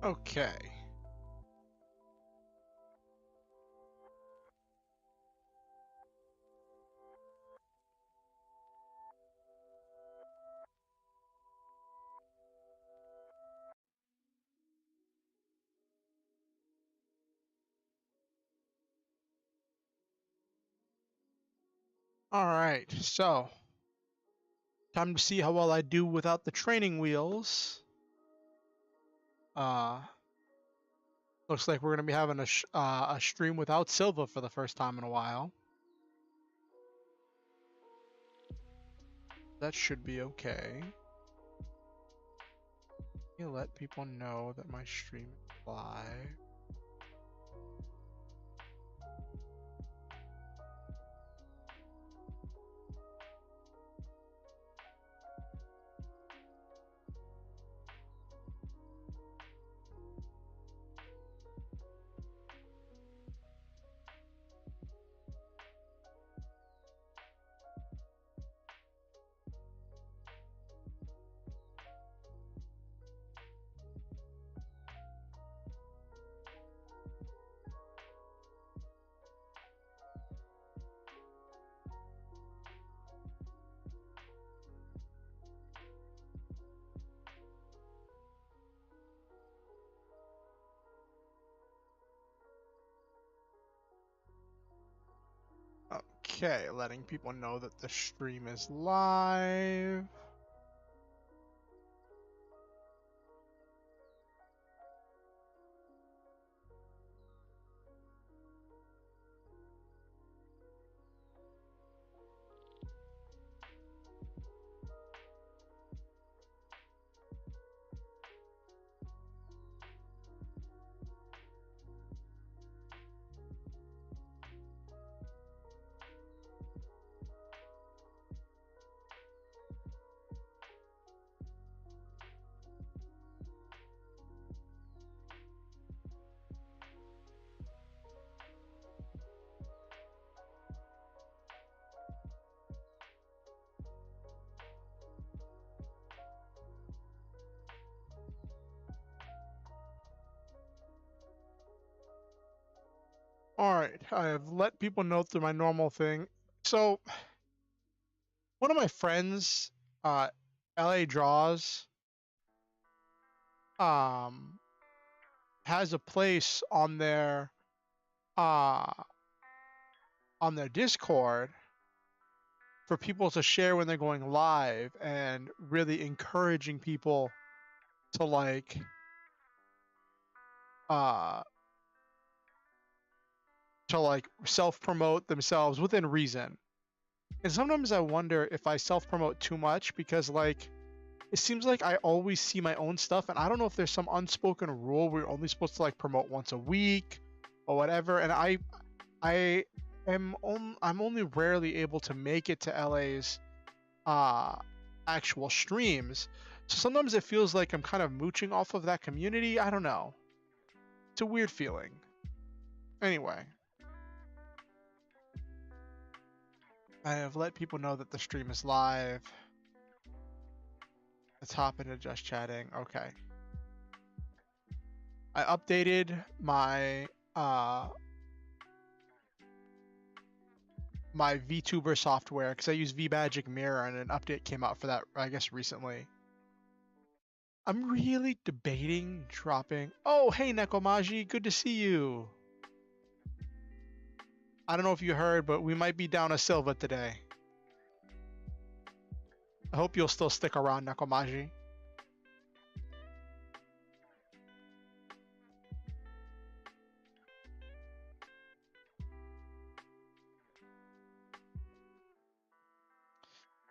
Okay. All right. So, time to see how well I do without the training wheels. Uh, Looks like we're gonna be having a stream without Silva for the first time in a while. That should be okay. You let people know that my stream is live. Okay, letting people know that the stream is live. Alright, I have let people know through my normal thing. So, one of my friends, uh, LA Draws, um, has a place uh, on their Discord for people to share when they're going live and really encouraging people to uh, self promote themselves within reason. And sometimes I wonder if I self promote too much because it seems like I always see my own stuff, and I don't know if there's some unspoken rule where you're only supposed to promote once a week or whatever. And I'm only rarely able to make it to LA's uh actual streams. So sometimes it feels like I'm kind of mooching off of that community. I don't know. It's a weird feeling. Anyway, I have let people know that the stream is live. Let's hop into just chatting. Okay. I updated my VTuber software because I use VMagic Mirror and an update came out for that, I guess, recently. I'm really debating dropping. Oh, hey, Nekomaji, good to see you. I don't know if you heard, but we might be down a Silva today. I hope you'll still stick around, Nekomaji.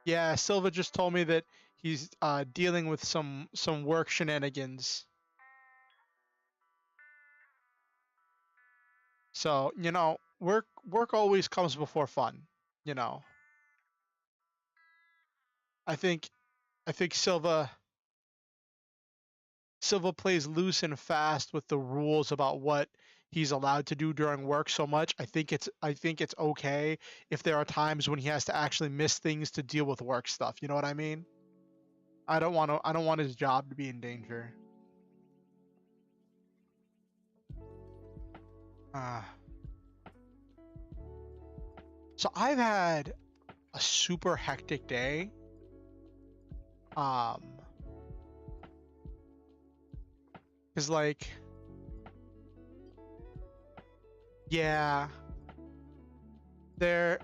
Yeah, Silva just told me that he's dealing with some work shenanigans. So, work always comes before fun, you know. I think Silva plays loose and fast with the rules about what he's allowed to do during work so much. I think it's okay if there are times when he has to actually miss things to deal with work stuff. You know what I mean? I don't want his job to be in danger. Uh, so I've had a super hectic day. Um, cause like, yeah, there.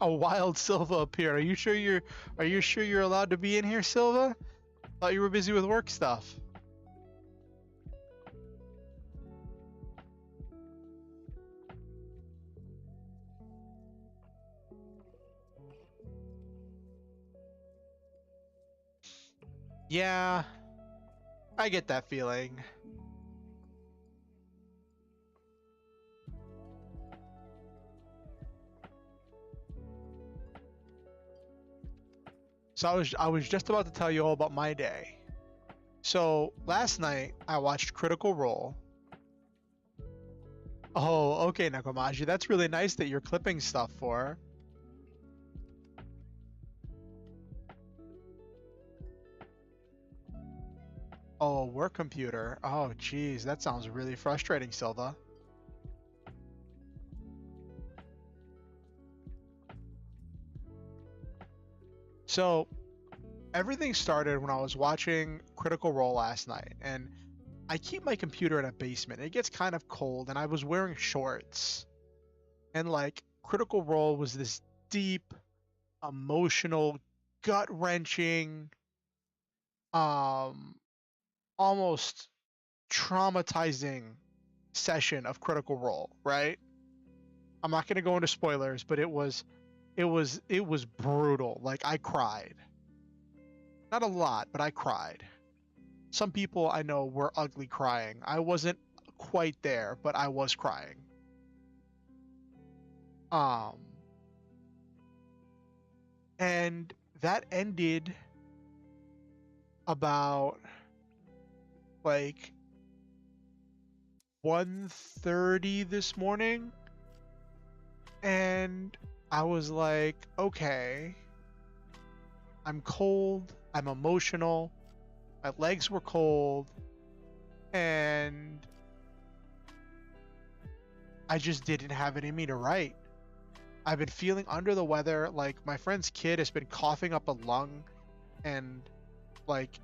A wild Silva appeared. Are you sure you're allowed to be in here, Silva? Thought you were busy with work stuff. Yeah, I get that feeling. So I was just about to tell you all about my day. So last night I watched Critical Role. Oh, okay, Nakomaji. That's really nice that you're clipping stuff for. Oh, a work computer. Oh, geez, that sounds really frustrating, Silva. So everything started when I was watching Critical Role last night, and I keep my computer in a basement. It gets kind of cold, and I was wearing shorts. And like Critical Role was this deep, emotional, gut-wrenching, um, almost traumatizing session of Critical Role, right? I'm not going to go into spoilers, but it was brutal. Like I cried. Not a lot, but I cried. Some people I know were ugly crying. I wasn't quite there, but I was crying. Um and that ended about like 1:30 this morning, and I was like, okay, I'm cold, I'm emotional, my legs were cold, and I just didn't have it in me to write. I've been feeling under the weather. Like my friend's kid has been coughing up a lung, and like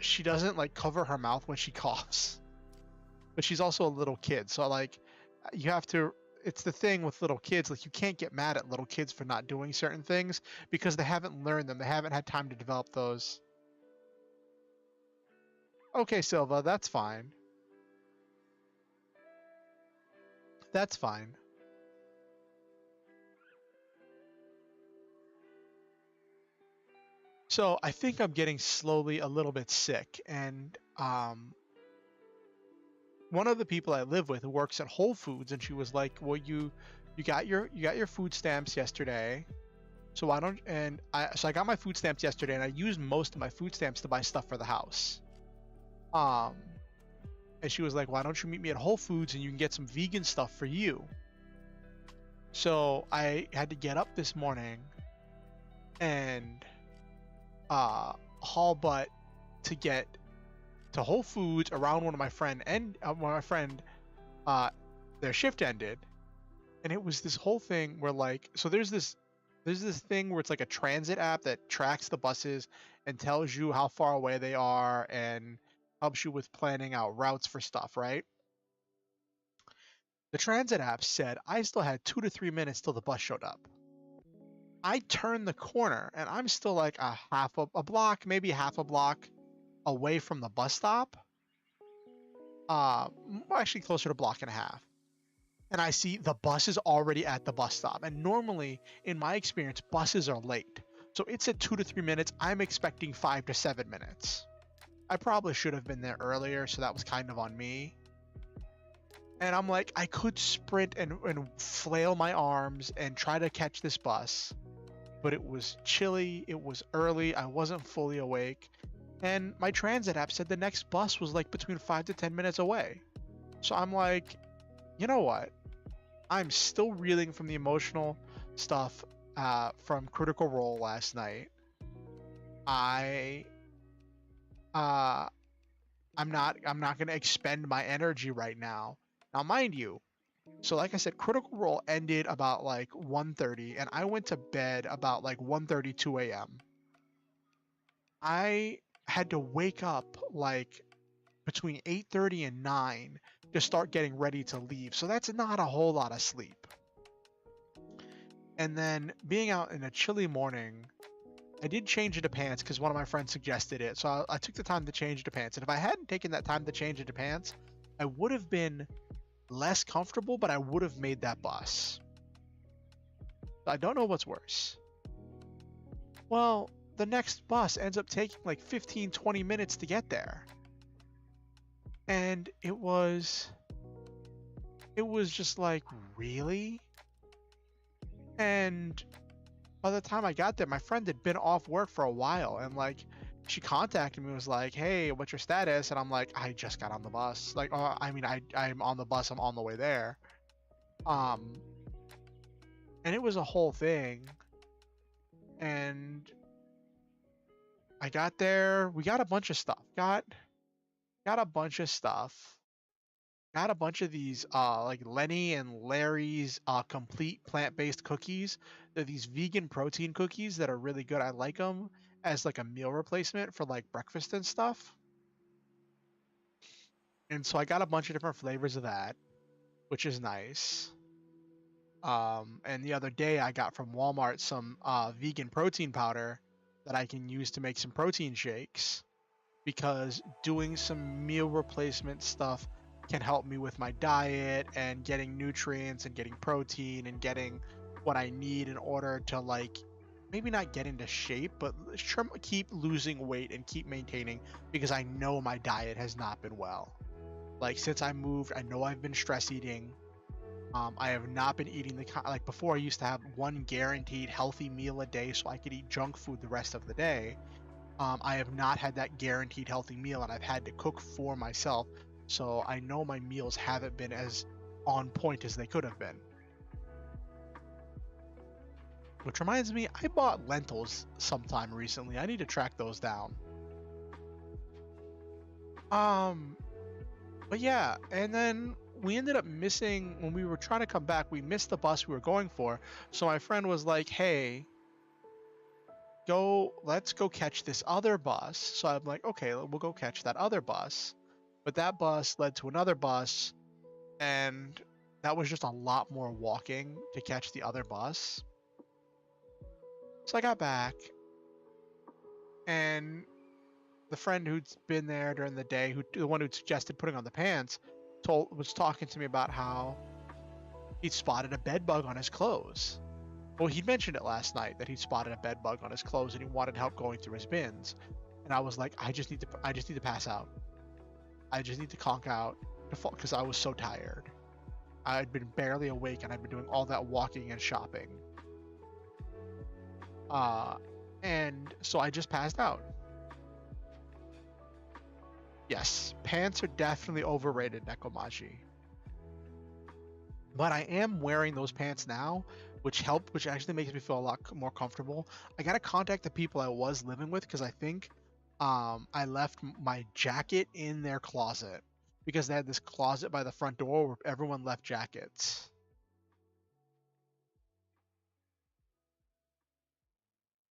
she doesn't like cover her mouth when she coughs. But she's also a little kid, so like you have to, it's the thing with little kids, like you can't get mad at little kids for not doing certain things because they haven't learned them. They haven't had time to develop those. Okay, Silva, that's fine. That's fine. So I think I'm getting slowly a little bit sick, and one of the people I live with who works at Whole Foods, and she was like, "Well, you got your food stamps yesterday, so why don't?" And I got my food stamps yesterday, and I used most of my food stamps to buy stuff for the house. Um, and she was like, "Why don't you meet me at Whole Foods and you can get some vegan stuff for you?" So I had to get up this morning and haul butt to get to Whole Foods around when my friend uh their shift ended, and it was this whole thing where like, so there's this thing where it's like a transit app that tracks the buses and tells you how far away they are and helps you with planning out routes for stuff, right? The transit app said I still had 2 to 3 minutes till the bus showed up. I turned the corner and I'm still like a block, maybe half a block away from the bus stop. Actually closer to a block and a half. And I see the bus is already at the bus stop. And normally, in my experience, buses are late. So it's at 2 to 3 minutes. I'm expecting 5 to 7 minutes. I probably should have been there earlier, so that was kind of on me. And I'm like, I could sprint and flail my arms and try to catch this bus. But it was chilly, it was early, I wasn't fully awake. And my transit app said the next bus was like between 5 to 10 minutes away. So I'm like, you know what? I'm still reeling from the emotional stuff from Critical Role last night. I uh I'm not gonna expend my energy right now. Now mind you, so like I said, Critical Role ended about like 1:30 and I went to bed about like 1:32 a.m. I had to wake up like between 8:30 and 9 to start getting ready to leave. So that's not a whole lot of sleep. And then being out in a chilly morning, I did change into pants because one of my friends suggested it. So I took the time to change into pants. And if I hadn't taken that time to change into pants, I would have been less comfortable, but I would have made that bus. I don't know what's worse. Well, the next bus ends up taking like 15, 20 minutes to get there. And it was just like, really? And by the time I got there, my friend had been off work for a while, and like she contacted me and was like, "Hey, what's your status?" And I'm like, "I just got on the bus." Like, I mean, I'm on the bus. I'm on the way there. Um, and it was a whole thing. And I got there. We got a bunch of stuff. Got a bunch of stuff. Got a bunch of these like Lenny and Larry's complete plant-based cookies. They're these vegan protein cookies that are really good. I like them as like a meal replacement for like breakfast and stuff. And so I got a bunch of different flavors of that, which is nice. And the other day I got from Walmart some vegan protein powder that I can use to make some protein shakes, because doing some meal replacement stuff can help me with my diet and getting nutrients and getting protein and getting what I need in order to like maybe not get into shape, but keep losing weight and keep maintaining, because I know my diet has not been well. Like since I moved, I know I've been stress eating. I have not been eating like before. I used to have one guaranteed healthy meal a day so I could eat junk food the rest of the day. I have not had that guaranteed healthy meal, and I've had to cook for myself. So I know my meals haven't been as on point as they could have been. Which reminds me, I bought lentils sometime recently. I need to track those down. Um, but yeah, and then we ended up missing when we were trying to come back. We missed the bus we were going for. So my friend was like, "Hey, let's go catch this other bus." So I'm like, "Okay, we'll go catch that other bus." But that bus led to another bus, and that was just a lot more walking to catch the other bus. So I got back, and the friend who'd been there during the day, the one who suggested putting on the pants, was talking to me about how he'd spotted a bed bug on his clothes. Well, he'd mentioned it last night that he spotted a bed bug on his clothes and he wanted help going through his bins. And I was like, I just need to pass out. I just need to conk out because I was so tired. I'd been barely awake and I'd been doing all that walking and shopping. And so I just passed out. Yes, pants are definitely overrated, Nekomaji. But I am wearing those pants now, which actually makes me feel a lot more comfortable. I gotta contact the people I was living with, because I think I left my jacket in their closet, because they had this closet by the front door where everyone left jackets.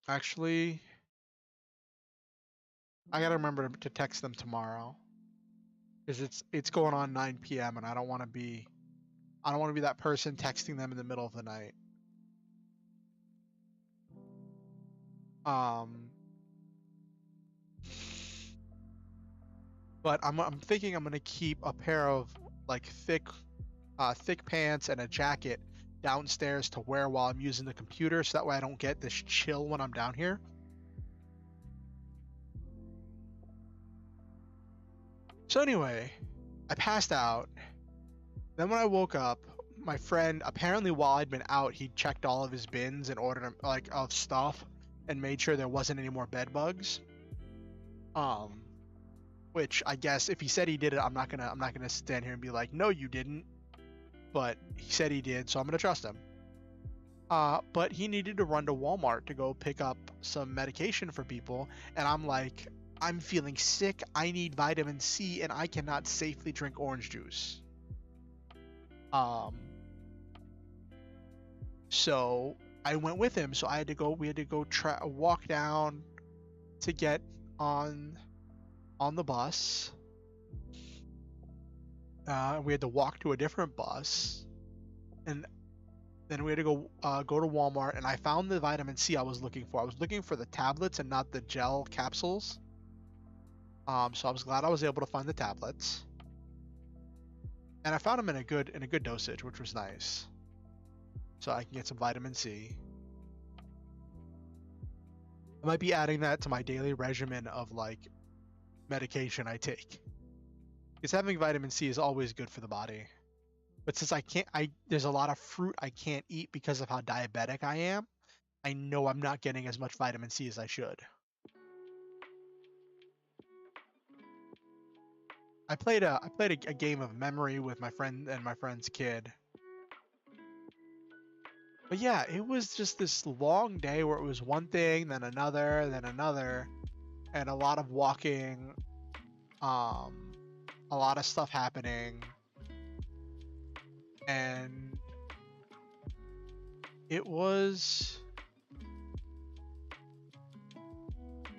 Actually, I gotta remember to text them tomorrow, because it's going on 9 p.m. and I don't want to be that person texting them in the middle of the night. But I'm thinking I'm gonna keep a pair of like thick pants and a jacket downstairs to wear while I'm using the computer, so that way I don't get this chill when I'm down here. So anyway, I passed out. Then when I woke up, my friend, apparently while I'd been out, he checked all of his bins in order to, like, of stuff, and made sure there wasn't any more bed bugs. Which I guess if he said he did it, I'm not gonna stand here and be like, no, you didn't. But he said he did, so I'm gonna trust him. But he needed to run to Walmart to go pick up some medication for people, and I'm like, I'm feeling sick. I need vitamin C, and I cannot safely drink orange juice. Um, so I went with him. So I had to go. We had to go walk down to get on on the bus. We had to walk to a different bus, and then we had to go to Walmart, and I found the vitamin C I was looking for. I was looking for the tablets and not the gel capsules. So I was glad I was able to find the tablets, and I found them in a good dosage, which was nice. So I can get some vitamin C. I might be adding that to my daily regimen of like medication I take, because having vitamin C is always good for the body. But since there's a lot of fruit I can't eat because of how diabetic I am. I know I'm not getting as much vitamin C as I should. I played a game of memory with my friend and my friend's kid. But yeah, it was just this long day where it was one thing, then another, and a lot of walking, a lot of stuff happening, and it was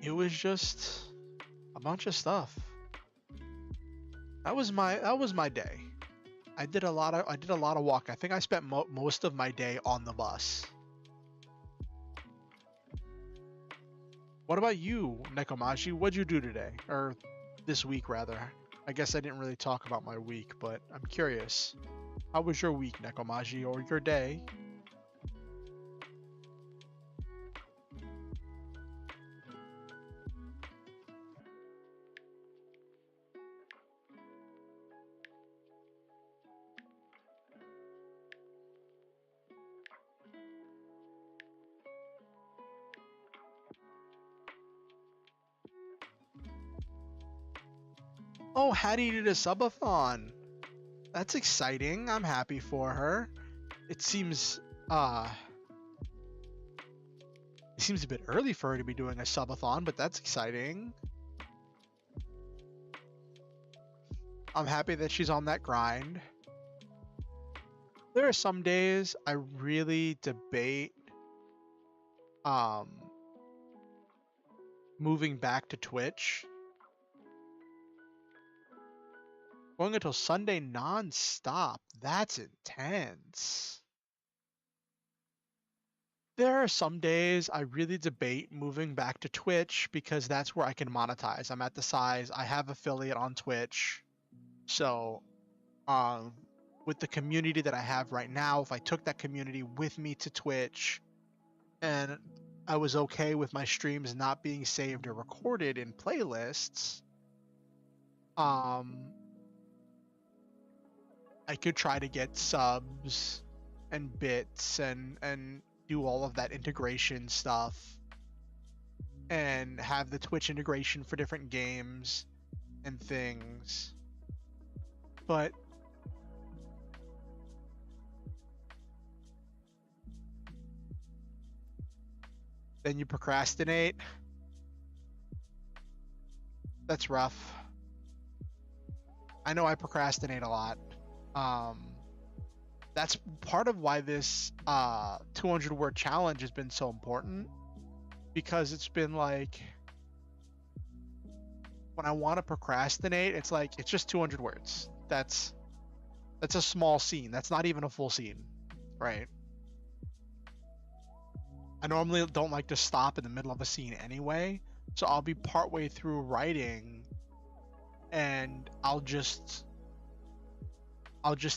just a bunch of stuff. That was my day. I did a lot of walk. I think I spent most of my day on the bus. What about you, Nekomashi? What'd you do today, or this week rather? I guess I didn't really talk about my week, but I'm curious. How was your week, Nekomashi, or your day? Oh, Hattie did a subathon. That's exciting. I'm happy for her. It seems uh it seems a bit early for her to be doing a subathon, but that's exciting. I'm happy that she's on that grind. There are some days I really debate um moving back to Twitch. Going until Sunday non-stop. That's intense. There are some days I really debate moving back to Twitch because that's where I can monetize. I'm at the size, I have affiliate on Twitch. So, um, with the community that I have right now, if I took that community with me to Twitch and I was okay with my streams not being saved or recorded in playlists, um, I could try to get subs and bits and do all of that integration stuff and have the Twitch integration for different games and things. But then you procrastinate. That's rough. I know I procrastinate a lot. That's part of why this 200 word challenge has been so important, because it's been like when I want to procrastinate, it's like it's just 200 words. That's a small scene. That's not even a full scene, right? I normally don't like to stop in the middle of a scene anyway, so I'll be partway through writing and I'll just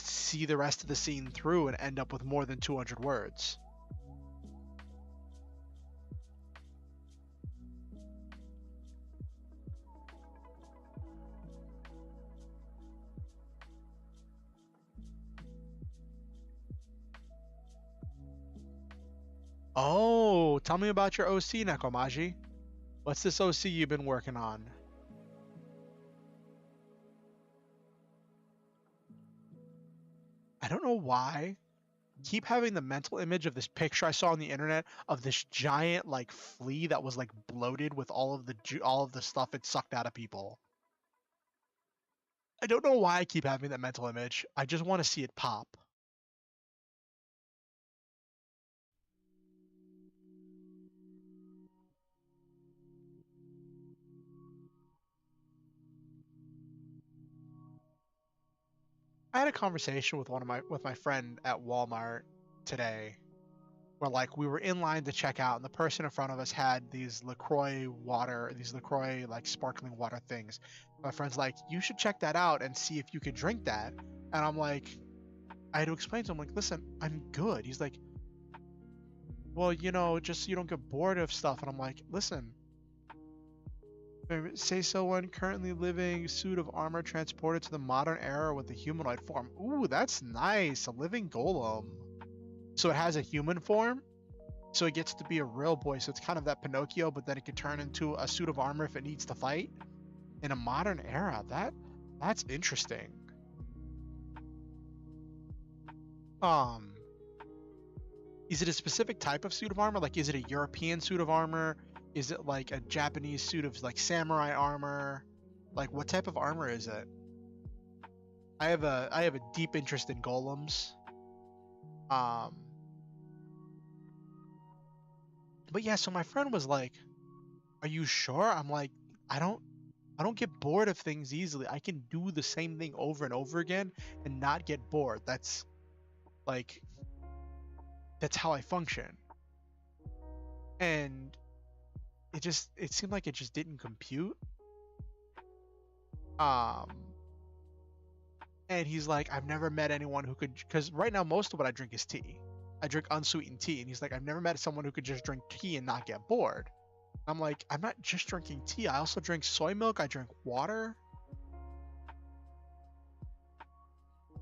see the rest of the scene through and end up with more than 200 words. Oh, tell me about your OC, Nekomaji. What's this OC you've been working on? I don't know why, keep having the mental image of this picture I saw on the internet of this giant like flea that was like bloated with all of the stuff it sucked out of people. I don't know why I keep having that mental image. I just want to see it pop. I had a conversation with my friend at Walmart today where like we were in line to check out and the person in front of us had these LaCroix like sparkling water things. My friend's like, you should check that out and see if you could drink that. And I'm like, I had to explain to him, like, listen, I'm good. He's like, well, just so you don't get bored of stuff. And I'm like, listen, say someone currently living suit of armor transported to the modern era with a humanoid form. Ooh, that's nice. A living golem. So it has a human form. So it gets to be a real boy. So it's kind of that Pinocchio, but then it could turn into a suit of armor if it needs to fight in a modern era. That's interesting. Um, is it a specific type of suit of armor? Like, is it a European suit of armor? Is it like a Japanese suit of like samurai armor? Like, what type of armor is it? I have a deep interest in golems. Um, but yeah, so my friend was like, "Are you sure?" I'm like, "I don't get bored of things easily. I can do the same thing over and over again and not get bored. Like that's how I function." And it seemed like it just didn't compute. Um and he's like, "I've never met anyone who could," cuz right now most of what I drink is tea. I drink unsweetened tea, and he's like, "I've never met someone who could just drink tea and not get bored." I'm like, "I'm not just drinking tea. I also drink soy milk. I drink water."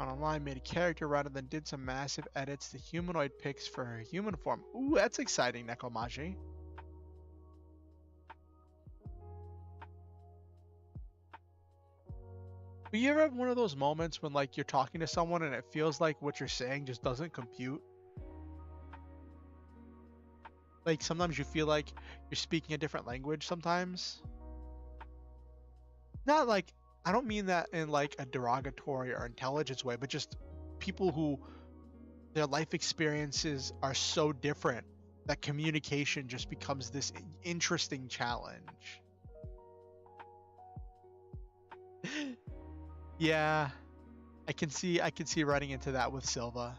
On online, made a character rather than did some massive edits to humanoid pics for her human form. Ooh, that's exciting, Nekomaji. Do you ever have one of those moments when like you're talking to someone and it feels like what you're saying just doesn't compute? Like sometimes you feel like you're speaking a different language sometimes. Not like, I don't mean that in like a derogatory or intelligence way, but just people who their life experiences are so different that communication just becomes this interesting challenge. Yeah, I can see running into that with Silva.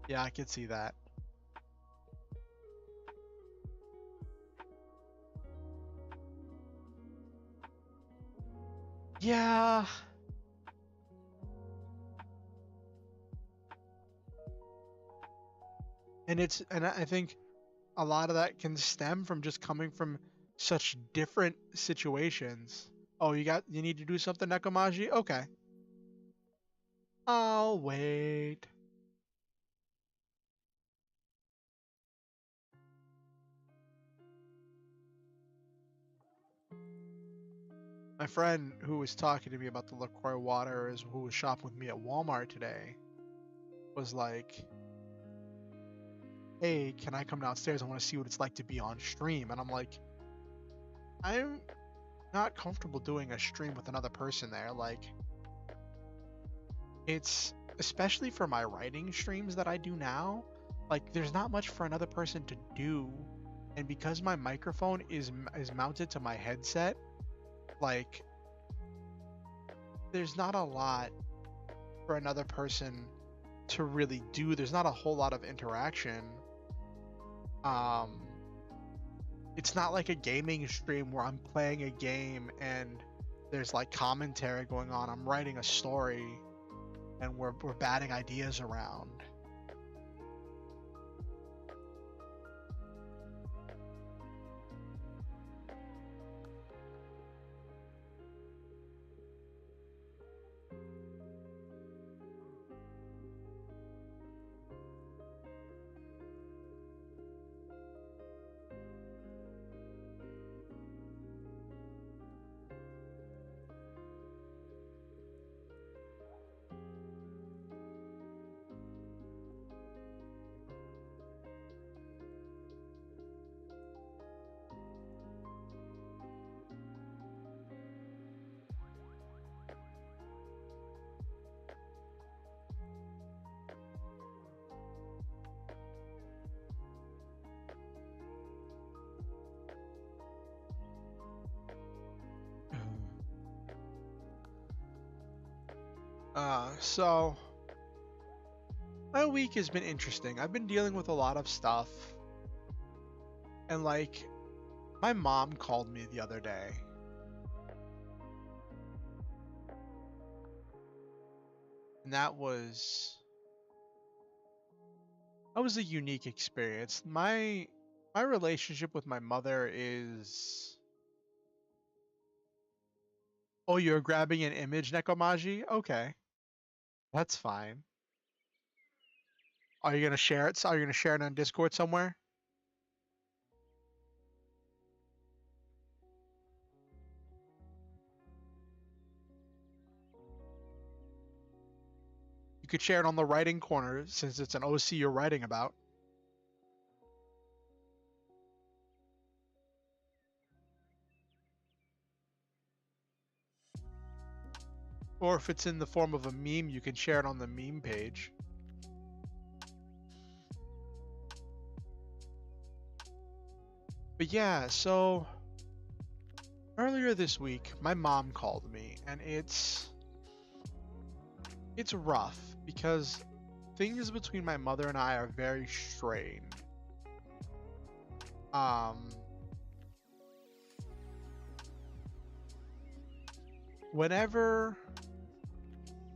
Yeah, I can see that. Yeah, and I think a lot of that can stem from just coming from such different situations. Oh, you need to do something, Nekomaji? Okay. I'll wait. My friend who was talking to me about the LaCroix water is who was shopping with me at Walmart today was like, "Hey, can I come downstairs? I want to see what it's like to be on stream." And I'm like, "I'm not comfortable doing a stream with another person there. Like, it's especially for my writing streams that I do now, like there's not much for another person to do. And because my microphone is mounted to my headset, like there's not a lot for another person to really do. There's not a whole lot of interaction. Um it's not like a gaming stream where I'm playing a game and there's like commentary going on. I'm writing a story and we're batting ideas around. So my week has been interesting. I've been dealing with a lot of stuff, and like my mom called me the other day, and that was a unique experience. My relationship with my mother is. Oh, you're grabbing an image, Nekomaji? Okay, that's fine. Are you gonna share it? Are you gonna share it on Discord somewhere? You could share it on the writing corner since it's an OC you're writing about. Or if it's in the form of a meme, you can share it on the meme page. But yeah, so earlier this week, my mom called me, and it's rough because things between my mother and I are very strained. Um, Whenever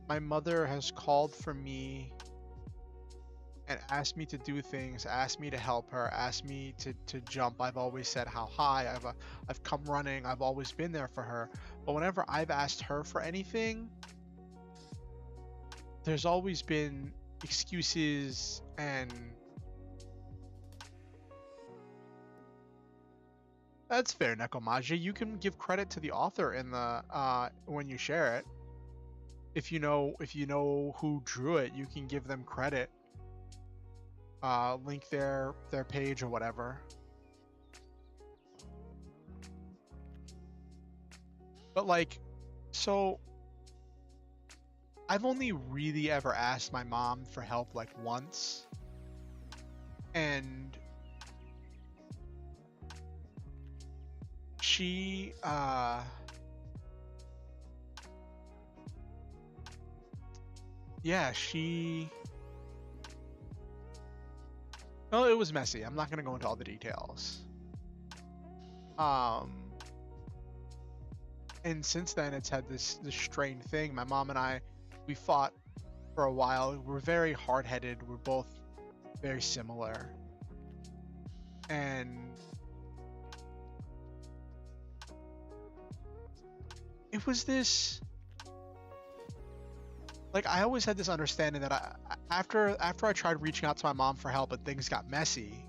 my mother has called for me and asked me to do things, asked me to help her, asked me to jump, I've always said how high. I've come running. I've always been there for her. But whenever I've asked her for anything, there's always been excuses and that's fair, Nekomaji. You can give credit to the author in the when you share it. If you know who drew it, you can give them credit. Link their page or whatever. But like, so I've only really ever asked my mom for help like once, and she yeah, she oh, it was messy. I'm not gonna go into all the details. Um, and since then, it's had this strained thing. My mom and I, we fought for a while. We're very hard-headed. We're both very similar, and it was this like I always had this understanding that after I tried reaching out to my mom for help and things got messy,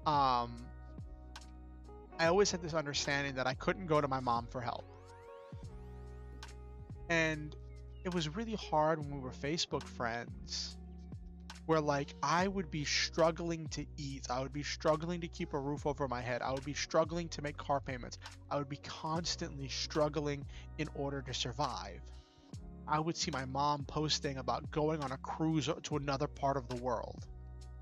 um, I always had this understanding that I couldn't go to my mom for help. And it was really hard when we were Facebook friends, where like I would be struggling to eat, I would be struggling to keep a roof over my head, I would be struggling to make car payments, I would be constantly struggling in order to survive. I would see my mom posting about going on a cruise to another part of the world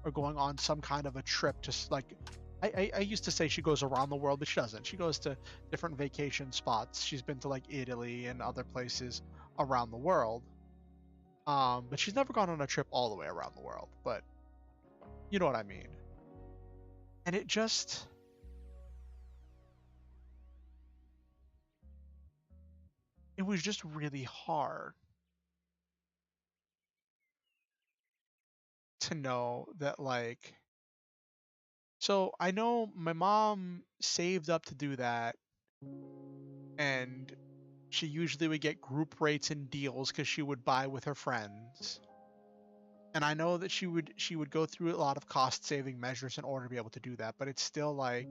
or going on some kind of a trip to like I used to say she goes around the world, but she doesn't. She goes to different vacation spots. She's been to like Italy and other places around the world. But she's never gone on a trip all the way around the world, but you know what I mean. And it was just really hard to know that like so I know my mom saved up to do that, and she usually would get group rates and deals because she would buy with her friends. And I know that she would go through a lot of cost saving measures in order to be able to do that, but it's still like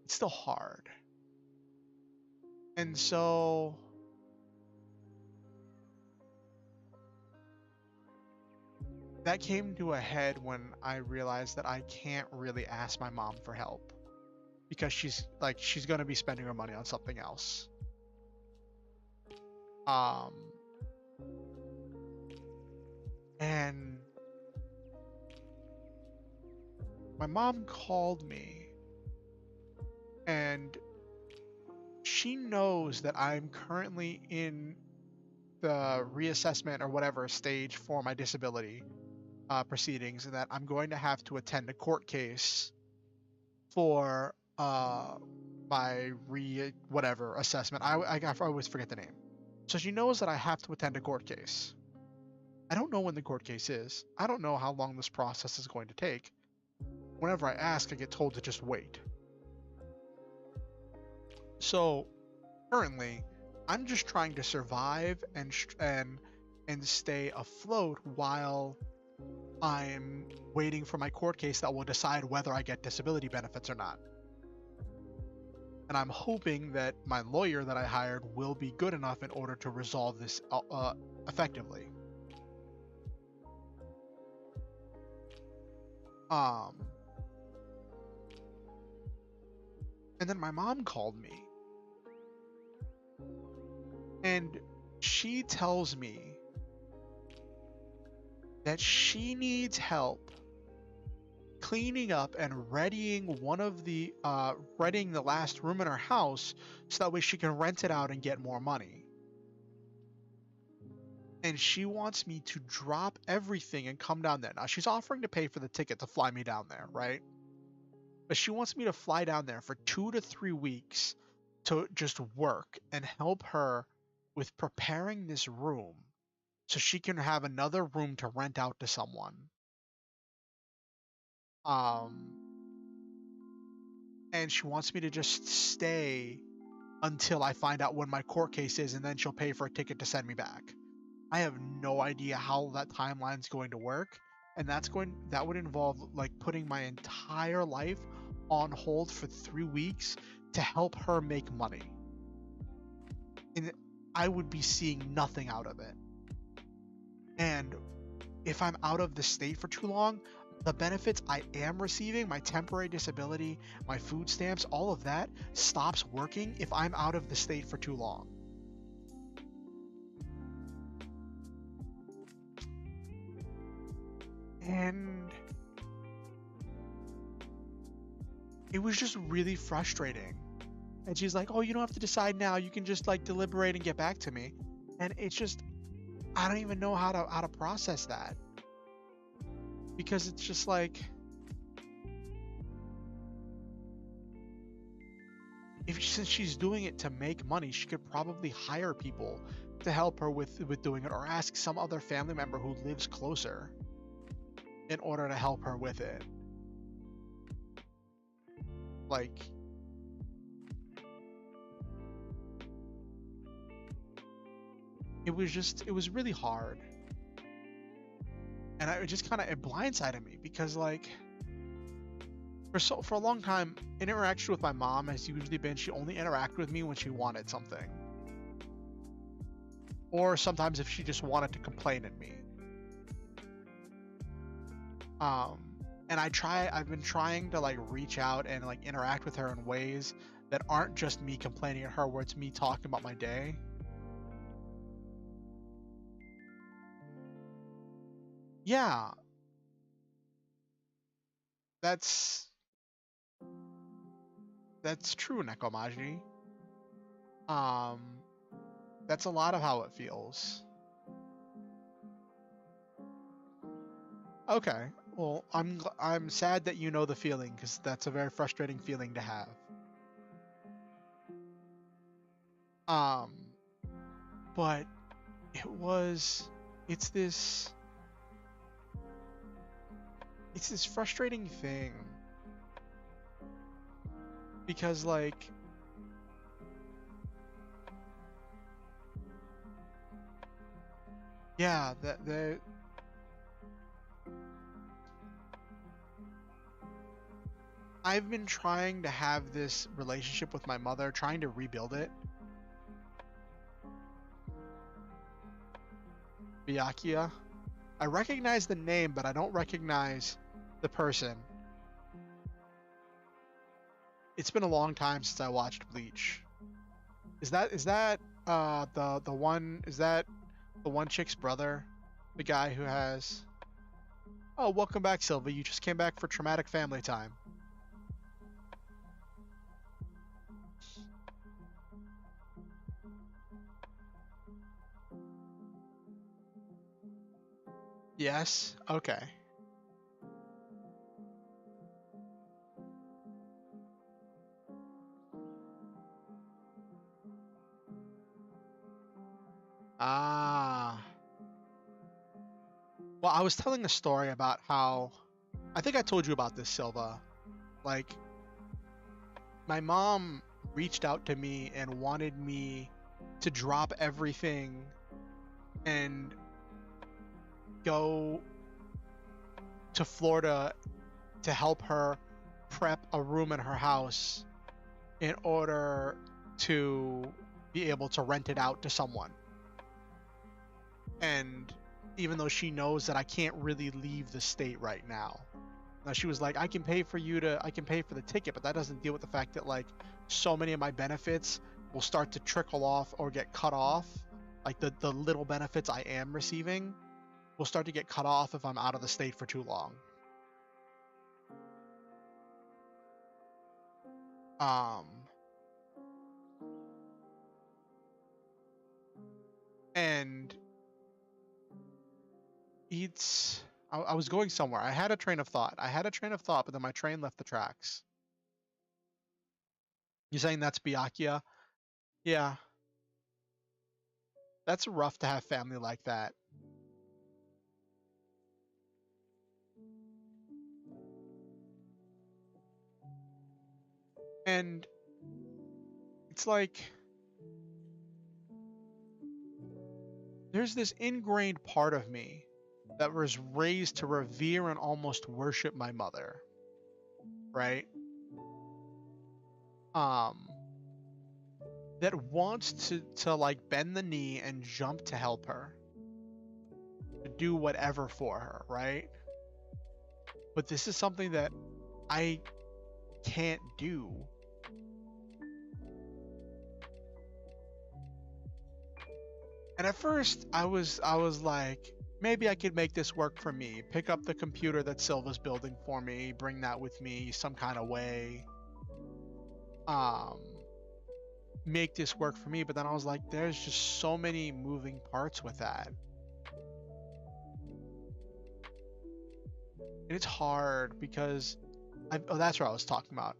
it's still hard. And so that came to a head when I realized that I can't really ask my mom for help because she's going to be spending her money on something else. Um and my mom called me and she knows that I'm currently in the reassessment or whatever stage for my disability proceedings, and that I'm going to have to attend a court case for my whatever assessment. I always forget the name. So she knows that I have to attend a court case. I don't know when the court case is. I don't know how long this process is going to take. Whenever I ask, I get told to just wait. So currently, I'm just trying to survive and stay afloat while I'm waiting for my court case that will decide whether I get disability benefits or not. And I'm hoping that my lawyer that I hired will be good enough in order to resolve this effectively. And then my mom called me, and she tells me that she needs help cleaning up and readying readying the last room in her house so that way she can rent it out and get more money. And she wants me to drop everything and come down there. Now she's offering to pay for the ticket to fly me down there, right? But she wants me to fly down there for 2 to 3 weeks to just work and help her with preparing this room so she can have another room to rent out to someone. And she wants me to just stay until I find out when my court case is, and then she'll pay for a ticket to send me back. I have no idea how that timeline's going to work, and that would involve like putting my entire life on hold for 3 weeks to help her make money. And I would be seeing nothing out of it. And if I'm out of the state for too long, the benefits I am receiving, my temporary disability, my food stamps, all of that stops working if I'm out of the state for too long. And it was just really frustrating. And she's like, oh, you don't have to decide now. You can just like deliberate and get back to me. And it's just, I don't even know how to process that. Because it's just like, since she's doing it to make money, she could probably hire people to help her with doing it, or ask some other family member who lives closer in order to help her with it. Like, it was really hard. And it just kind of, it blindsided me because like for a long time, interaction with my mom has usually been she only interacted with me when she wanted something, or sometimes if she just wanted to complain at me. And I've been trying to like reach out and like interact with her in ways that aren't just me complaining at her, where it's me talking about my day. Yeah, that's true, Nekomaji. Um, that's a lot of how it feels. Okay, well, I'm sad that you know the feeling, because that's a very frustrating feeling to have. But it's this frustrating thing, because like yeah, I've been trying to have this relationship with my mother, trying to rebuild it. Byakuya. I recognize the name, but I don't recognize the person. It's been a long time since I watched Bleach. Is that the one chick's brother? The guy who has... Oh, welcome back, Silva. You just came back for traumatic family time. Yes. Okay. Ah. Well, I was telling a story about how I think I told you about this, Silva. Like, my mom reached out to me and wanted me to drop everything and go to Florida to help her prep a room in her house in order to be able to rent it out to someone. And even though she knows that I can't really leave the state right now. Now she was like, I can pay for the ticket, but that doesn't deal with the fact that like so many of my benefits will start to trickle off or get cut off. Like the little benefits I am receiving will start to get cut off if I'm out of the state for too long. Um, and I was going somewhere. I had a train of thought. But then my train left the tracks. You saying that's Byakuya? Yeah, that's rough to have family like that. And it's like there's this ingrained part of me that was raised to revere and almost worship my mother, right? Um, that wants to like bend the knee and jump to help her, to do whatever for her, right? But this is something that I can't do. And at first I was like, maybe I could make this work for me. Pick up the computer that Silva's building for me, bring that with me some kind of way. Um Make this work for me, but then I was like, there's just so many moving parts with that. And it's hard because oh, that's what I was talking about.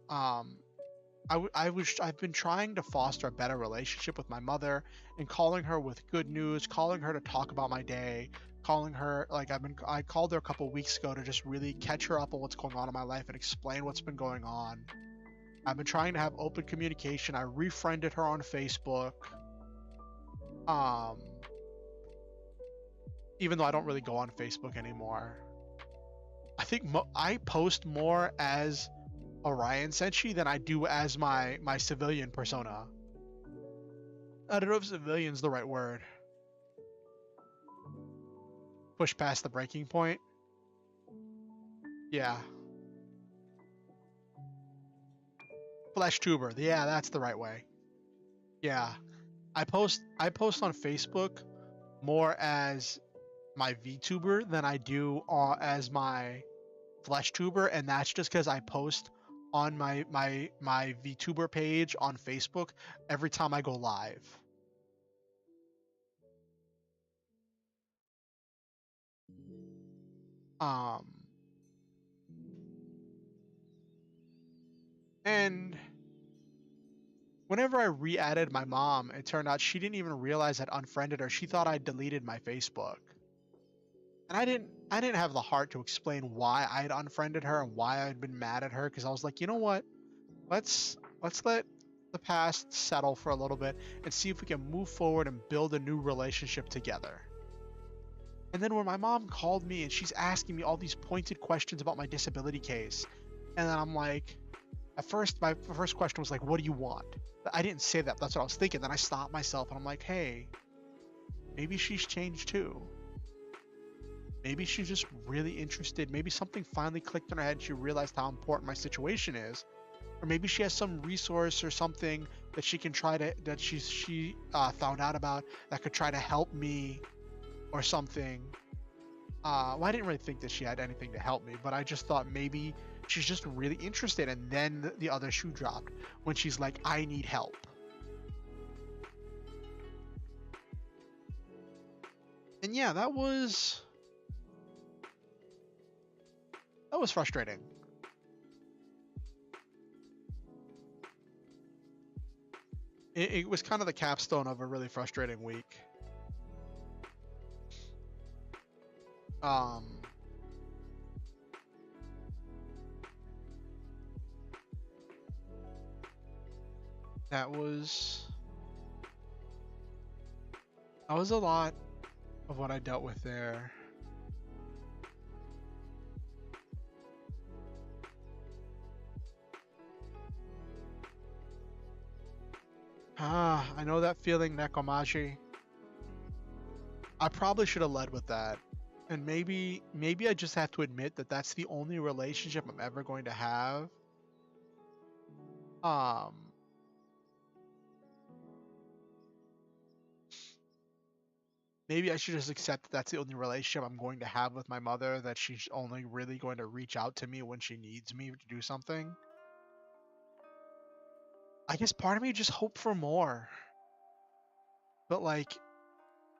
I've been trying to foster a better relationship with my mother and calling her with good news, calling her to talk about my day, calling her like I called her a couple weeks ago to just really catch her up on what's going on in my life and explain what's been going on. I've been trying to have open communication. I refriended her on Facebook. Um, Even though I don't really go on Facebook anymore. I think I post more as Oriansenshi than I do as my civilian persona. I don't know if civilian's the right word. Push past the breaking point. Yeah. Flesh tuber. Yeah, that's the right way. Yeah. I post on Facebook more as my VTuber than I do as my flesh tuber, and that's just because I post on my VTuber page on Facebook every time I go live. Um, and whenever I re-added my mom, it turned out she didn't even realize I'd unfriended her. She thought I deleted my Facebook. And I didn't have the heart to explain why I had unfriended her and why I'd been mad at her because I was like, you know what? Let's let the past settle for a little bit and see if we can move forward and build a new relationship together. And then when my mom called me and she's asking me all these pointed questions about my disability case, and then I'm like, at first my first question was like, what do you want? I didn't say that. That's what I was thinking. Then I stopped myself and I'm like, hey, maybe she's changed too. Maybe she's just really interested. Maybe something finally clicked in her head and she realized how important my situation is. Or maybe she has some resource or something that she can try to, that she found out about that could try to help me or something. Well, I didn't really think that she had anything to help me, but I just thought maybe she's just really interested. And then the other shoe dropped when she's like, I need help. And yeah, that was was frustrating. It was kind of the capstone of a really frustrating week. That was a lot of what I dealt with there. I know that feeling, Nekomachi. I probably should have led with that. And maybe I just have to admit that that's the only relationship I'm ever going to have. Maybe I should just accept that that's the only relationship I'm going to have with my mother, that she's only really going to reach out to me when she needs me to do something. I guess part of me just hoped for more. But like,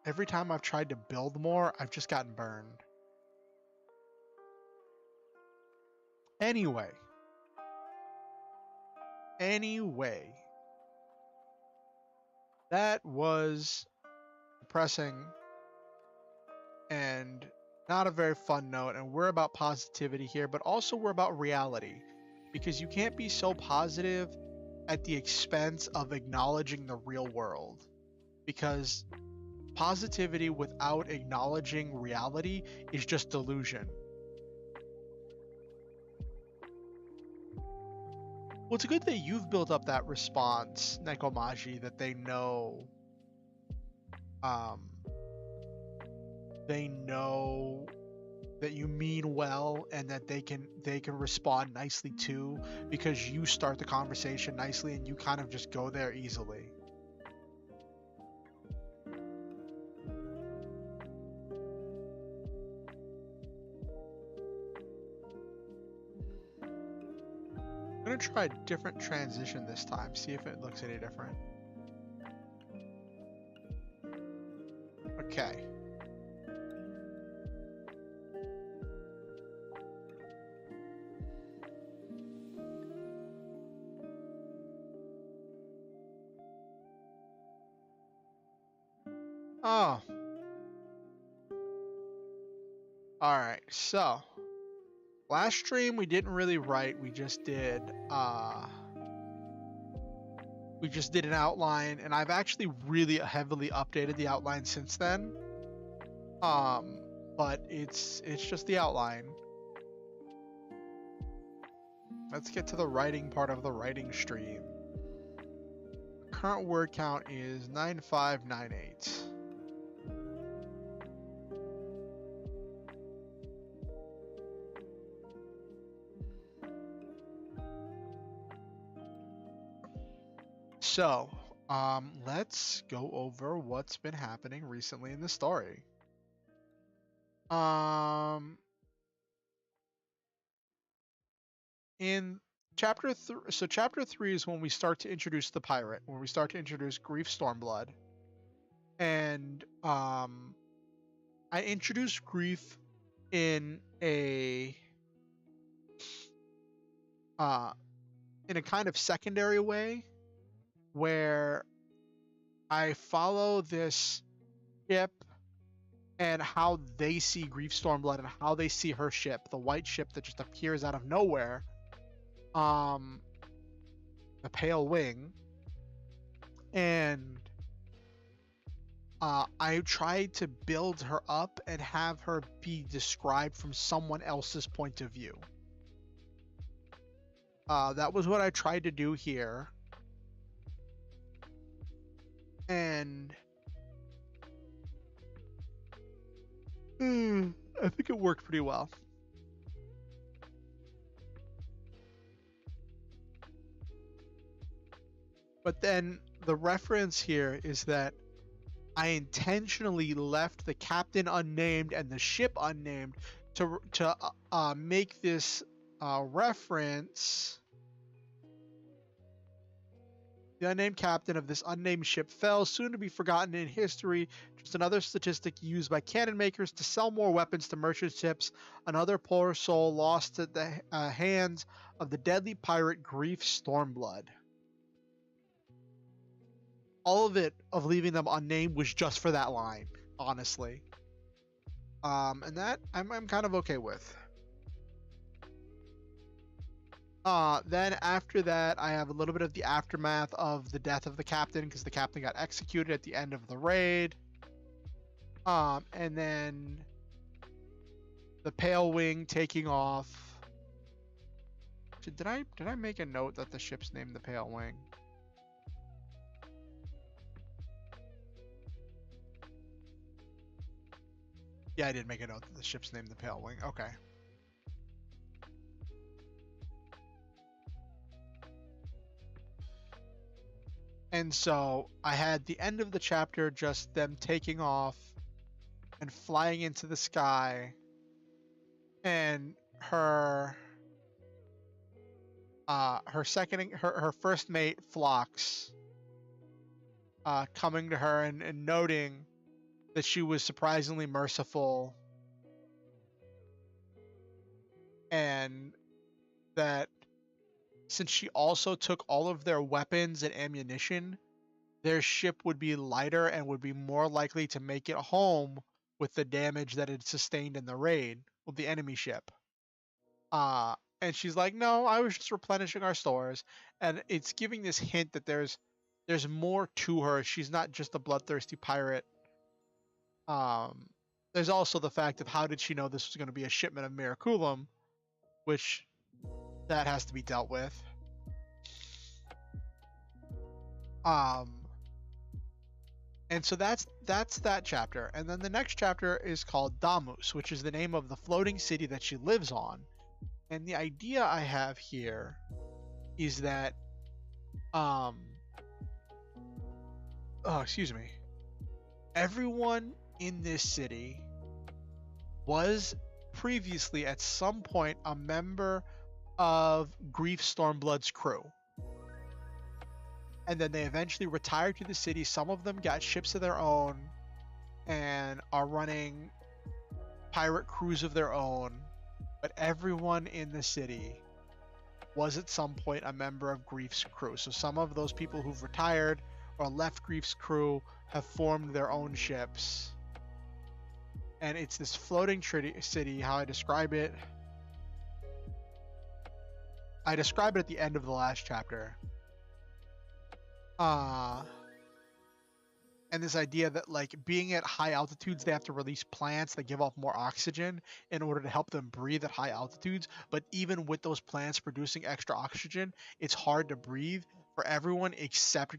every time I've tried to build more, I've just gotten burned. Anyway. That was depressing and not a very fun note. And we're about positivity here, but also we're about reality. Because you can't be so positive at the expense of acknowledging the real world. Because positivity without acknowledging reality is just delusion. Well, it's good that you've built up that response, Nekomaji, that they know that you mean well and that they can respond nicely too, because you start the conversation nicely and you kind of just go there easily. I'm gonna try a different transition this time, see if it looks any different. Okay. Oh. Alright, so last stream we didn't really write, we just did an outline, and I've actually really heavily updated the outline since then. But it's just the outline. Let's get to the writing part of the writing stream. Current word count is 9598. So, let's go over what's been happening recently in the story. In chapter 3, so chapter 3 is when we start to introduce the pirate, when we start to introduce Grief Stormblood. And I introduced Grief in a kind of secondary way, where I follow this ship and how they see Grief Stormblood and how they see her ship, the white ship that just appears out of nowhere, the Pale Wing, and I tried to build her up and have her be described from someone else's point of view. That was what I tried to do here. And I think it worked pretty well. But then the reference here is that I intentionally left the captain unnamed and the ship unnamed to make this reference The unnamed captain of this unnamed ship fell, soon to be forgotten in history. Just another statistic used by cannon makers to sell more weapons to merchant ships. Another poor soul lost at the hands of the deadly pirate Grief Stormblood. All of it, of leaving them unnamed, was just for that line, honestly. And that I'm kind of okay with. Then after that, I have a little bit of the aftermath of the death of the captain, because the captain got executed at the end of the raid. And then the Pale Wing taking off. Did I make a note that the ship's named the Pale Wing? Yeah, I did make a note that the ship's named the Pale Wing. Okay. And so I had the end of the chapter just them taking off and flying into the sky, and her first mate Phlox coming to her and noting that she was surprisingly merciful, and that since she also took all of their weapons and ammunition, their ship would be lighter and would be more likely to make it home with the damage that it sustained in the raid with the enemy ship. And she's like, no, I was just replenishing our stores. And it's giving this hint that there's more to her. She's not just a bloodthirsty pirate. There's also the fact of how did she know this was going to be a shipment of Miraculum, which that has to be dealt with. And so that's that chapter. And then the next chapter is called Damus, which is the name of the floating city that she lives on. And the idea I have here is that everyone in this city was previously at some point a member of Grief Stormblood's crew. And then they eventually retired to the city. Some of them got ships of their own and are running pirate crews of their own. But everyone in the city was at some point a member of Grief's crew. So some of those people who've retired or left Grief's crew have formed their own ships. And it's this floating city, how I describe it. I describe it at the end of the last chapter. And this idea that, like, being at high altitudes, they have to release plants that give off more oxygen in order to help them breathe at high altitudes. But even with those plants producing extra oxygen, it's hard to breathe for everyone except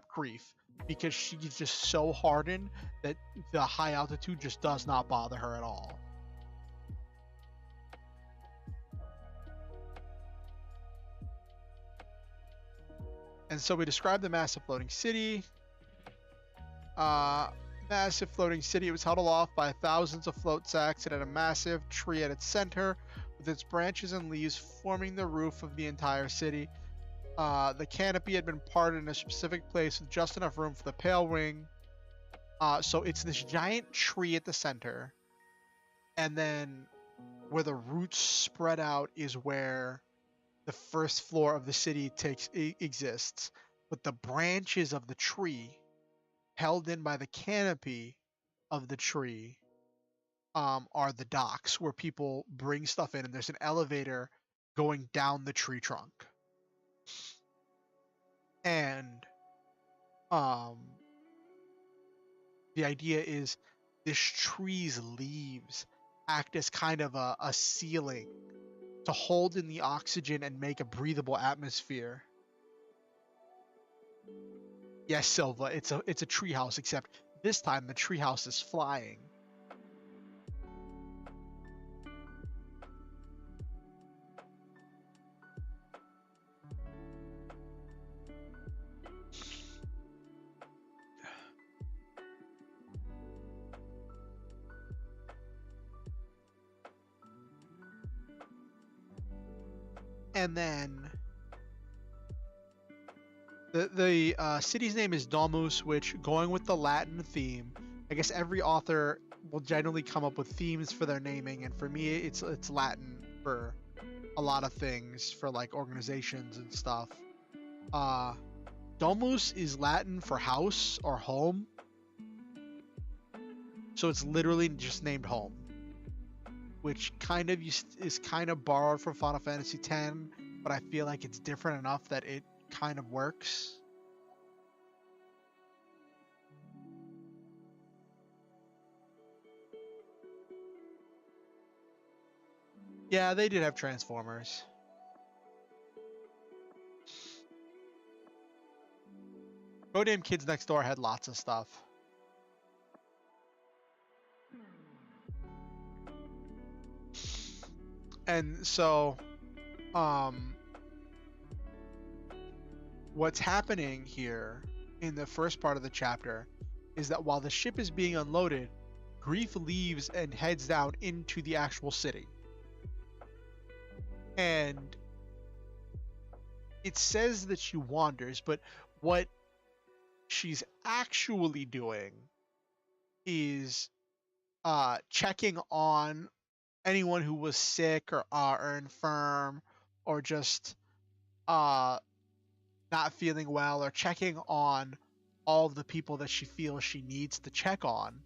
Grief, because she's just so hardened that the high altitude just does not bother her at all. And so we described the massive floating city. Massive floating city. It was held aloft by thousands of float sacks. It had a massive tree at its center, with its branches and leaves forming the roof of the entire city. The canopy had been parted in a specific place with just enough room for the Pale Wing. So it's this giant tree at the center, and then where the roots spread out is where the first floor of the city exists. But the branches of the tree, held in by the canopy of the tree, are the docks where people bring stuff in, and there's an elevator going down the tree trunk. And the idea is this tree's leaves act as kind of a ceiling to hold in the oxygen and make a breathable atmosphere. Yes, Silva, it's a treehouse, except this time the treehouse is flying. And then The city's name is Domus, which, going with the Latin theme, I guess every author will generally come up with themes for their naming, and for me, it's Latin for a lot of things, for like organizations and stuff. Uh, Domus is Latin for house or home, so it's literally just named home, which kind of is kind of borrowed from Final Fantasy X, but I feel like it's different enough that it kind of works. Yeah, they did have Transformers. Goddamn Kids Next Door had lots of stuff. And so, what's happening here in the first part of the chapter is that while the ship is being unloaded, Grief leaves and heads down into the actual city. And it says that she wanders, but what she's actually doing is checking on anyone who was sick or infirm, or just not feeling well, or checking on all of the people that she feels she needs to check on.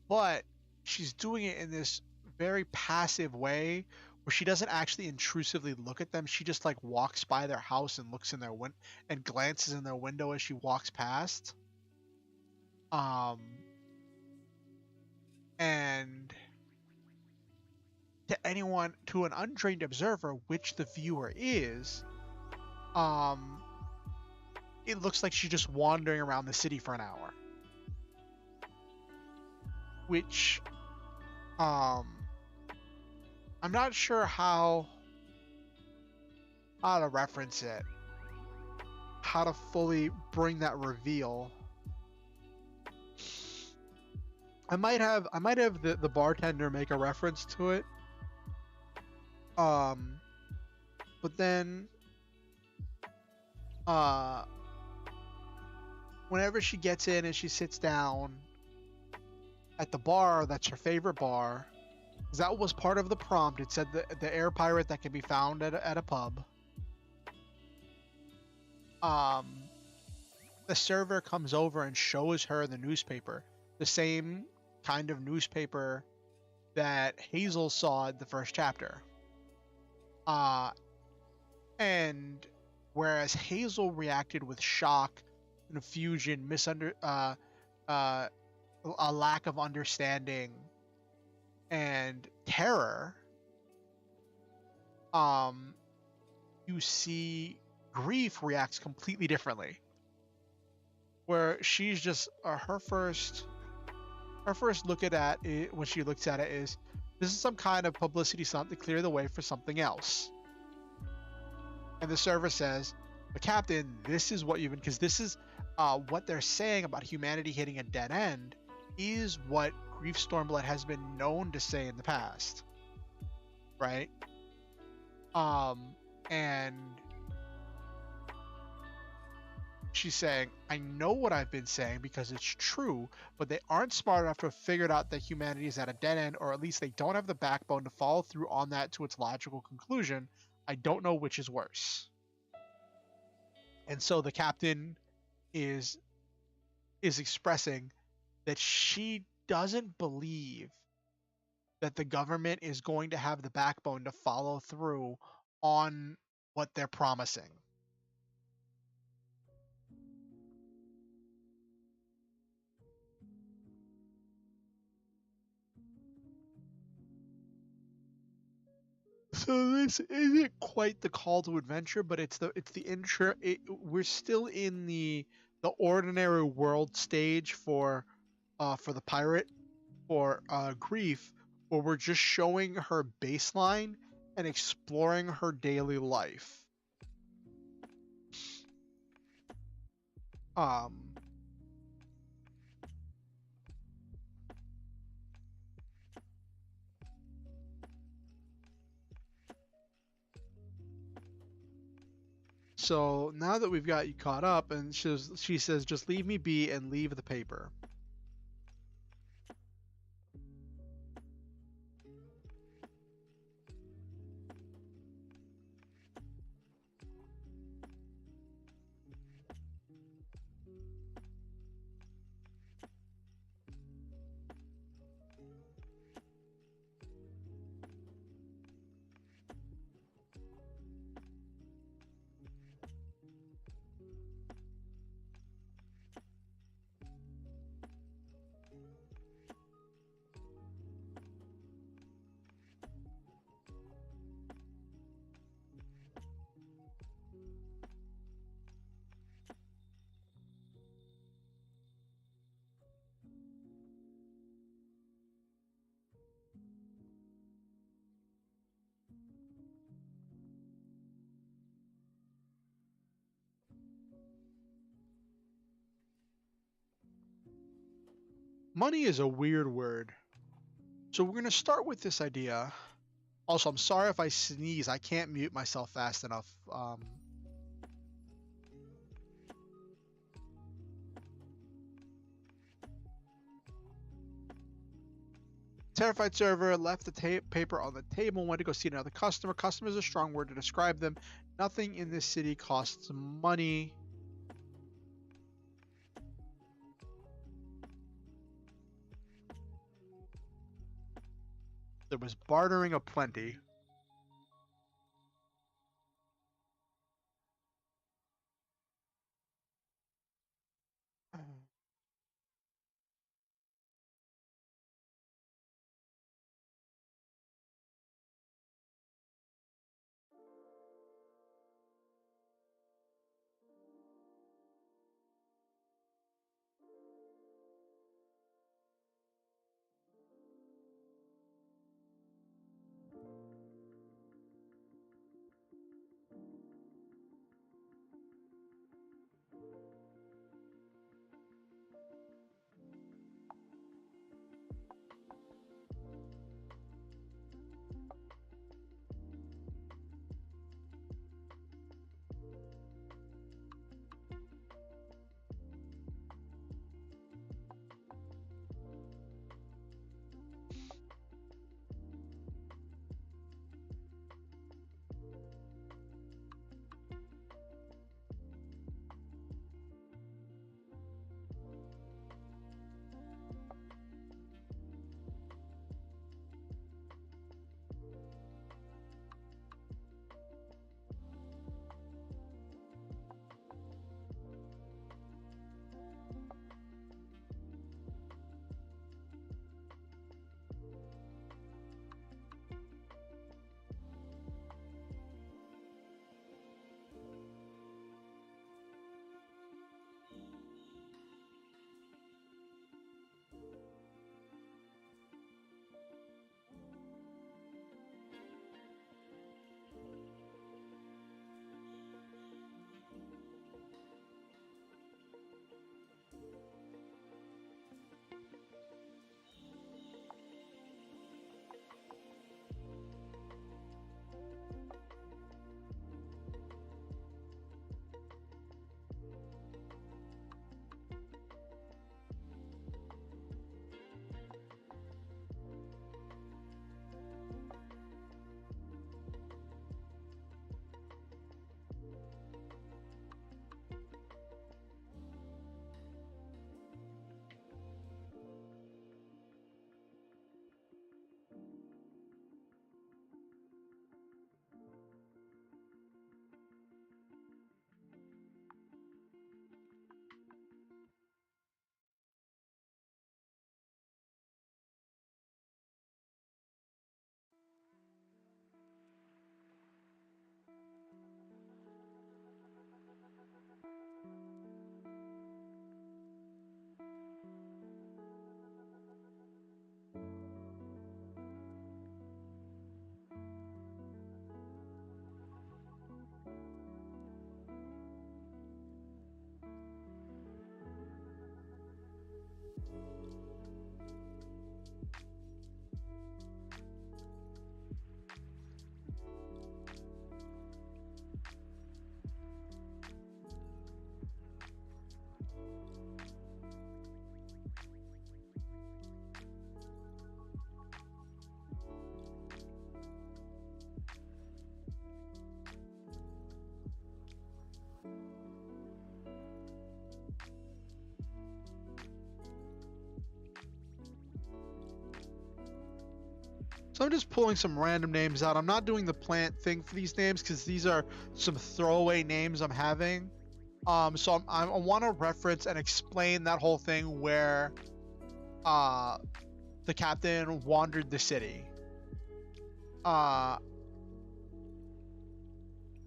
But she's doing it in this very passive way where she doesn't actually intrusively look at them. She just like walks by their house and looks in their and glances in their window as she walks past. And to an untrained observer, which the viewer is, it looks like she's just wandering around the city for an hour. Which, I'm not sure how to reference it, how to fully bring that reveal. I might have the bartender make a reference to it. But then, whenever she gets in and she sits down at the bar, that's her favorite bar, because that was part of the prompt. It said the air pirate that can be found at a pub. The server comes over and shows her the newspaper, the same kind of newspaper that Hazel saw in the first chapter. And whereas Hazel reacted with shock, confusion, a lack of understanding, and terror, you see Grief reacts completely differently. Where she's just her first look at it when she looks at it is, this is some kind of publicity stunt to clear the way for something else. And the server says, but Captain, this is what you've been, because this is what they're saying about humanity hitting a dead end is what Grief Stormblood has been known to say in the past. Right? And she's saying, I know what I've been saying because it's true, but they aren't smart enough to have figured out that humanity is at a dead end, or at least they don't have the backbone to follow through on that to its logical conclusion. I don't know which is worse. And so the captain is expressing that she doesn't believe that the government is going to have the backbone to follow through on what they're promising. So this isn't quite the call to adventure, but it's the intro. We're still in the ordinary world stage for the pirate, for Grief, where we're just showing her baseline and exploring her daily life. So now that we've got you caught up, and she says, just leave me be and leave the paper. Money is a weird word. So we're going to start with this idea. Also, I'm sorry if I sneeze. I can't mute myself fast enough. Terrified server left the paper on the table and went to go see another customer. Customer is a strong word to describe them. Nothing in this city costs money. There was bartering aplenty. So I'm just pulling some random names out. I'm not doing the plant thing for these names because these are some throwaway names I'm having. So I want to reference and explain that whole thing where uh, the captain wandered the city.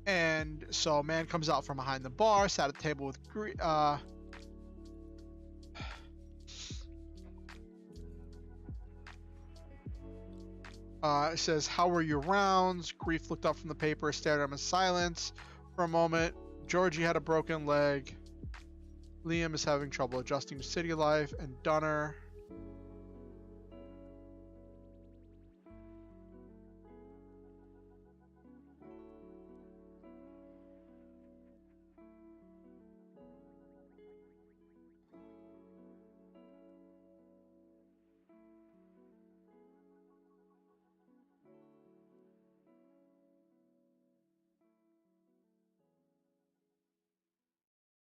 And so a man comes out from behind the bar, sat at the table with it says, "How were your rounds?" Grief looked up from the paper, stared at him in silence for a moment. Georgie had a broken leg. Liam is having trouble adjusting to city life, and Dunner.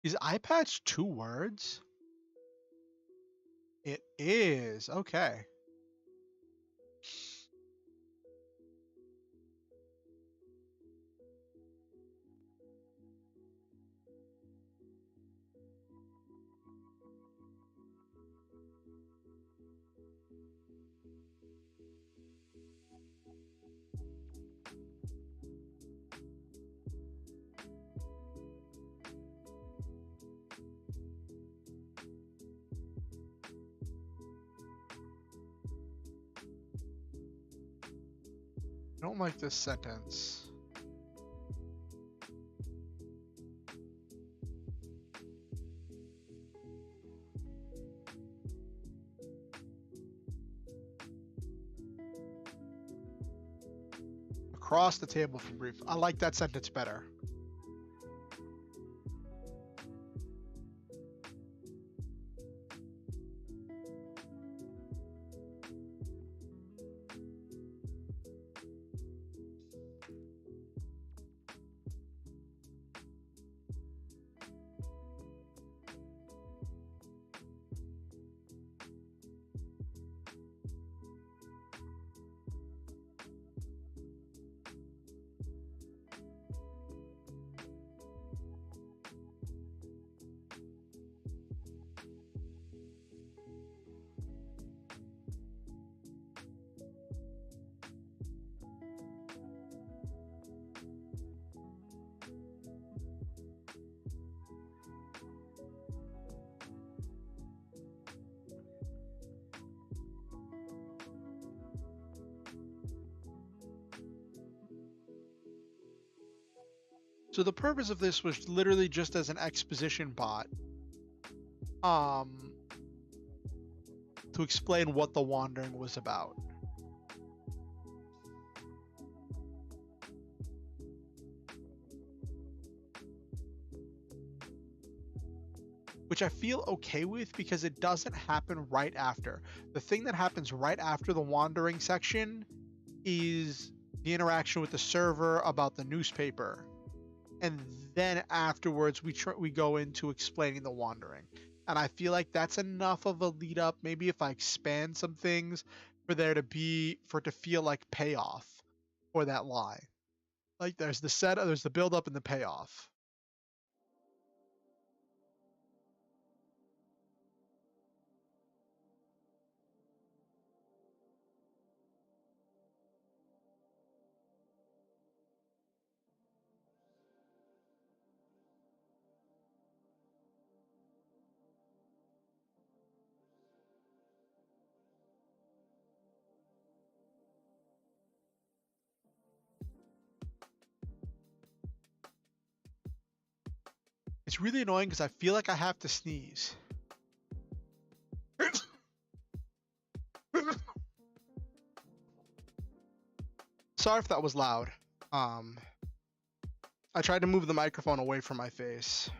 Is eye patch 2 words? It is. Okay. I don't like this sentence. Across the table from grief. I like that sentence better. So the purpose of this was literally just as an exposition bot. Um, to explain what the wandering was about. Which I feel okay with because it doesn't happen right after. The thing that happens right after the wandering section is the interaction with the server about the newspaper. And then afterwards we go into explaining the wandering. And I feel like that's enough of a lead up. Maybe if I expand some things for it to feel like payoff for that line. Like there's the build up and the payoff. It's really annoying because I feel like I have to sneeze. Sorry if that was loud. I tried to move the microphone away from my face.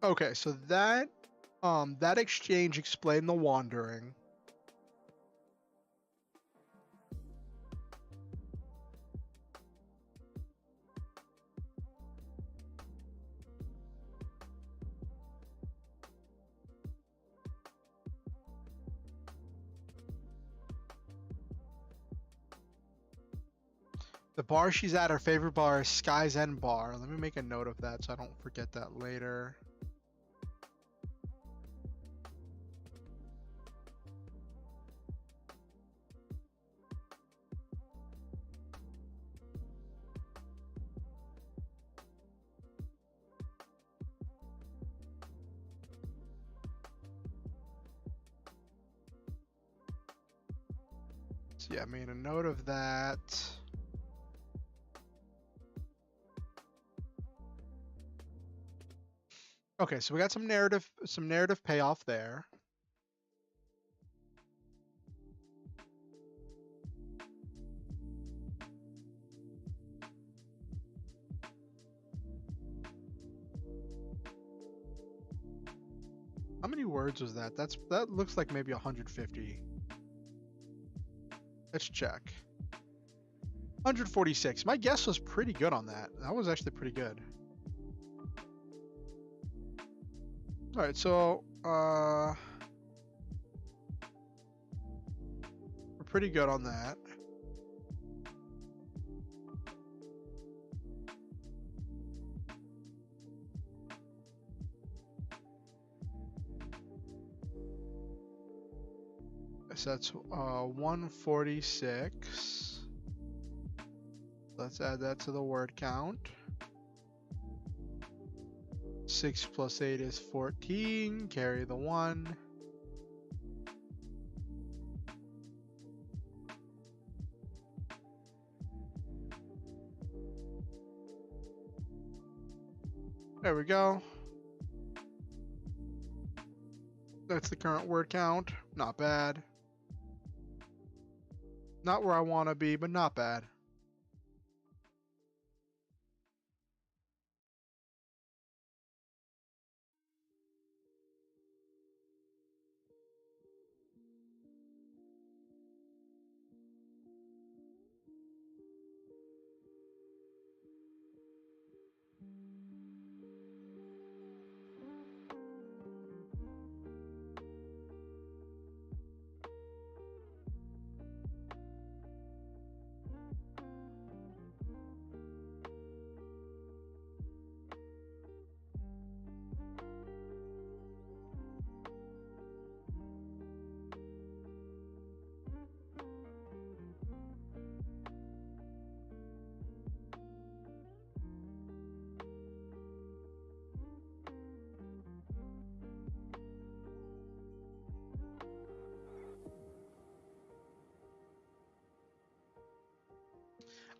Okay, so that exchange explained the wandering. The bar she's at, her favorite bar is Sky's End Bar. Let me make a note of that so I don't forget that later. So yeah, I made a note of that. Okay, so we got some narrative payoff there. How many words was that? That looks like maybe 150. Let's check. 146. My guess was pretty good on that. That was actually pretty good. All right, so we're pretty good on that. So that's 146. Let's add that to the word count. 6 plus 8 is 14. Carry the 1. There we go. That's the current word count. Not bad. Not where I want to be, but not bad.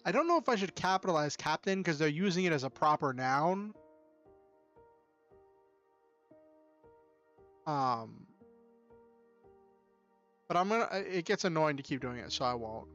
I don't know if I should capitalize captain because they're using it as a proper noun. But it gets annoying to keep doing it, so I won't.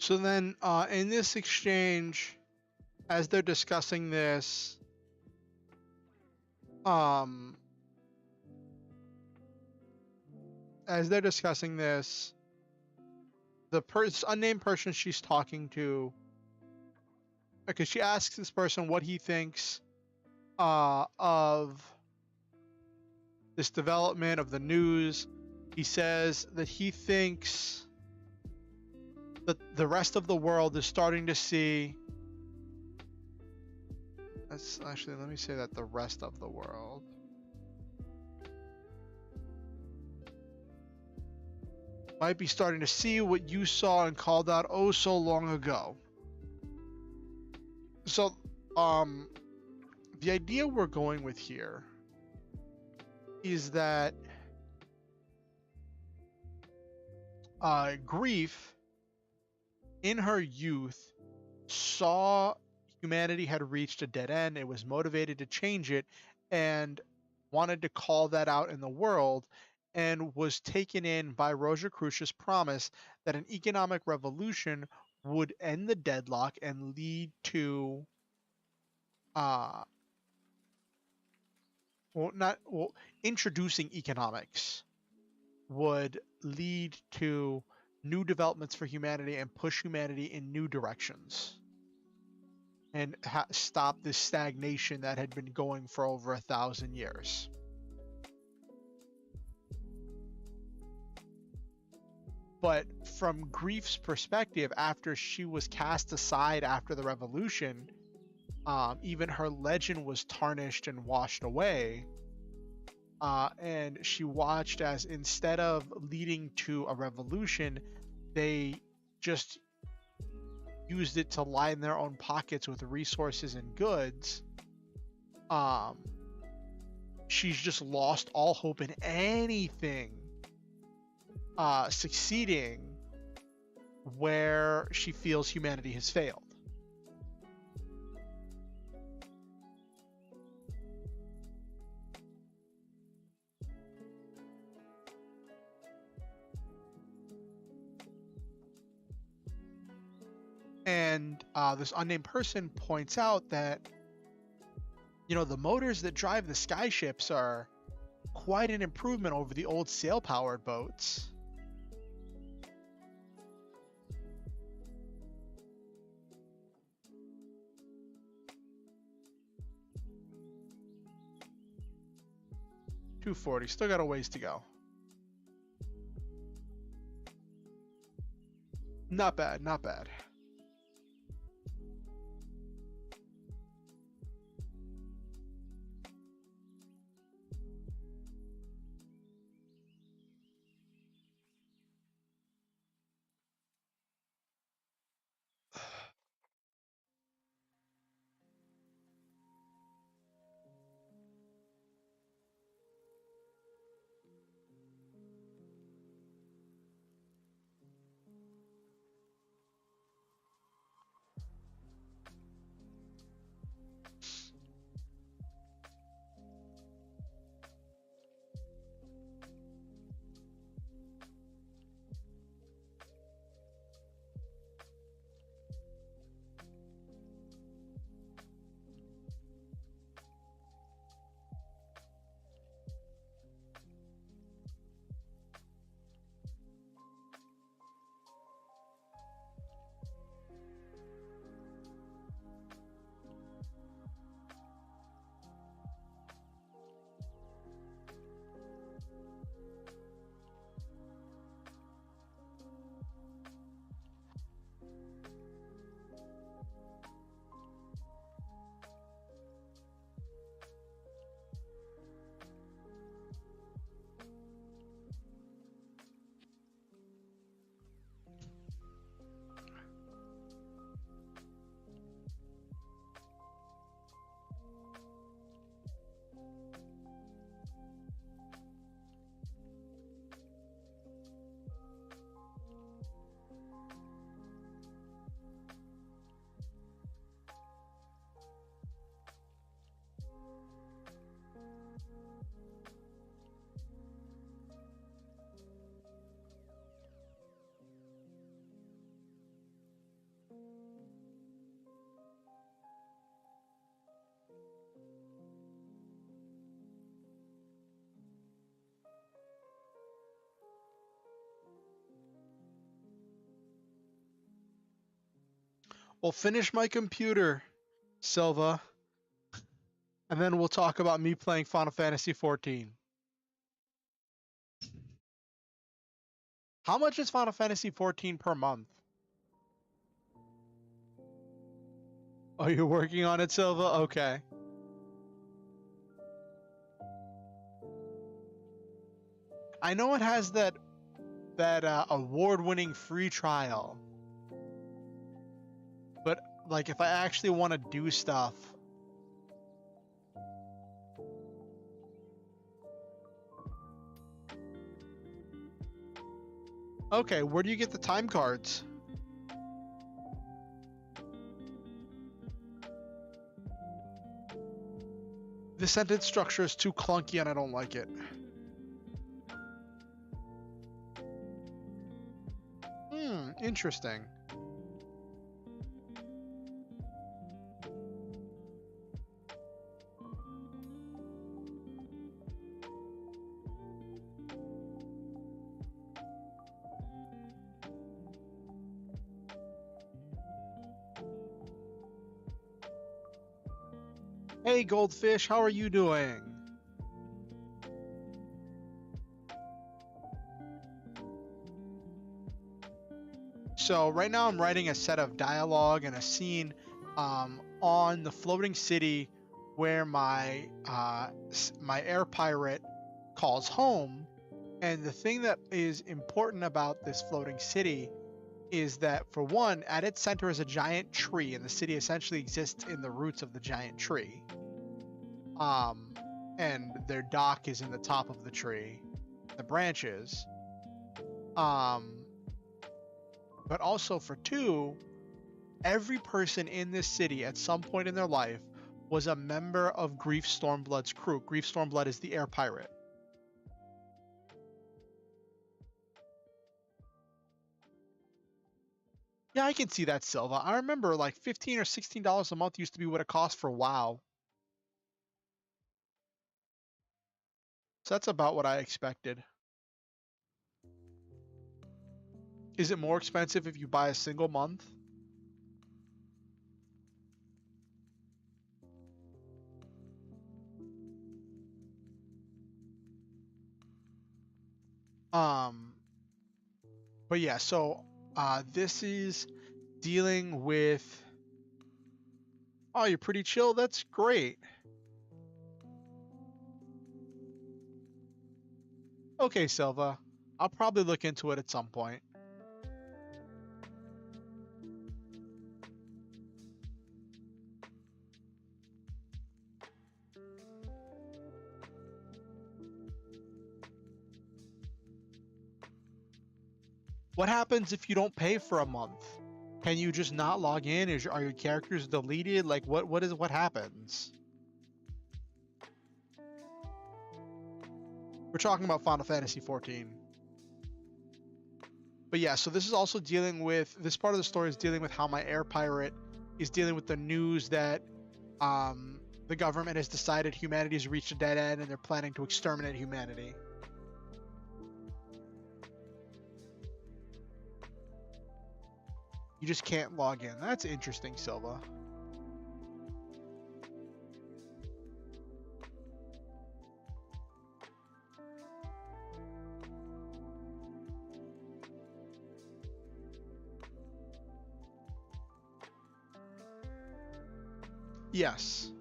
So then, in this exchange, as they're discussing this, um, as they're discussing this, the unnamed person she's talking to, because she asks this person what he thinks of this development of the news. He says that he thinks that the rest of the world is starting to see. Let's actually, let me say that the rest of the world might be starting to see what you saw and called out oh so long ago. So, the idea we're going with here is that Grief, in her youth, saw humanity had reached a dead end. It was motivated to change it and wanted to call that out in the world, and was taken in by Rosicrucius' promise that an economic revolution would end the deadlock and lead to uh introducing economics would lead to new developments for humanity and push humanity in new directions and stop this stagnation that had been going for over 1,000 years. But from Grief's perspective, after she was cast aside after the revolution, even her legend was tarnished and washed away. And she watched as, instead of leading to a revolution, they just used it to line their own pockets with resources and goods. She's just lost all hope in anything succeeding where she feels humanity has failed. And this unnamed person points out that, the motors that drive the skyships are quite an improvement over the old sail-powered boats. $240, still got a ways to go. Not bad, not bad. Well, finish my computer, Silva, and then we'll talk about me playing Final Fantasy 14. How much is Final Fantasy 14 per month? Oh, you're working on it, Silva? Okay. I know it has that award-winning free trial, but like if I actually want to do stuff. Okay, where do you get the time cards? The sentence structure is too clunky and I don't like it. Interesting. Hey, Goldfish, how are you doing? So right now I'm writing a set of dialogue and a scene on the floating city where my air pirate calls home. And the thing that is important about this floating city is that, for one, at its center is a giant tree, and the city essentially exists in the roots of the giant tree. And their dock is in the top of the tree, the branches. But also for two, every person in this city at some point in their life was a member of Grief Stormblood's crew. Grief Stormblood is the air pirate. Yeah, I can see that, Silva. I remember like $15 or $16 a month used to be what it cost for WoW. So that's about what I expected. Is it more expensive if you buy a single month? Um, but yeah, so this is dealing with. Oh, you're pretty chill. That's great. Okay, Silva. I'll probably look into it at some point. What happens if you don't pay for a month? Can you just not log in? Are your characters deleted? Like what happens? We're talking about Final Fantasy 14. But yeah, so this is also dealing with this part of the story is dealing with how my air pirate is dealing with the news that the government has decided humanity has reached a dead end and they're planning to exterminate humanity. You just can't log in. That's interesting, Silva. Yes.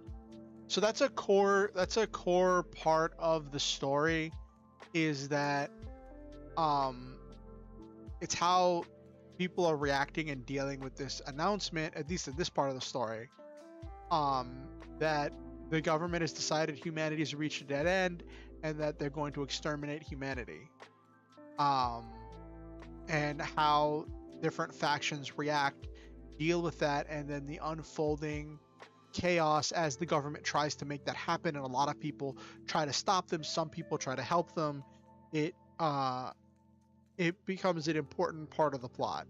So that's a core part of the story is that it's how people are reacting and dealing with this announcement, at least in this part of the story, that the government has decided humanity has reached a dead end and that they're going to exterminate humanity. And how different factions react, deal with that, and then the unfolding chaos as the government tries to make that happen, and a lot of people try to stop them. Some people try to help them. It becomes an important part of the plot.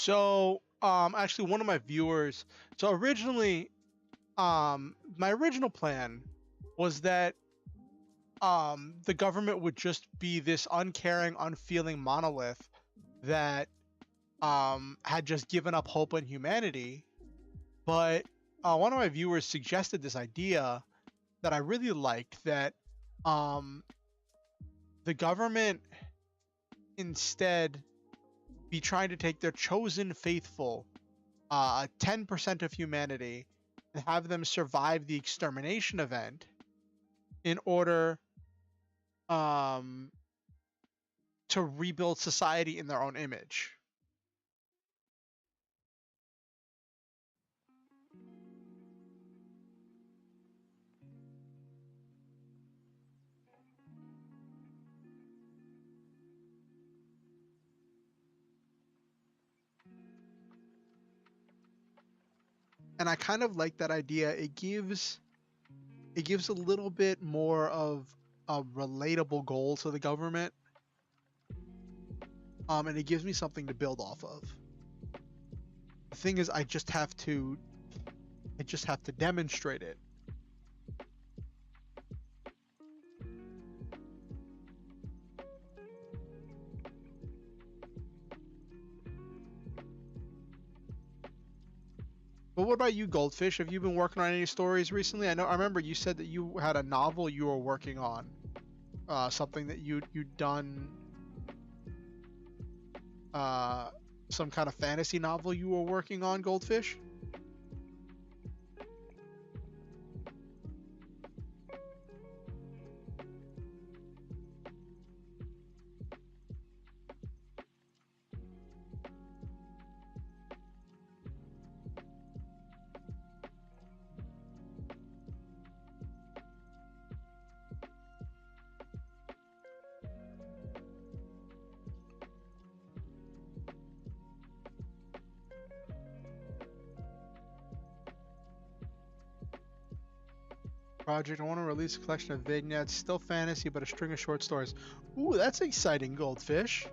So, actually, one of my viewers. So originally, my original plan was that the government would just be this uncaring, unfeeling monolith that had just given up hope on humanity. But one of my viewers suggested this idea that I really liked, that um, the government instead be trying to take their chosen faithful, 10% of humanity, and have them survive the extermination event in order um, to rebuild society in their own image. And I kind of like that idea. It gives a little bit more of a relatable goal to the government, and it gives me something to build off of. The thing is, I just have to demonstrate it. But what about you, Goldfish? Have you been working on any stories recently? I remember you said that you had a novel you were working on, something that you'd done, uh, some kind of fantasy novel you were working on, Goldfish. Project. I want to release a collection of vignettes, still fantasy, but a string of short stories. Ooh, that's exciting, Goldfish.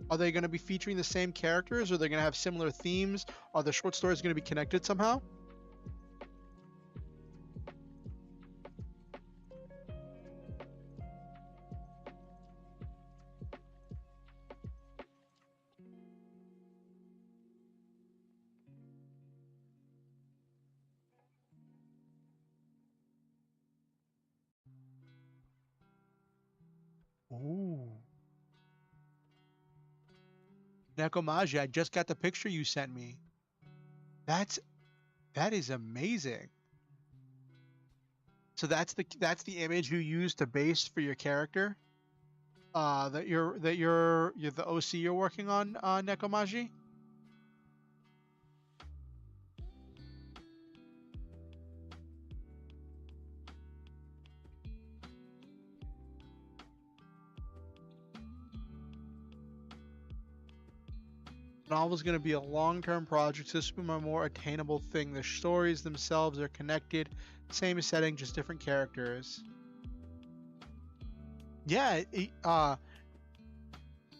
Are they going to be featuring the same characters? Are they going to have similar themes? Are the short stories going to be connected somehow? Ooh. Nekomaji, I just got the picture you sent me. That's that is amazing. So that's the image you use to base for your character. That you're the OC you're working on, Nekomaji. The novel's going to be a long-term project. So this will be my more attainable thing. The stories themselves are connected, same setting, just different characters. Yeah,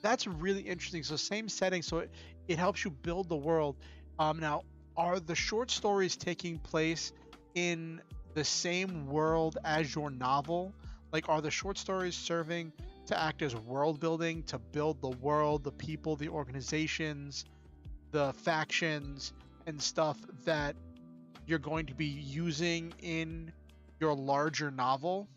that's really interesting. So same setting, so it helps you build the world. Now, are the short stories taking place in the same world as your novel? Like, are the short stories serving to act as world building, to build the world, the people, the organizations, the factions, and stuff that you're going to be using in your larger novel?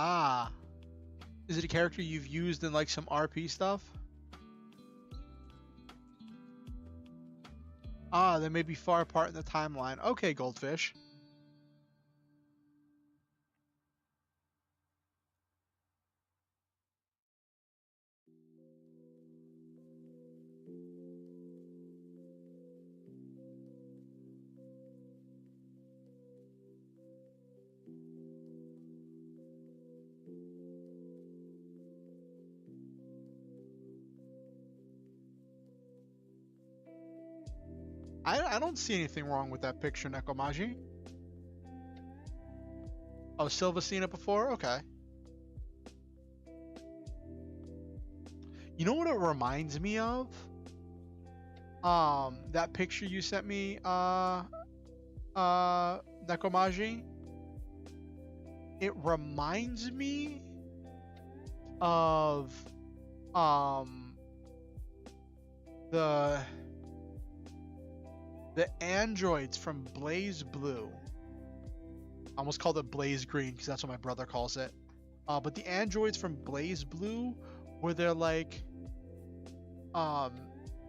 Ah. Is it a character you've used in like some RP stuff? Ah, they may be far apart in the timeline. Okay, Goldfish. I don't see anything wrong with that picture, Nekomaji. Oh, Silva's seen it before? Okay. You know what it reminds me of? That picture you sent me, Nekomaji. It reminds me of, um, the androids from Blaze Blue. I almost called it Blaze Green because that's what my brother calls it. But the androids from Blaze Blue, where they're like,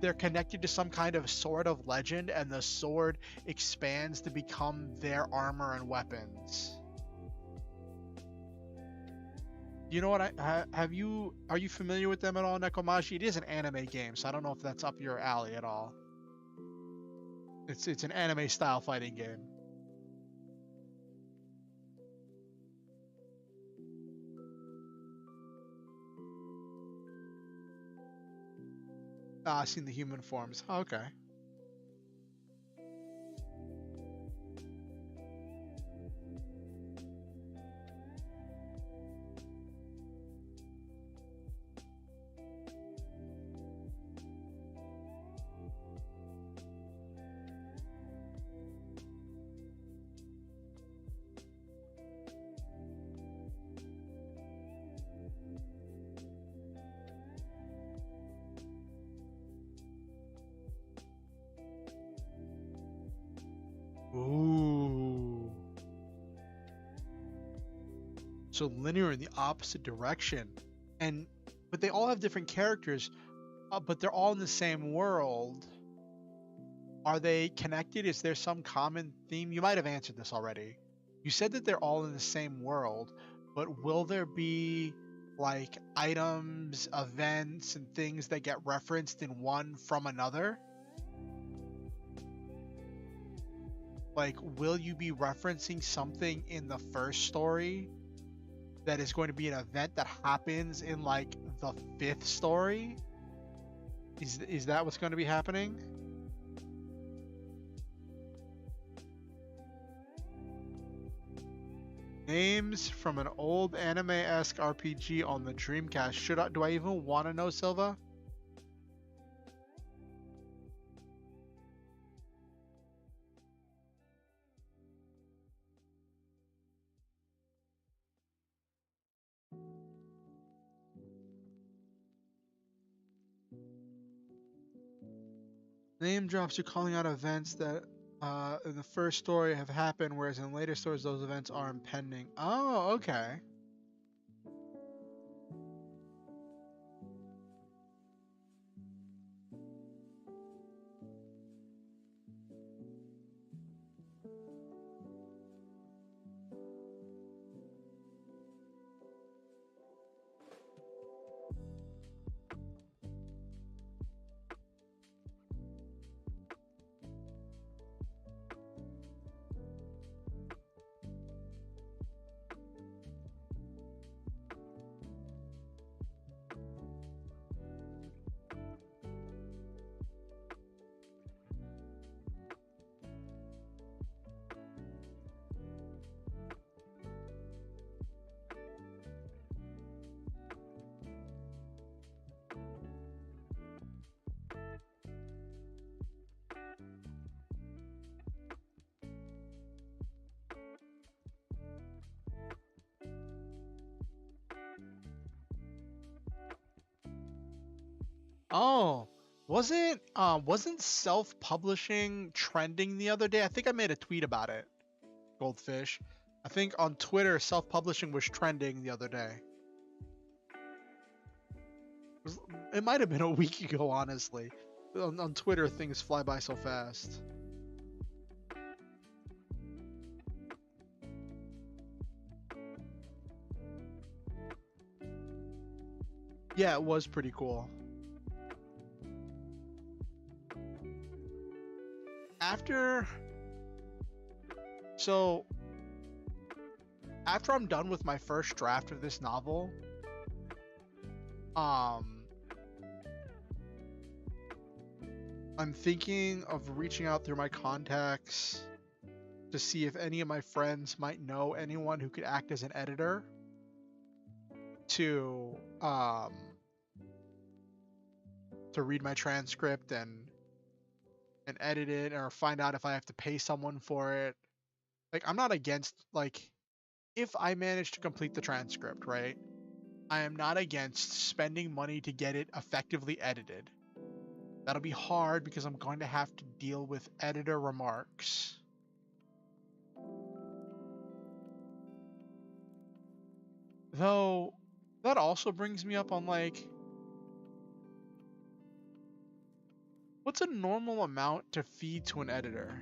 they're connected to some kind of sword of legend, and the sword expands to become their armor and weapons. You know what? Are you familiar with them at all, Nekomashi? It is an anime game, so I don't know if that's up your alley at all. It's an anime style fighting game. Ah, I've seen the human forms. Oh, okay. Ooh. So linear in the opposite direction. But they all have different characters, but they're all in the same world. Are they connected? Is there some common theme? You might have answered this already. You said that they're all in the same world, but will there be like items, events, and things that get referenced in one from another? Like, will you be referencing something in the first story that is going to be an event that happens in like the fifth story? Is that what's going to be happening? Names from an old anime-esque RPG on the Dreamcast. Do I even want to know, Silva? Name drops are calling out events that in the first story have happened, whereas in later stories those events are impending. Oh, okay. Oh, wasn't self-publishing trending the other day? I think I made a tweet about it, Goldfish. I think on Twitter, self-publishing was trending the other day. It might have been a week ago, honestly. On Twitter, things fly by so fast. Yeah, it was pretty cool. After I'm done with my first draft of this novel, I'm thinking of reaching out through my contacts to see if any of my friends might know anyone who could act as an editor to read my transcript and edit it, or find out if I have to pay someone for it. Like, I'm not against, like, if I manage to complete the transcript, right? I am not against spending money to get it effectively edited. That'll be hard because I'm going to have to deal with editor remarks. Though, that also brings me up on, like, what's a normal amount to feed to an editor?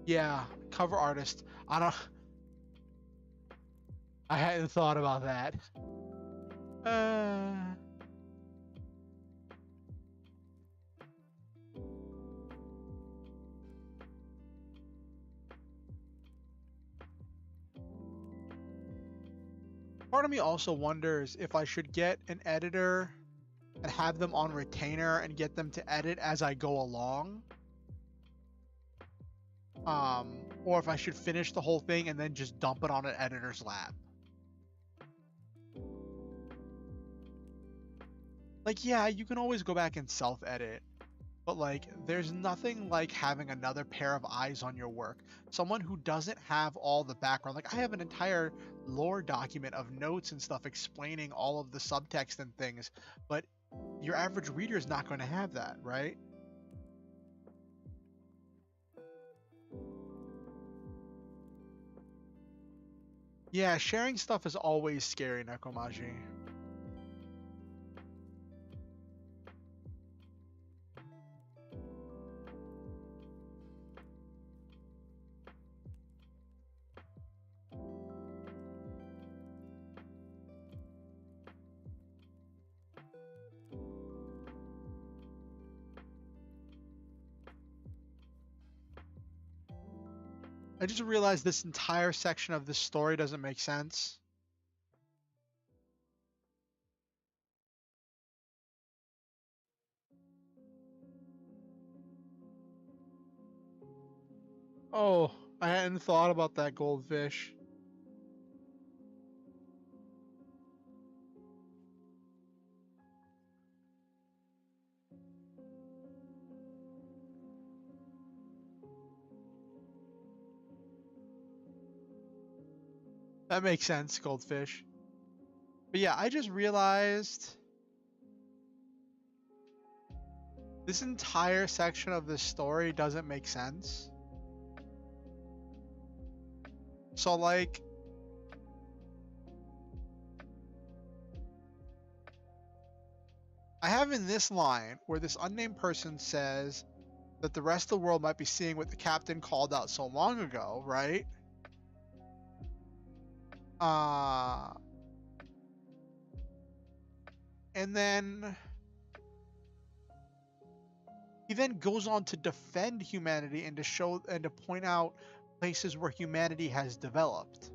Yeah, cover artist. I hadn't thought about that. Part of me also wonders if I should get an editor and have them on retainer and get them to edit as I go along. Or if I should finish the whole thing and then just dump it on an editor's lap. Like, yeah, you can always go back and self-edit, but like, there's nothing like having another pair of eyes on your work. Someone who doesn't have all the background. Like, I have an entire lore document of notes and stuff explaining all of the subtext and things, but your average reader is not going to have that, right? Yeah, sharing stuff is always scary, Nekomaji. I just realized this entire section of this story doesn't make sense. Oh, I hadn't thought about that goldfish. That makes sense, goldfish. But yeah, I just realized this entire section of this story doesn't make sense. So, like, I have in this line where this unnamed person says that the rest of the world might be seeing what the captain called out so long ago, right? And then he then goes on to defend humanity and to show and to point out places where humanity has developed.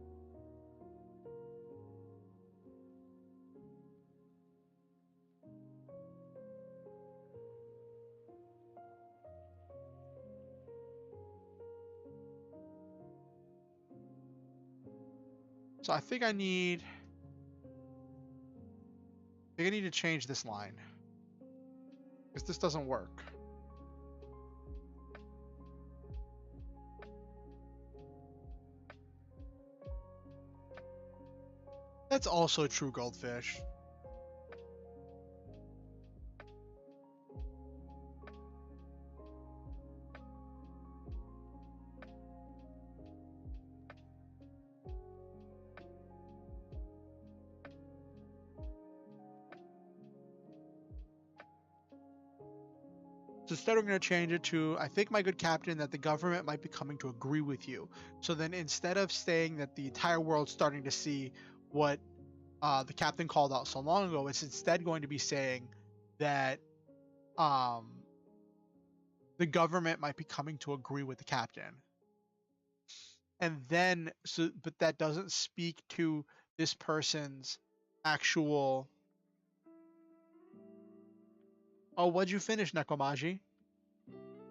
So I think I need to change this line, because this doesn't work. That's also true, goldfish. So instead, we're going to change it to, I think, my good captain, that the government might be coming to agree with you. So then instead of saying that the entire world's starting to see what the captain called out so long ago, it's instead going to be saying that um, the government might be coming to agree with the captain. And then, so, but that doesn't speak to this person's actual. Oh, what'd you finish, Nekomaji?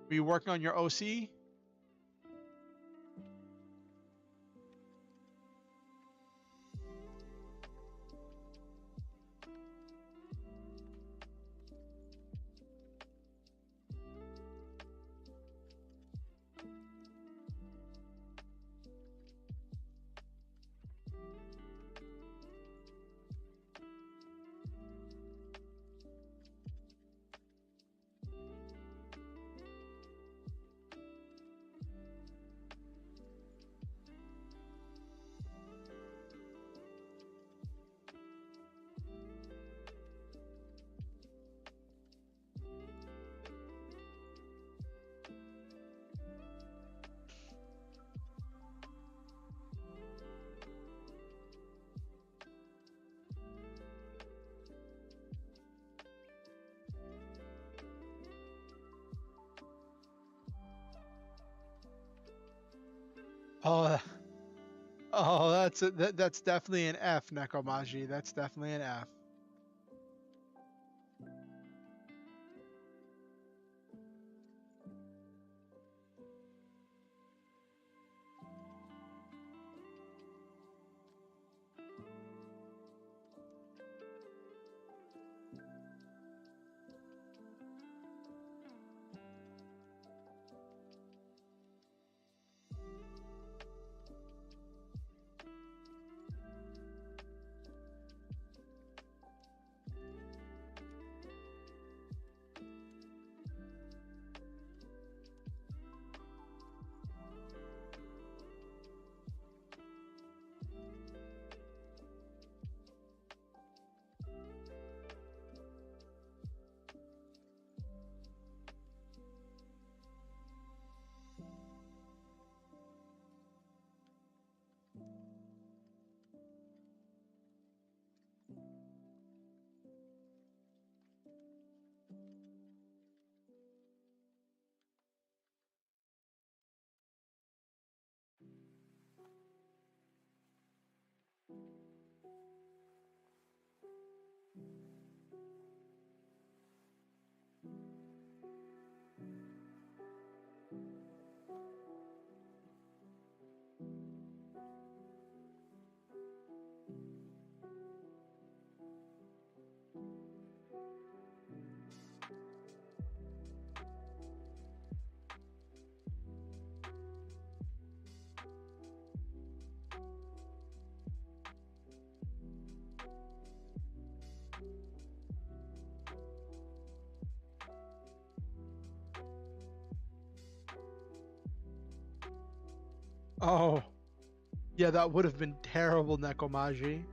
Were you working on your OC? Oh, oh, that's definitely an F, Nekomaji. That's definitely an F. Oh, yeah, that would have been terrible, Nekomaji.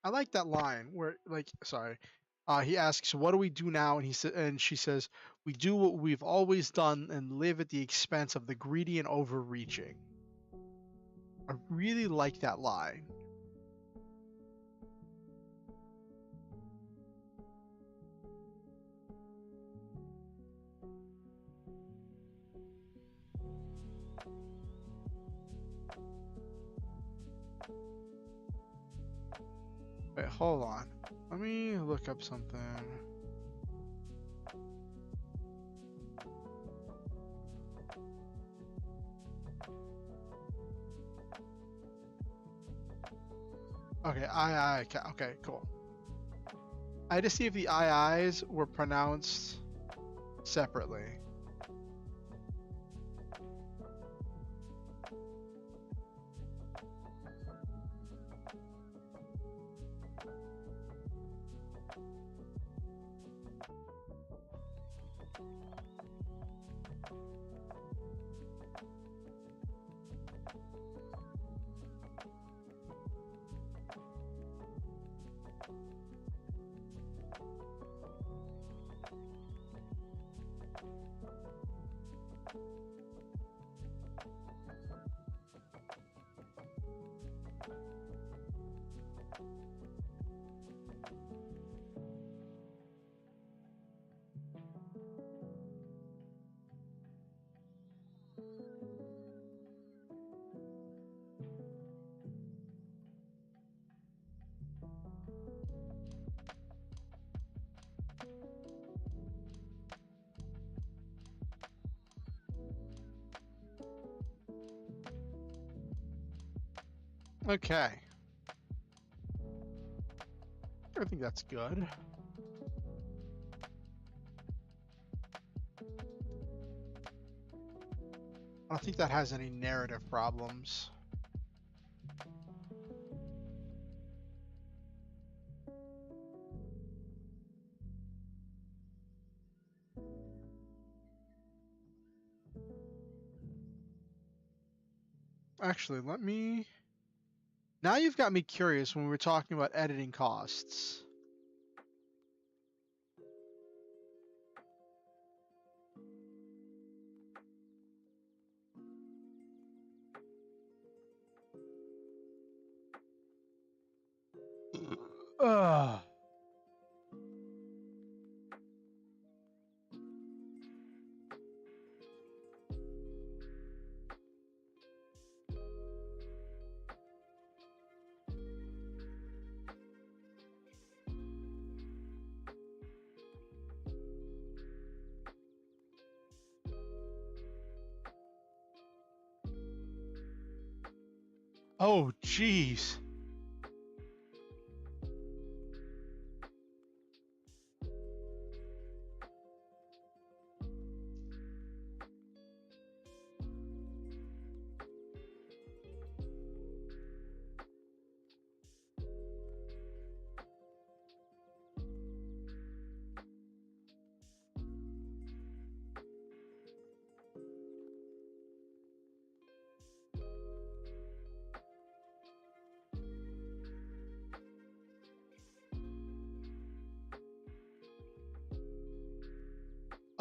I like that line where, like, sorry, he asks, "What do we do now?" And she says, "We do what we've always done and live at the expense of the greedy and overreaching." I really like that line. Wait, hold on. Let me look up something. Okay, okay, cool. I had to see if the IIs were pronounced separately. Okay. I think that's good. I don't think that has any narrative problems. Actually, let me... Now you've got me curious when we were talking about editing costs. Ugh. Oh, jeez.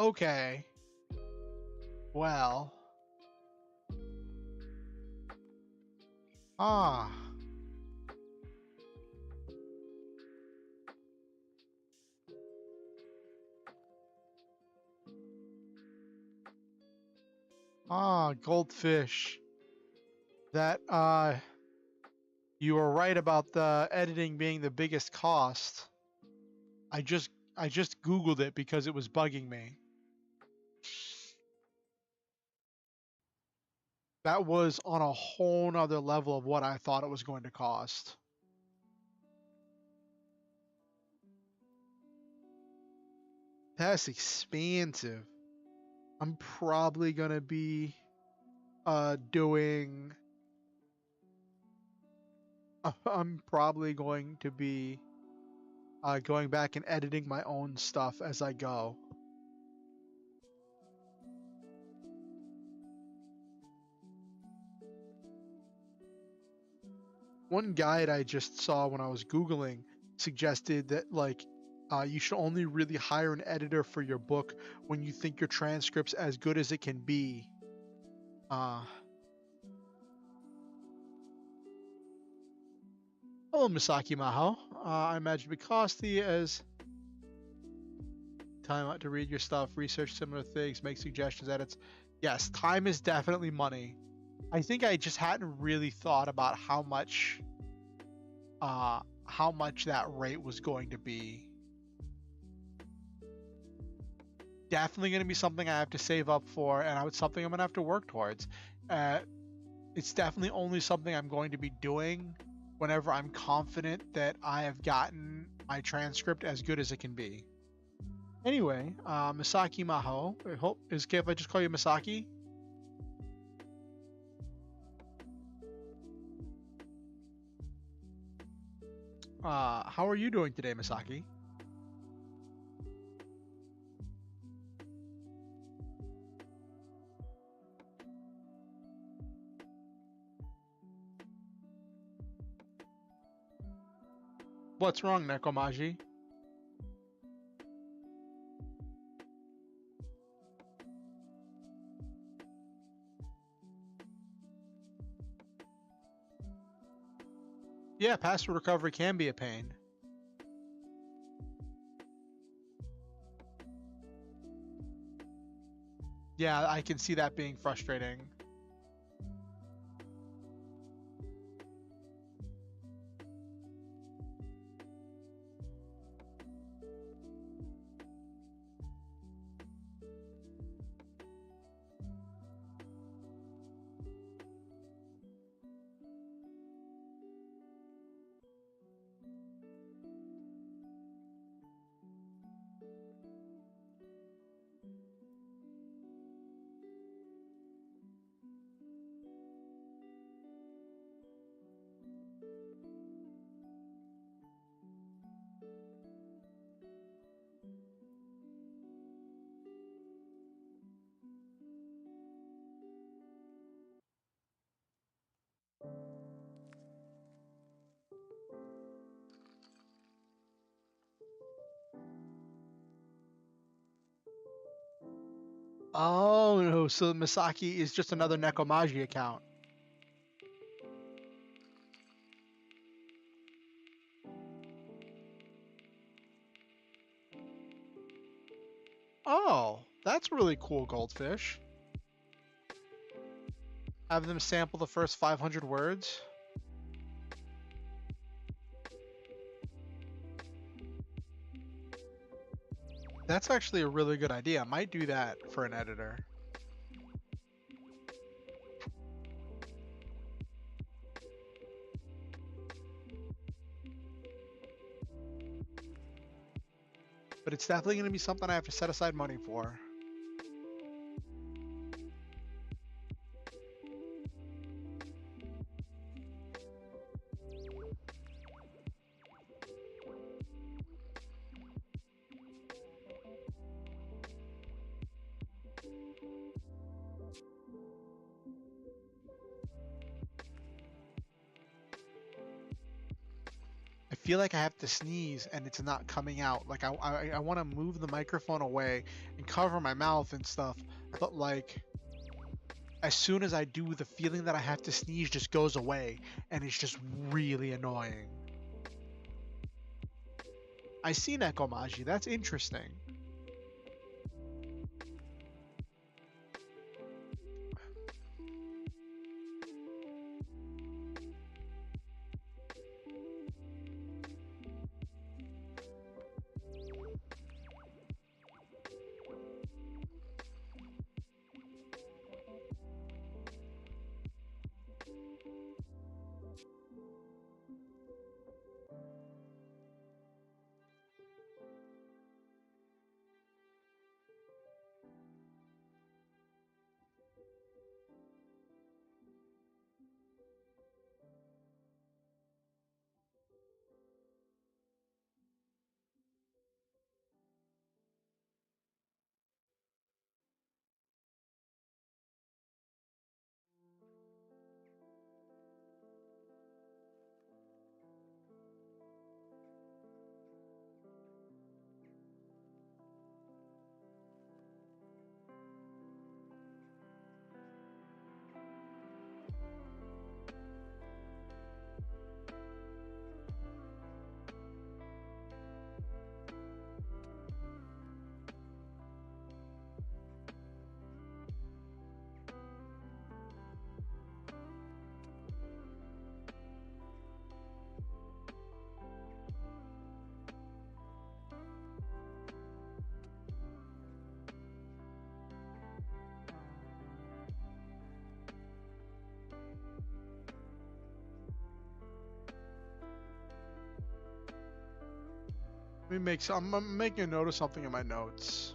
Okay. Well. Ah. Ah, goldfish. That, you were right about the editing being the biggest cost. I just Googled it because it was bugging me. That was on a whole nother level of what I thought it was going to cost. That's expensive. I'm probably gonna be doing I'm probably going to be going back and editing my own stuff as I go. One guide I just saw when I was Googling suggested that like you should only really hire an editor for your book when you think your transcript's as good as it can be. Hello, Misaki Maho. I imagine it'd be costly as time out to read your stuff, research similar things, make suggestions, edits. Yes, time is definitely money. I think I just hadn't really thought about how much how much that rate was going to be. Definitely going to be something I have to save up for, and it's something I'm going to have to work towards. Uh, it's definitely only something I'm going to be doing whenever I'm confident that I have gotten my transcript as good as it can be. Anyway, Misaki Maho. I hope is it okay if I just call you Misaki? How are you doing today, Misaki? What's wrong, Nekomaji? Yeah, password recovery can be a pain. Yeah, I can see that being frustrating. Oh no, so Misaki is just another Nekomaji account. Oh, that's really cool, Goldfish. Have them sample the first 500 words. That's actually a really good idea. I might do that for an editor. But it's definitely going to be something I have to set aside money for. I feel like I have to sneeze and it's not coming out. Like I want to move the microphone away and cover my mouth and stuff, but like as soon as I do, the feeling that I have to sneeze just goes away and it's just really annoying. I see Nekomaji. That's interesting. I'm making a note of something in my notes.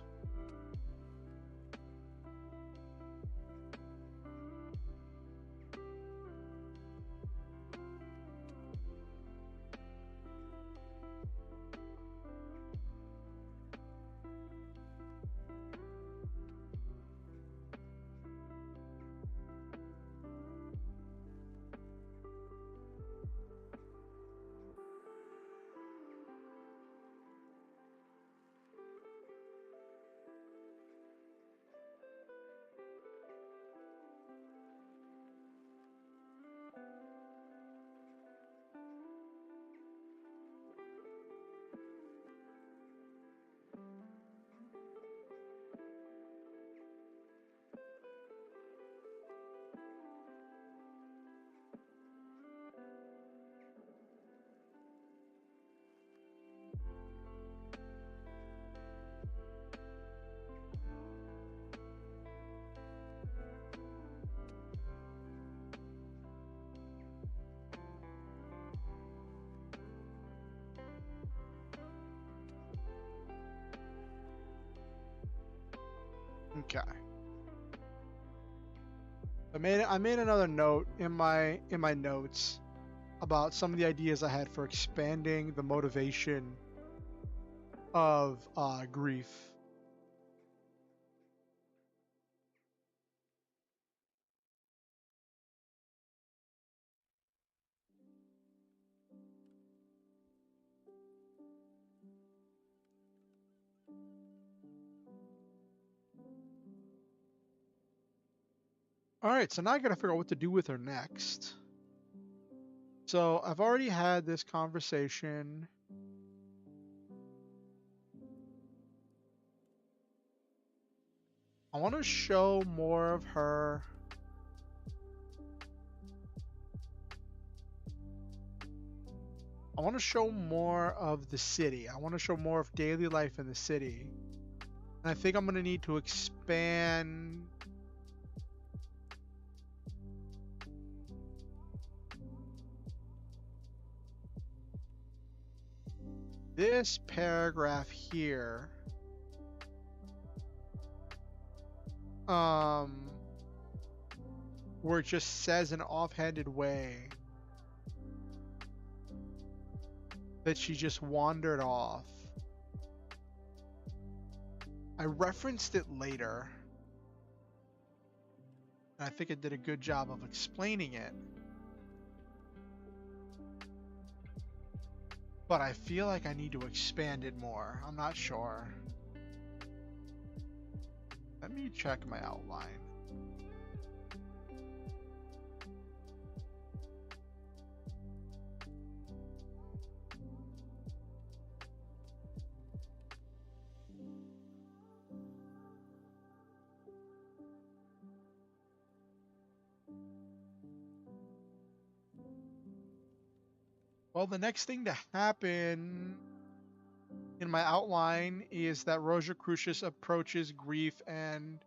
Okay. I made another note in my notes about some of the ideas I had for expanding the motivation of grief. All right, so now I got to figure out what to do with her next. So I've already had this conversation. I want to show more of her. I want to show more of the city. I want to show more of daily life in the city. And I think I'm going to need to expand this paragraph here. Where it just says in an offhanded way that she just wandered off. I referenced it later, and I think I did a good job of explaining it. But I feel like I need to expand it more. I'm not sure. Let me check my outline. Well, the next thing to happen in my outline is that Rosa Crucius approaches Grief and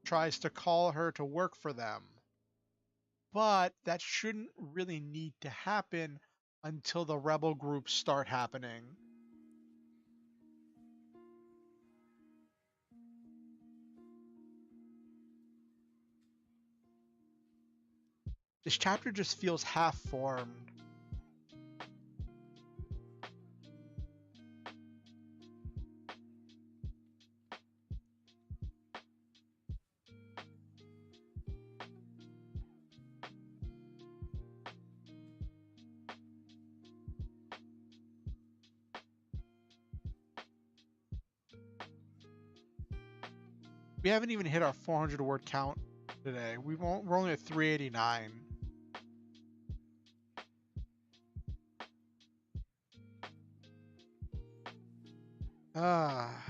tries to call her to work for them. But that shouldn't really need to happen until the rebel groups start happening. This chapter just feels half-formed. We haven't even hit our 400 word count today. We're only at 389. Ah.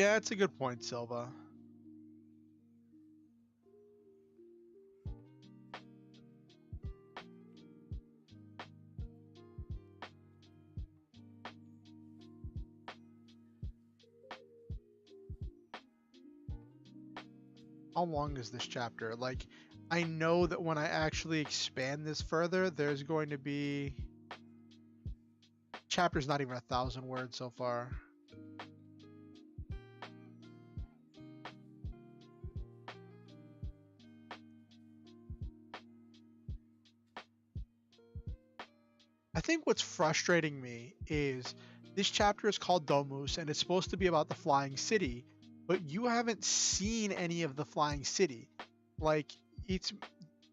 Yeah, it's a good point, Silva. How long is this chapter? Like, I know that when I actually expand this further, there's going to be... Chapter's not even 1,000 words so far. I think what's frustrating me is this chapter is called Domus and it's supposed to be about the flying city, but you haven't seen any of the flying city. Like, it's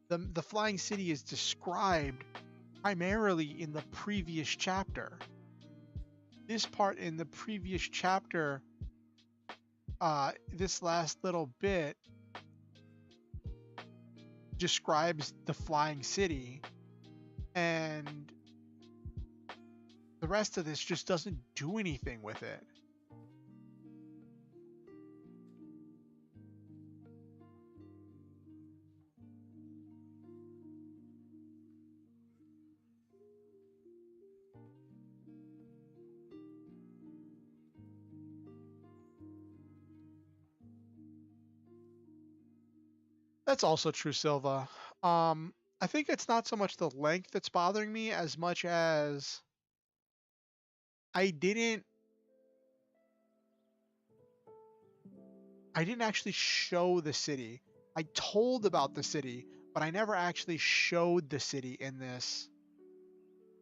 the flying city is described primarily in the previous chapter. This part in the previous chapter, this last little bit describes the flying city, and the rest of this just doesn't do anything with it. That's also true, Silva. I think it's not so much the length that's bothering me as much as I didn't I didn't actually show the city. I told about the city, but I never actually showed the city in this.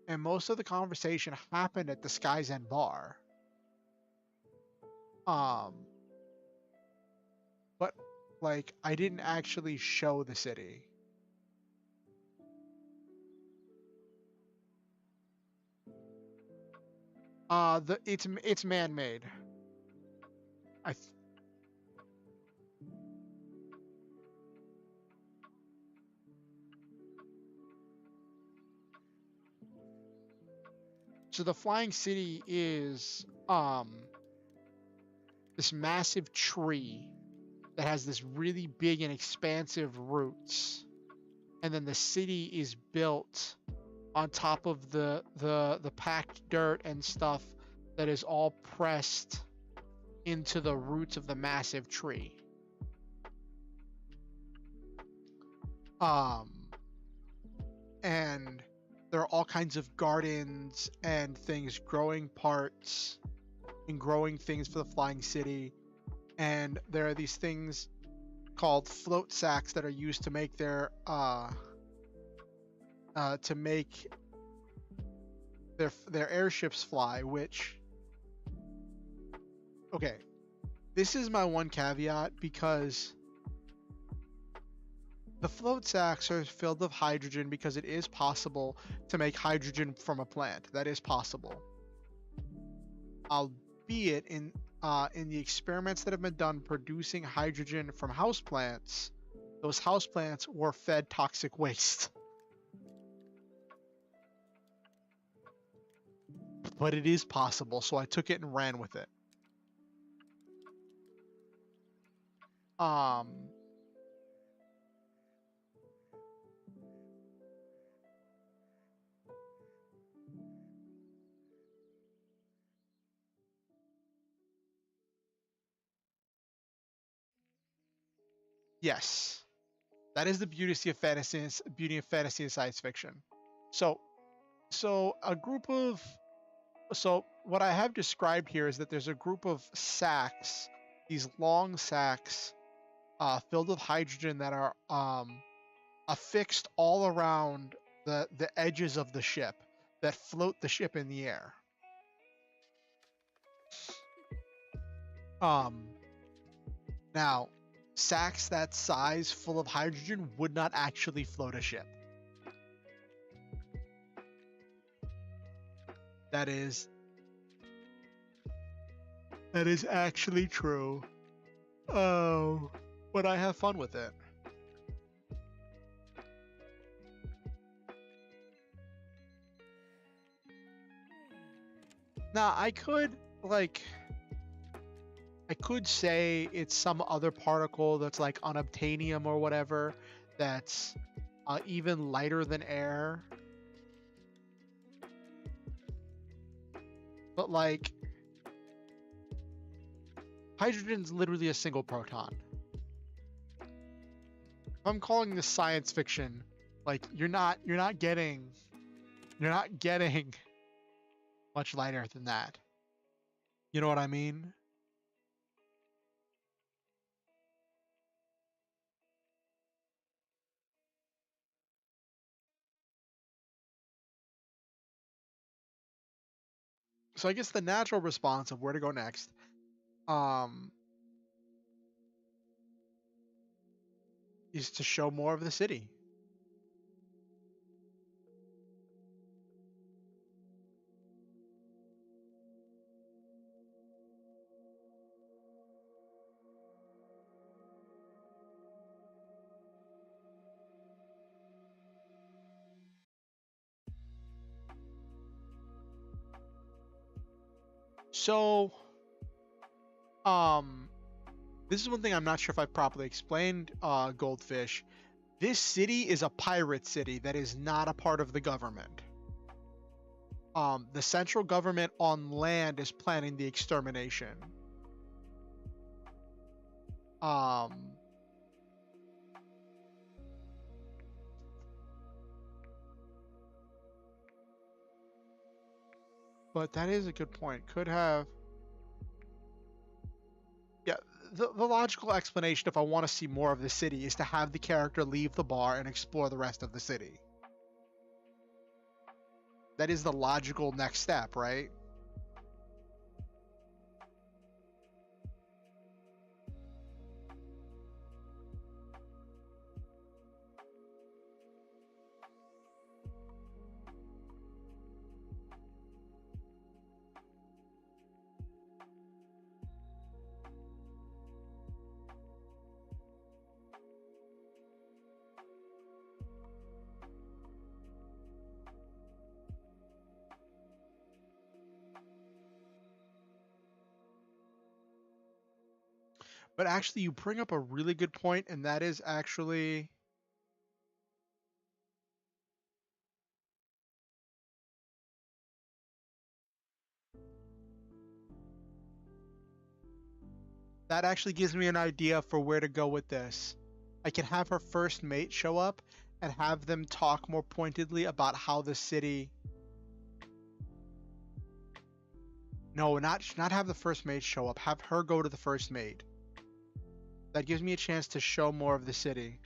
And most of the conversation happened at the Sky's End bar. Um, but like I didn't actually show the city. It's man-made. I th- so the flying city is this massive tree that has this really big and expansive roots, and then the city is built on top of the packed dirt and stuff that is all pressed into the roots of the massive tree. Um, and there are all kinds of gardens and things growing parts and growing things for the flying city. And there are these things called float sacks that are used to make their airships fly, which, okay, this is my one caveat, because the float sacks are filled with hydrogen because it is possible to make hydrogen from a plant. That is possible. Albeit in the experiments that have been done producing hydrogen from houseplants, those houseplants were fed toxic waste. But it is possible, so I took it and ran with it. Um, yes, that is the beauty of fantasy and science fiction. So, so a group of so what I have described here is that there's a group of sacks, these long sacks, filled with hydrogen that are affixed all around the edges of the ship that float the ship in the air. Um, Now, sacks that size full of hydrogen would not actually float a ship. That is actually true. Oh, but I have fun with it. Now, I could, like, I could say it's some other particle that's like unobtainium or whatever, that's even lighter than air. But like hydrogen's literally a single proton. If I'm calling this science fiction, like you're not getting much lighter than that. You know what I mean? So I guess the natural response of where to go next, um, is to show more of the city. So, um, this is one thing I'm not sure if I properly explained, Goldfish. This city is a pirate city that is not a part of the government. The central government on land is planning the extermination. Um, but that is a good point. Could have, yeah, the logical explanation if I want to see more of the city is to have the character leave the bar and explore the rest of the city. That is the logical next step, right? But actually, you bring up a really good point, and that is actually that actually gives me an idea for where to go with this. I can have her first mate show up and have them talk more pointedly about how the city. No, not have the first mate show up. Have her go to the first mate. That gives me a chance to show more of the city.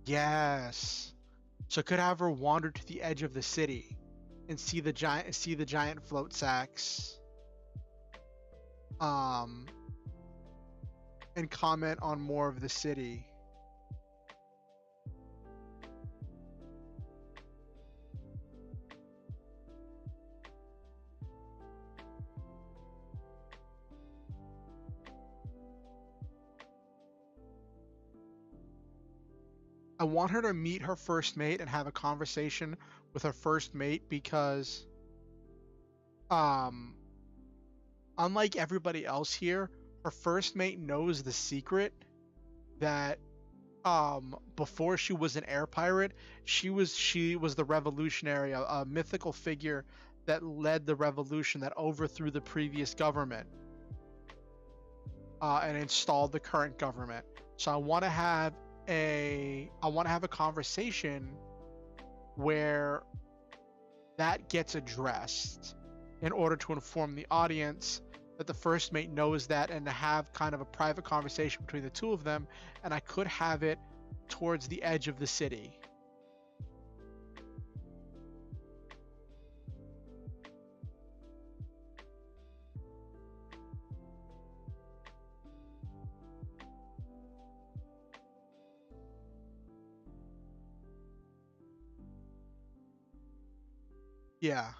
Yes. So I could have her wander to the edge of the city and see the giant float sacks. Um, and comment on more of the city. I want her to meet her first mate and have a conversation with her first mate because um unlike everybody else here, her first mate knows the secret that before she was an air pirate, she was the revolutionary, a mythical figure that led the revolution that overthrew the previous government and installed the current government. So I want to have a conversation where that gets addressed in order to inform the audience that the first mate knows that and to have kind of a private conversation between the two of them. And I could have it towards the edge of the city. Yeah.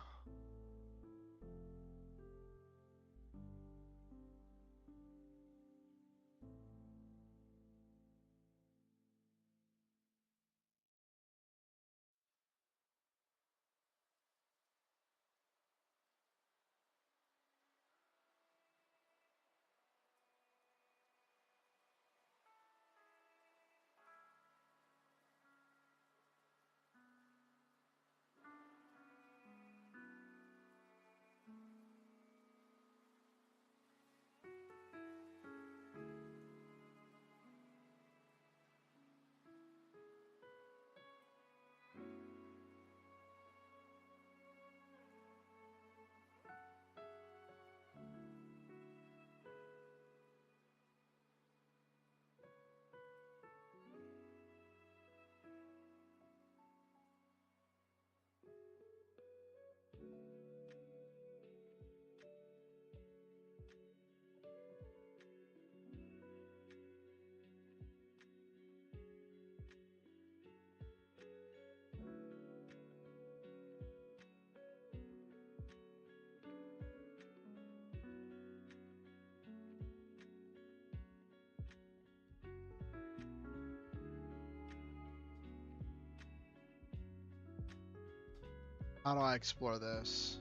How do I explore this?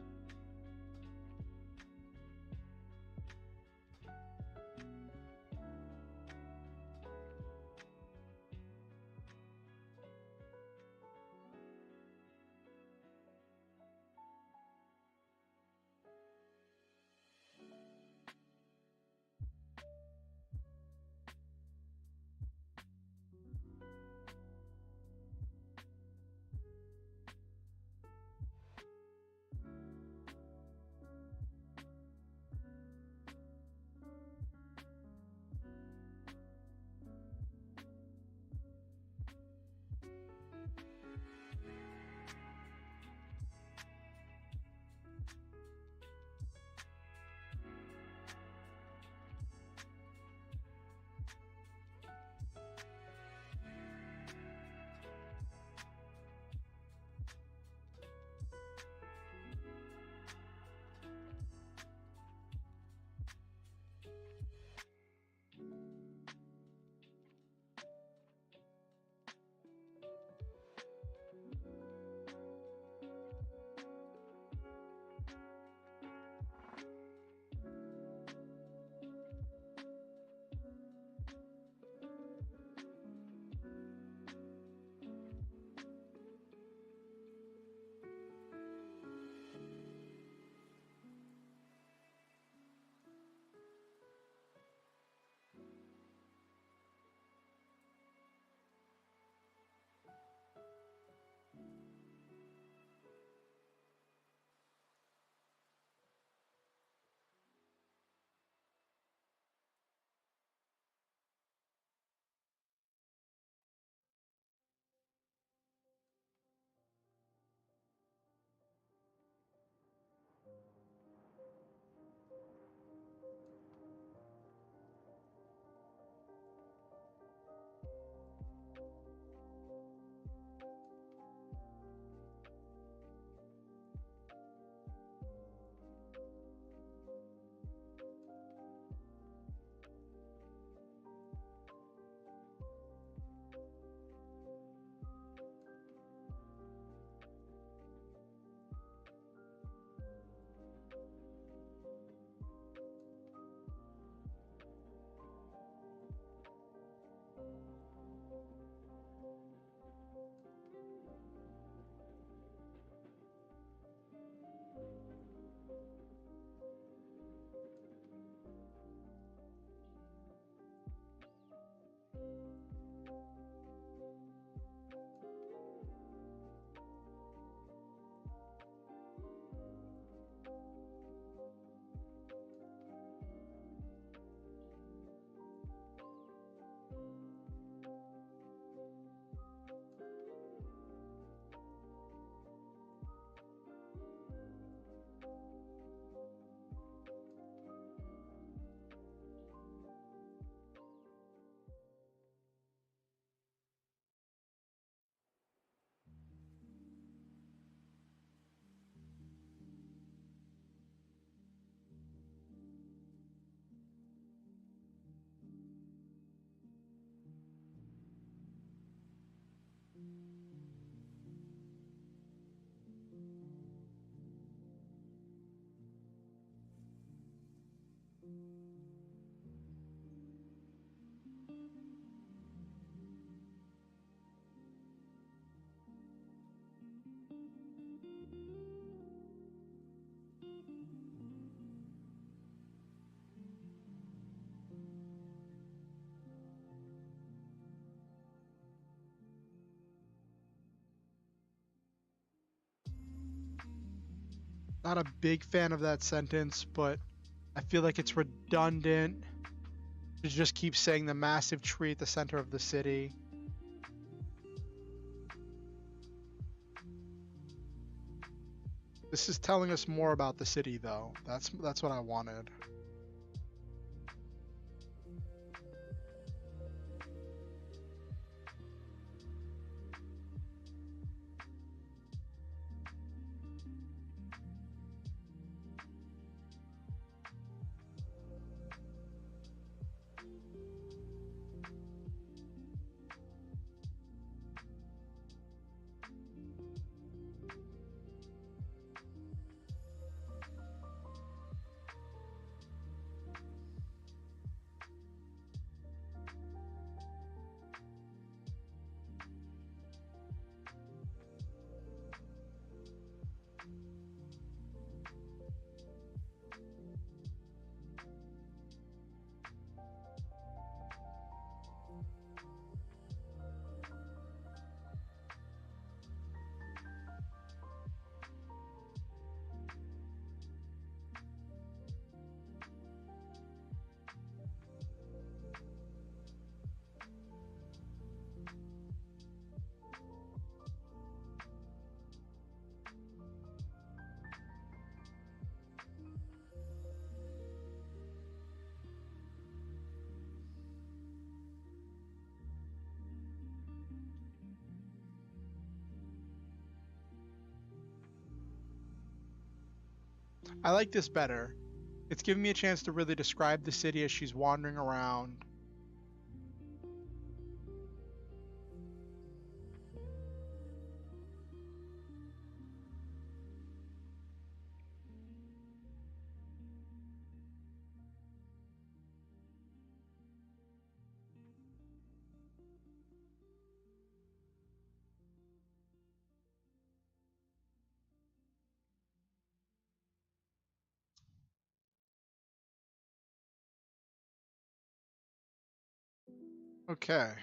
Not a big fan of that sentence, but I feel like it's redundant to just keep saying the massive tree at the center of the city. This is telling us more about the city, though. That's what I wanted. I like this better. It's giving me a chance to really describe the city as she's wandering around. Okay.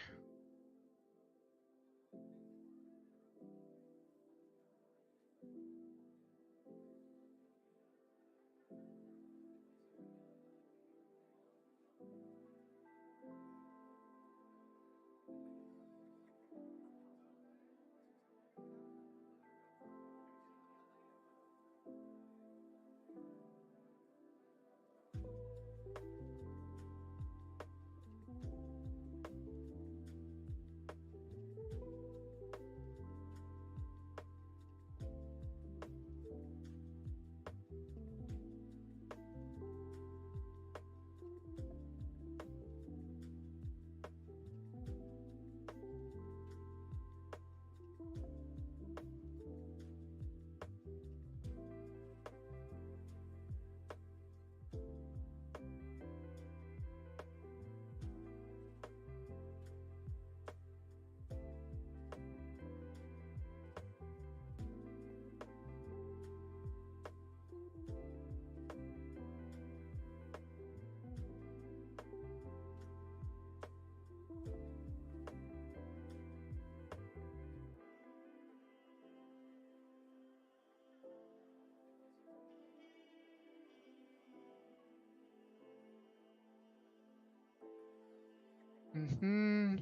Mm-hmm.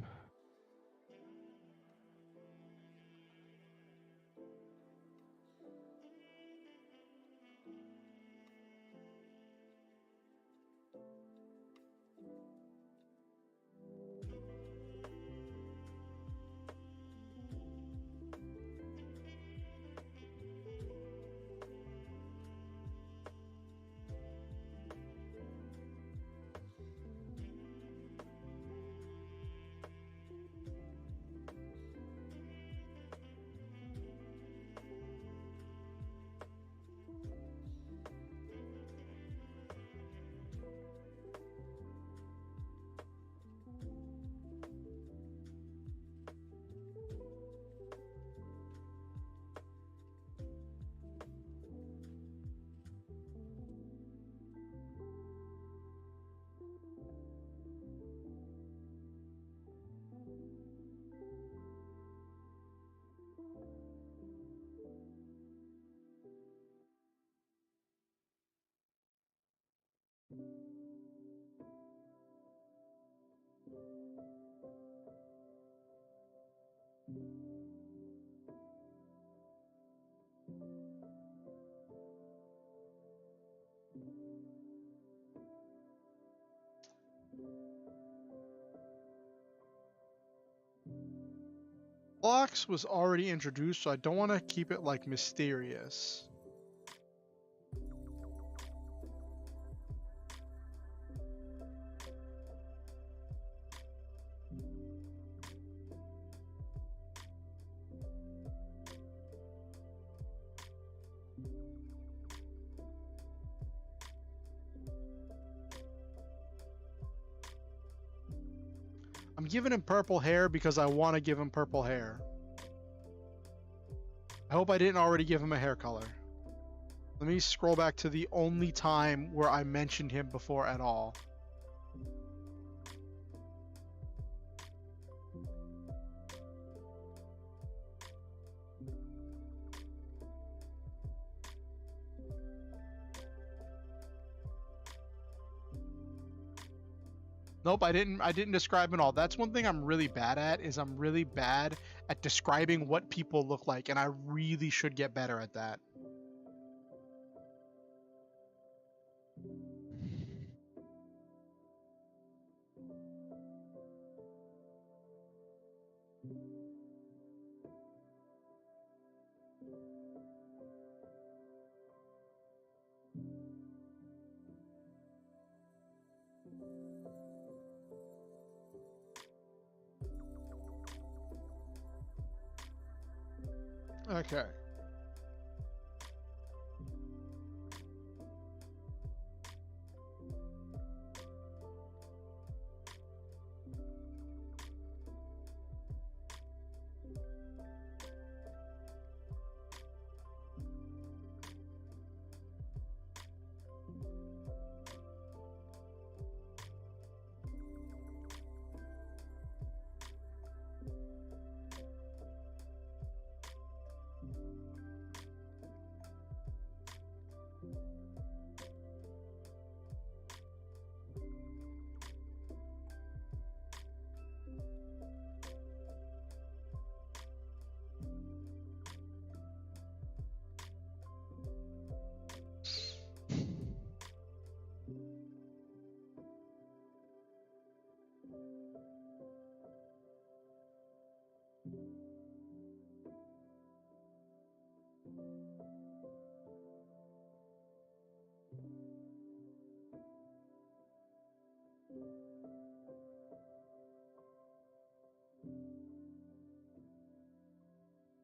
Blocks was already introduced, so I don't want to keep it like mysterious. I'm giving him purple hair because I want to give him purple hair. I hope I didn't already give him a hair color. Let me scroll back to the only time where I mentioned him before at all. Nope, I didn't describe it all. That's one thing I'm really bad at, is I'm really bad at describing what people look like, and I really should get better at that. Okay.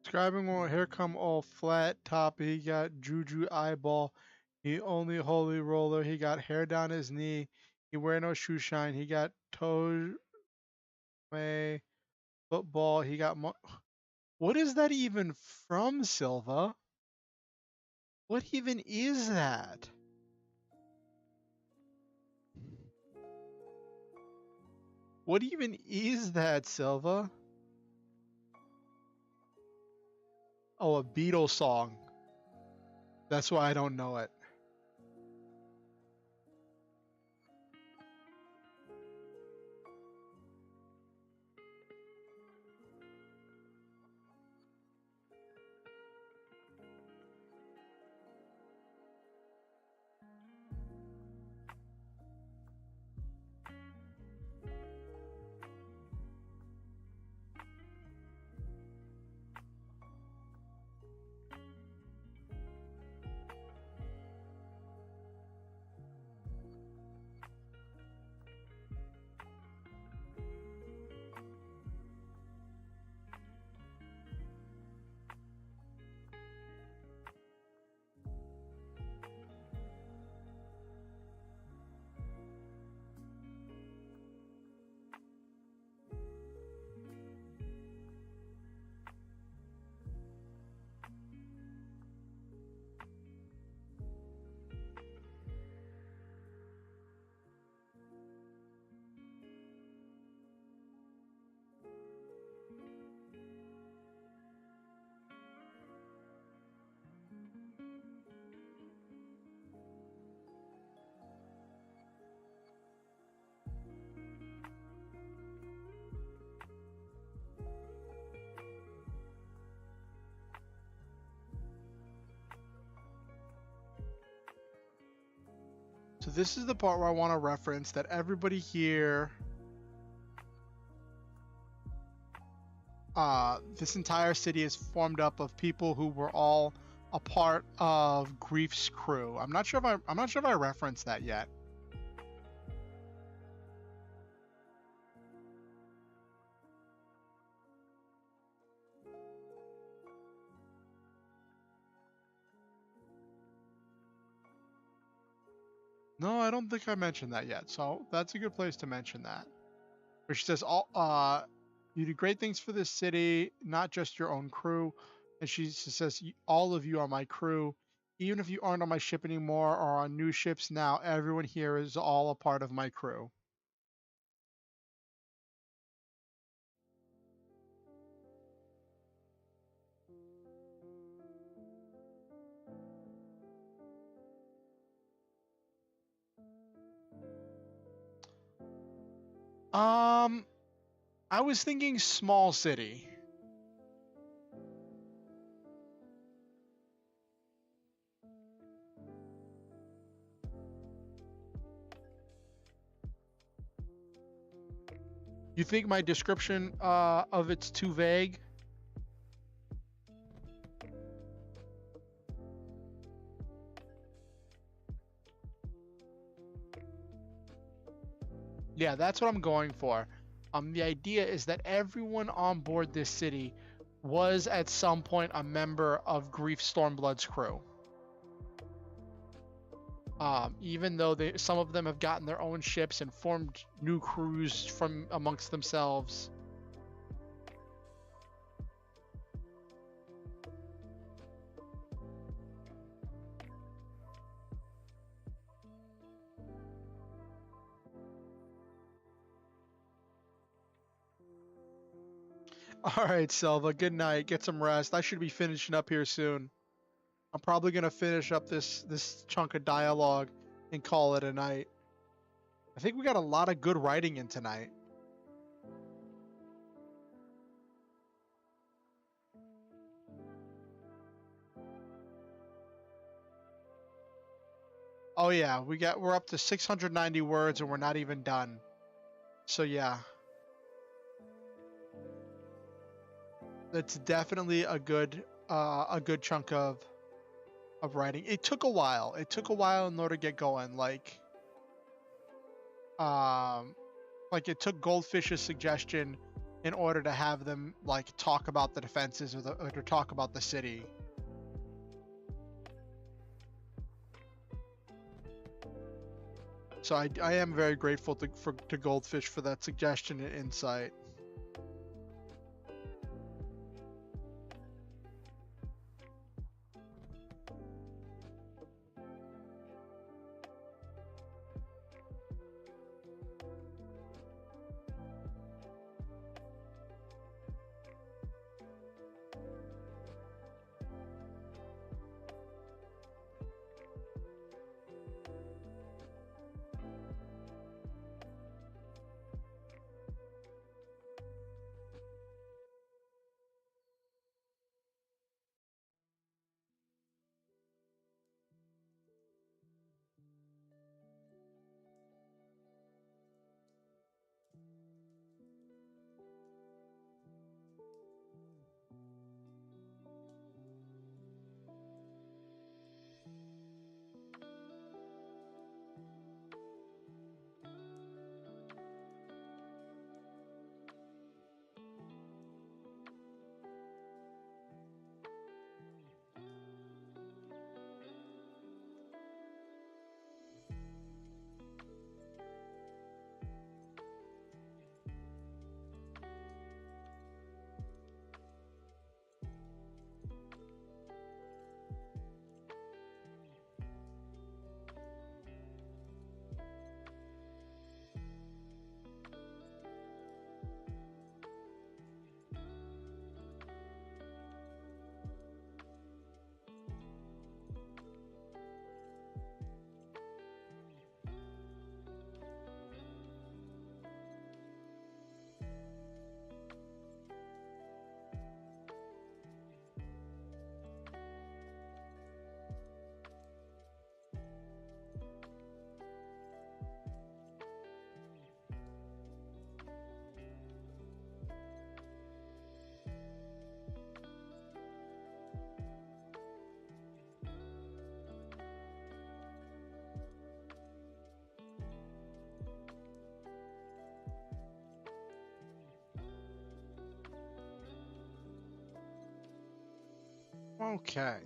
Describing one, here come all flat top. He got juju eyeball. He only holy roller. He got hair down his knee. He wear no shoe shine. He got toe may football. He got what is that even from, Silva? What even is that? What even is that, Silva? Oh, a Beatles song. That's why I don't know it. So this is the part where I want to reference that everybody here, this entire city is formed up of people who were all a part of Grief's crew. I'm not sure if I referenced that yet. No, I don't think I mentioned that yet. So that's a good place to mention that. Where she says, you do great things for this city, not just your own crew. And she says, all of you are my crew. Even if you aren't on my ship anymore or on new ships now, everyone here is all a part of my crew. I was thinking small city. You think my description of it's too vague? Yeah, that's what I'm going for. The idea is that everyone on board this city was at some point a member of Grief Stormblood's crew. Even though some of them have gotten their own ships and formed new crews from amongst themselves. All right, Selva. Good night. Get some rest. I should be finishing up here soon. I'm probably gonna finish up this chunk of dialogue and call it a night. I think we got a lot of good writing in tonight. Oh yeah, we're up to 690 words and we're not even done. So yeah. That's definitely a good chunk of writing. It took a while. It took a while in order to get going. Um like it took Goldfish's suggestion in order to have them like talk about the defenses or to talk about the city. So I am very grateful to Goldfish for that suggestion and insight. Okay.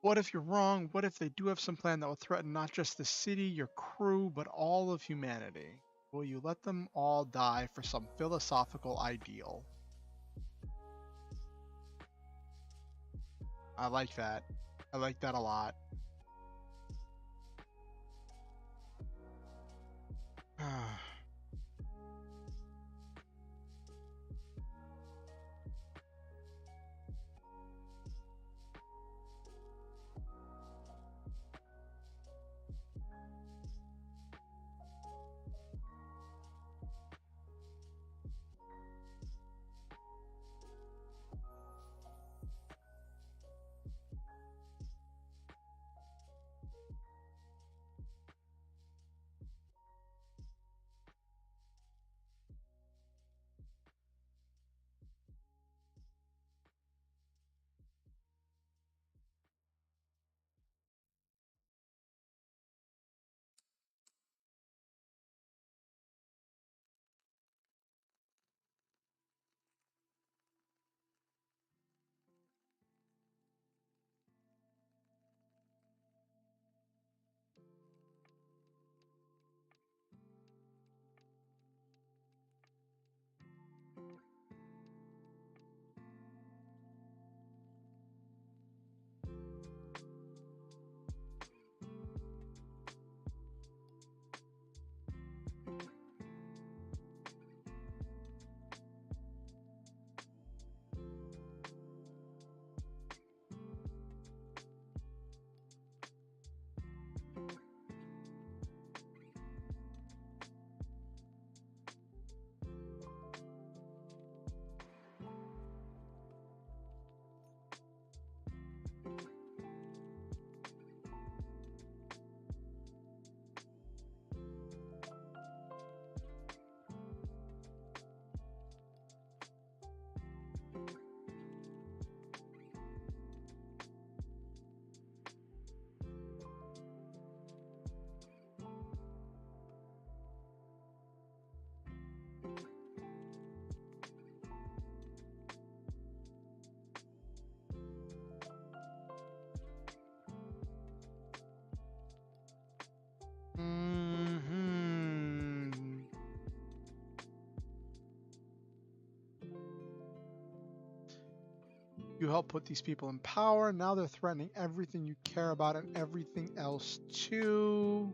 What if you're wrong? What if they do have some plan that will threaten not just the city, your crew, but all of humanity? Will you let them all die for some philosophical ideal? I like that. I like that a lot. Hmm. You help put these people in power. Now they're threatening everything you care about and everything else too.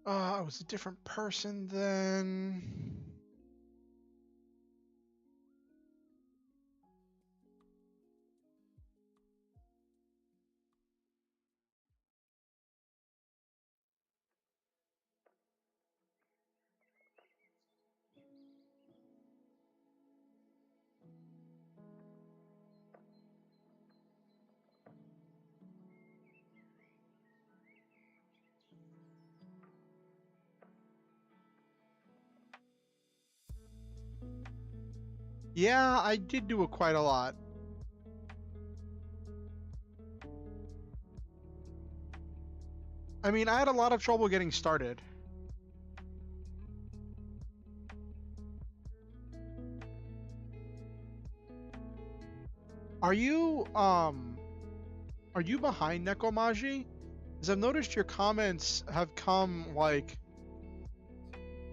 I was a different person then. Yeah, I did do it quite a lot. I mean, I had a lot of trouble getting started. Are you are you behind Nekomaji? Because I've noticed your comments have come like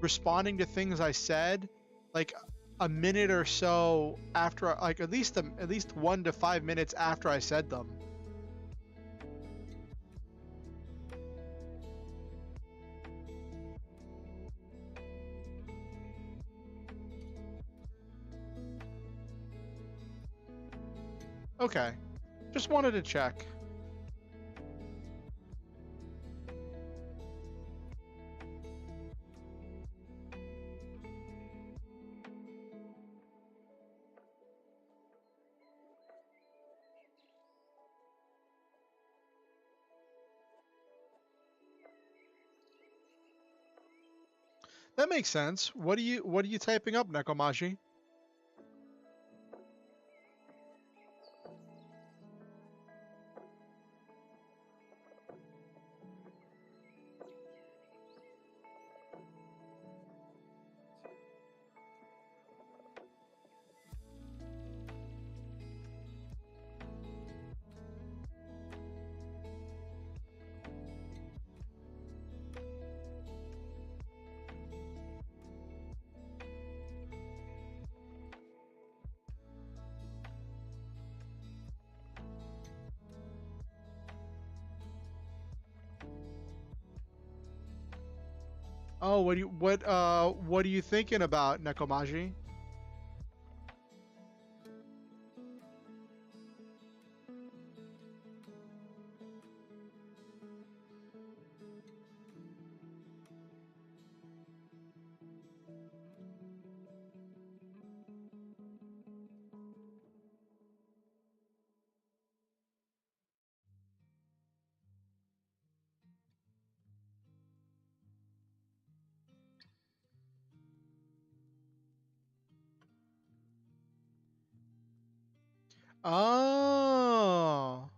responding to things I said like a minute or so after, like at least 1 to 5 minutes after I said them. Okay, just wanted to check. That makes sense. What are you typing up, Nekomaji? Oh, what are you thinking about, Nekomaji? Oh.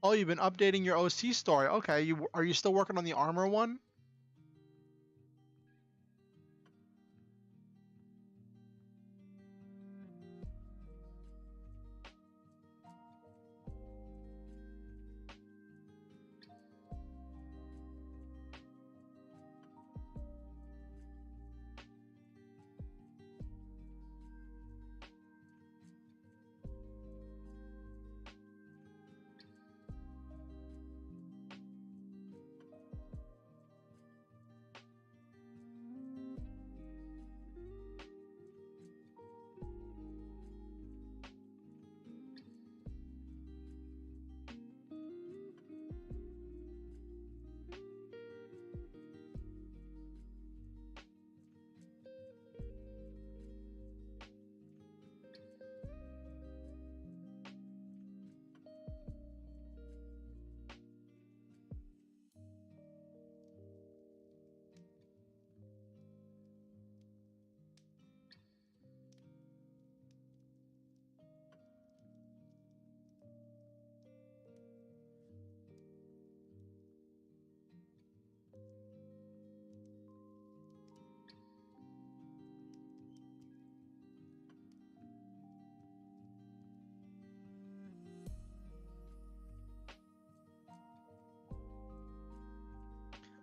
Oh, you've been updating your OC story. Okay, are you still working on the armor one?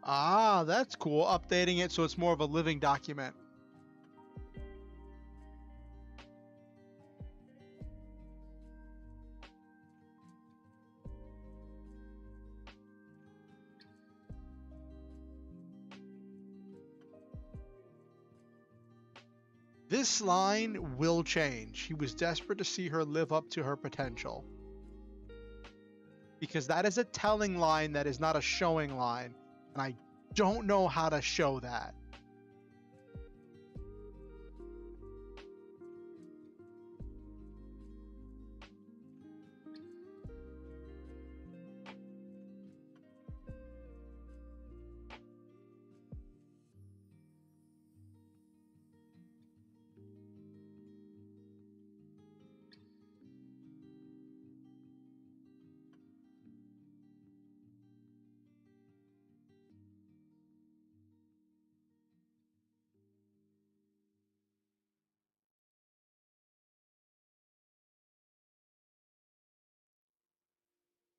Ah, that's cool. Updating it so it's more of a living document. This line will change. He was desperate to see her live up to her potential. Because that is a telling line that is not a showing line. And I don't know how to show that.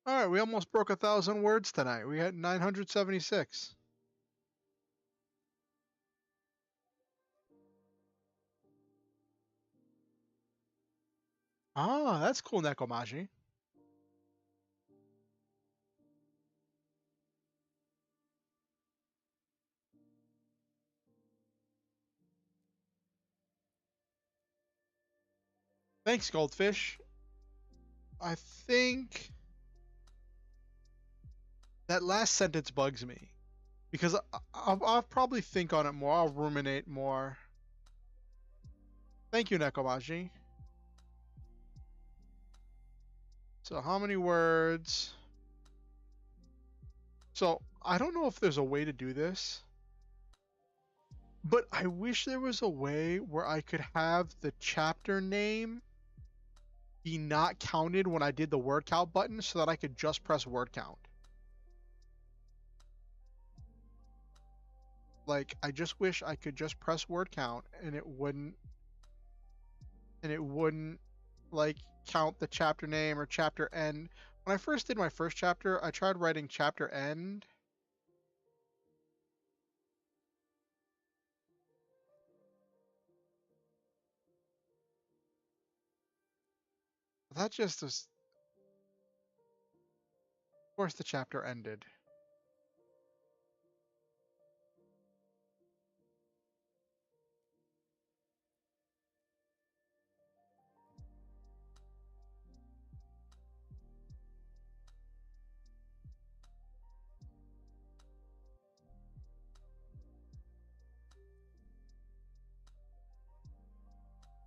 All right, we almost broke 1,000 words tonight. We had 976. Ah, that's cool, Nekomaji. Thanks, Goldfish. I think that last sentence bugs me because I'll probably think on it more. I'll ruminate more. Thank you, Nekomaji. So how many words? So I don't know if there's a way to do this, but I wish there was a way where I could have the chapter name be not counted when I did the word count button so that I could just press word count. Like, I just wish I could just press word count and it wouldn't like count the chapter name or chapter end. When I first did my first chapter, I tried writing chapter end. That just was, of course the chapter ended.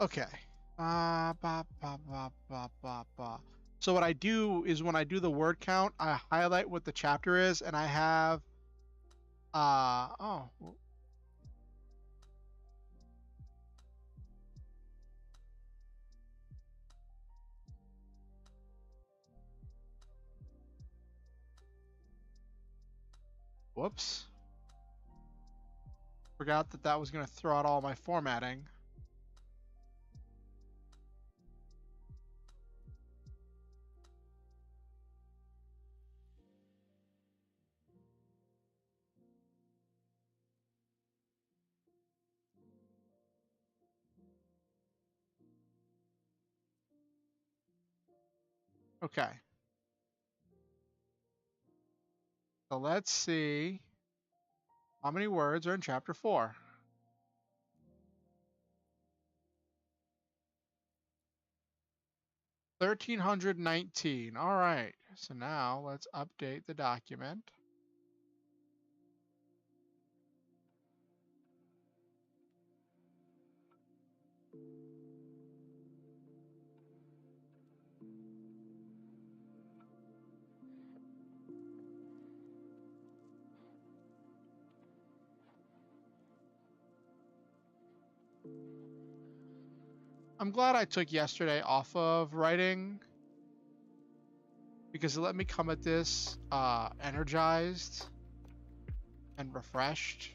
Okay. Ba, ba, ba, ba, ba, ba. So what I do is when I do the word count, I highlight what the chapter is, and I have oh, whoops. Forgot that that was going to throw out all my formatting. Okay. So let's see how many words are in chapter 4. 1,319. All right. So now let's update the document. I'm glad I took yesterday off of writing because it let me come at this energized and refreshed.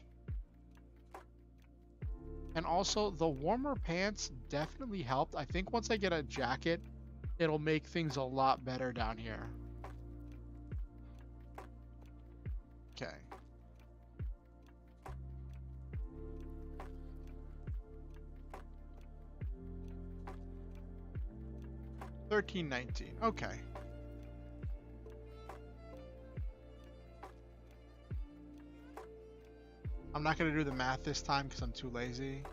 And also the warmer pants definitely helped. I think once I get a jacket, it'll make things a lot better down here. Okay. $13.19. Okay. I'm not gonna do the math this time because I'm too lazy.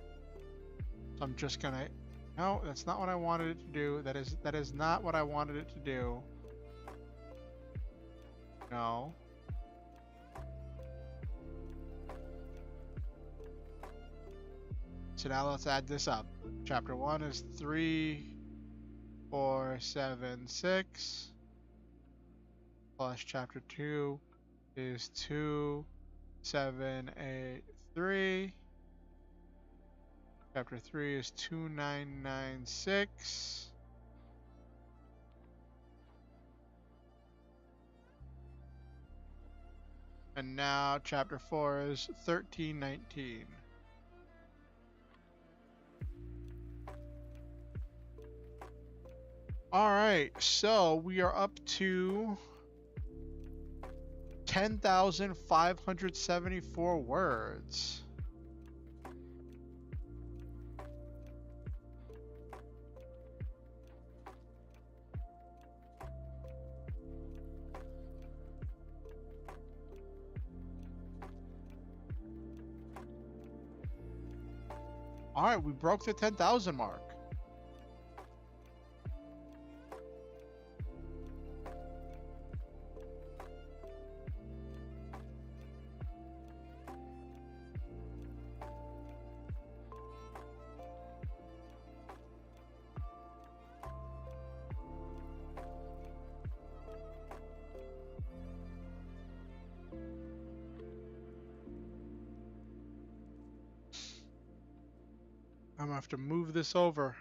So I'm just gonna, no, that's not what I wanted it to do. That is not what I wanted it to do. No. So now let's add this up. Chapter 1 is 3, 4, 7, 6. Plus chapter 2 is 2, 7, 8, 3. Chapter 3 is 2996. And now chapter 4 is 1319. Alright, so we are up to 10,574 words. Alright, we broke the 10,000 mark. I'm gonna have to move this over.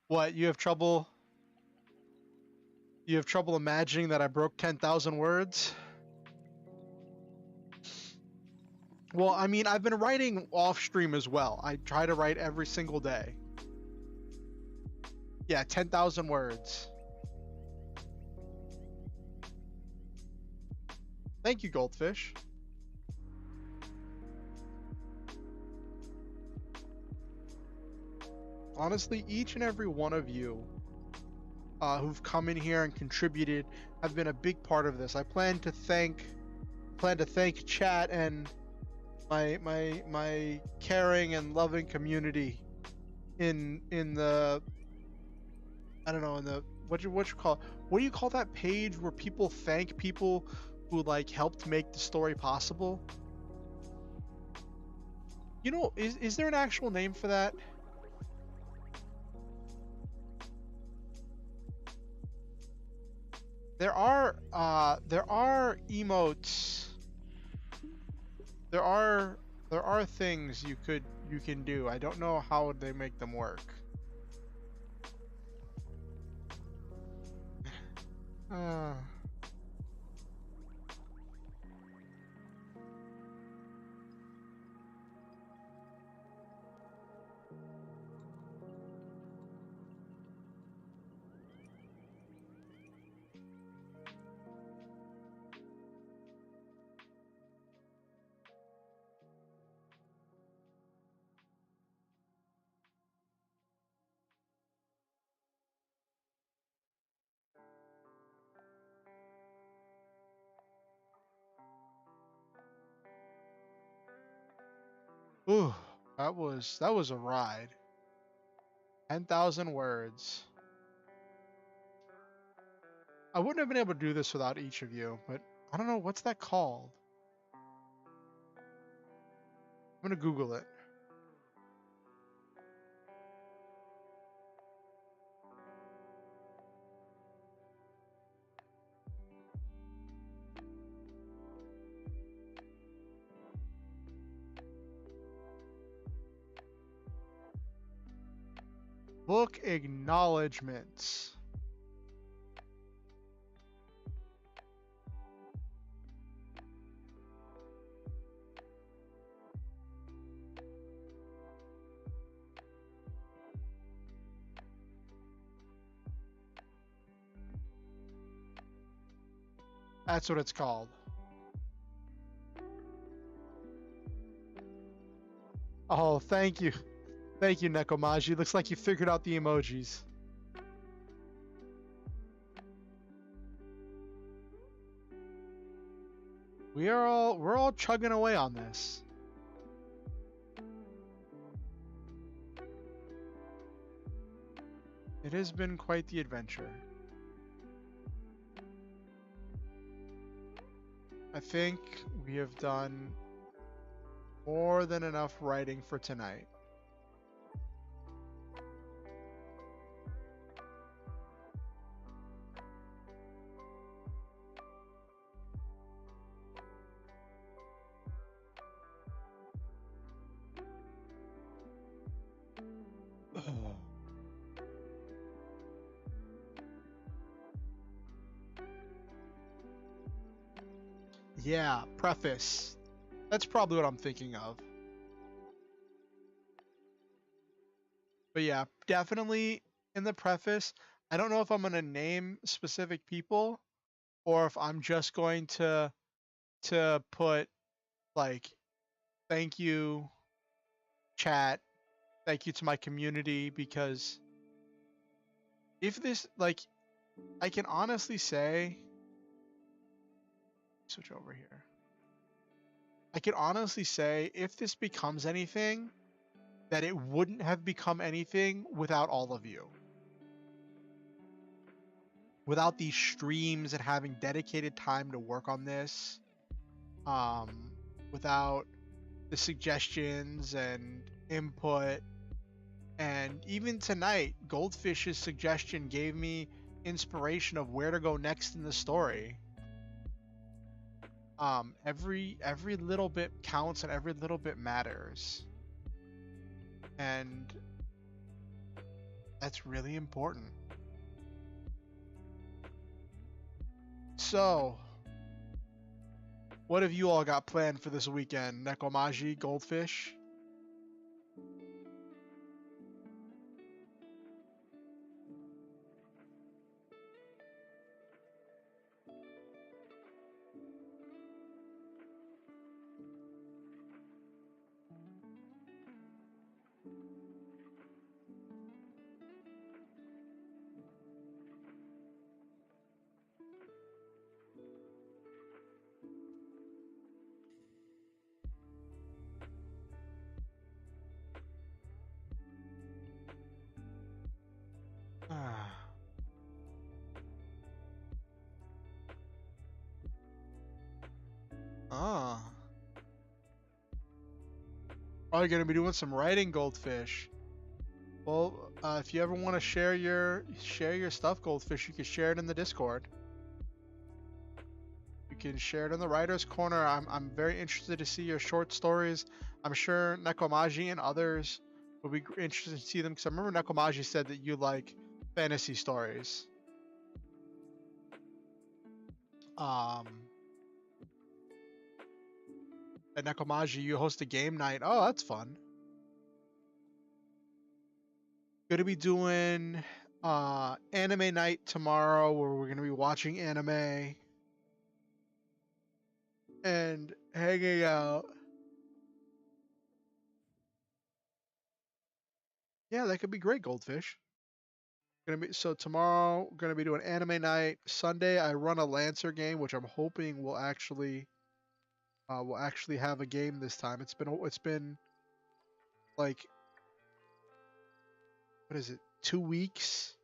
What, you have trouble? You have trouble imagining that I broke 10,000 words? Well, I mean, I've been writing off stream as well. I try to write every single day. Yeah, 10,000 words. Thank you, Goldfish. Honestly, each and every one of you who've come in here and contributed have been a big part of this. I plan to thank chat and my caring and loving community in the, I don't know, in the what do you call that page where people thank people who like helped make the story possible? You know, is there an actual name for that? There are emotes. There are things you can do. I don't know how they make them work. Ooh, that was a ride. 10,000 words. I wouldn't have been able to do this without each of you, but I don't know, what's that called? I'm gonna Google it. Book acknowledgements. That's what it's called. Oh, thank you. Thank you, Nekomaji. Looks like you figured out the emojis. We're all chugging away on this. It has been quite the adventure. I think we have done more than enough writing for tonight. Yeah, preface. That's probably what I'm thinking of. But yeah, definitely in the preface, I don't know if I'm going to name specific people or if I'm just going to put like thank you chat, thank you to my community, because if this like I can honestly say switch over here. I can honestly say if this becomes anything, that it wouldn't have become anything without all of you. Without these streams and having dedicated time to work on this, without the suggestions and input, and even tonight, Goldfish's suggestion gave me inspiration of where to go next in the story. Every little bit counts and every little bit matters, and that's really important. So, what have you all got planned for this weekend? Nekomaji, Goldfish? Ah. Probably gonna be doing some writing, Goldfish. Well, if you ever want to share your stuff, Goldfish, you can share it in the Discord. You can share it in the writers' corner. I'm very interested to see your short stories. I'm sure Nekomaji and others would be interested to see them, because I remember Nekomaji said that you like fantasy stories. At Nekomaji, you host a game night. Oh, that's fun. Gonna be doing anime night tomorrow, where we're gonna be watching anime and hanging out. Yeah, that could be great, Goldfish. So tomorrow we're gonna be doing anime night. Sunday I run a Lancer game, which I'm hoping will actually have a game this time. It's been like, what is it, 2 weeks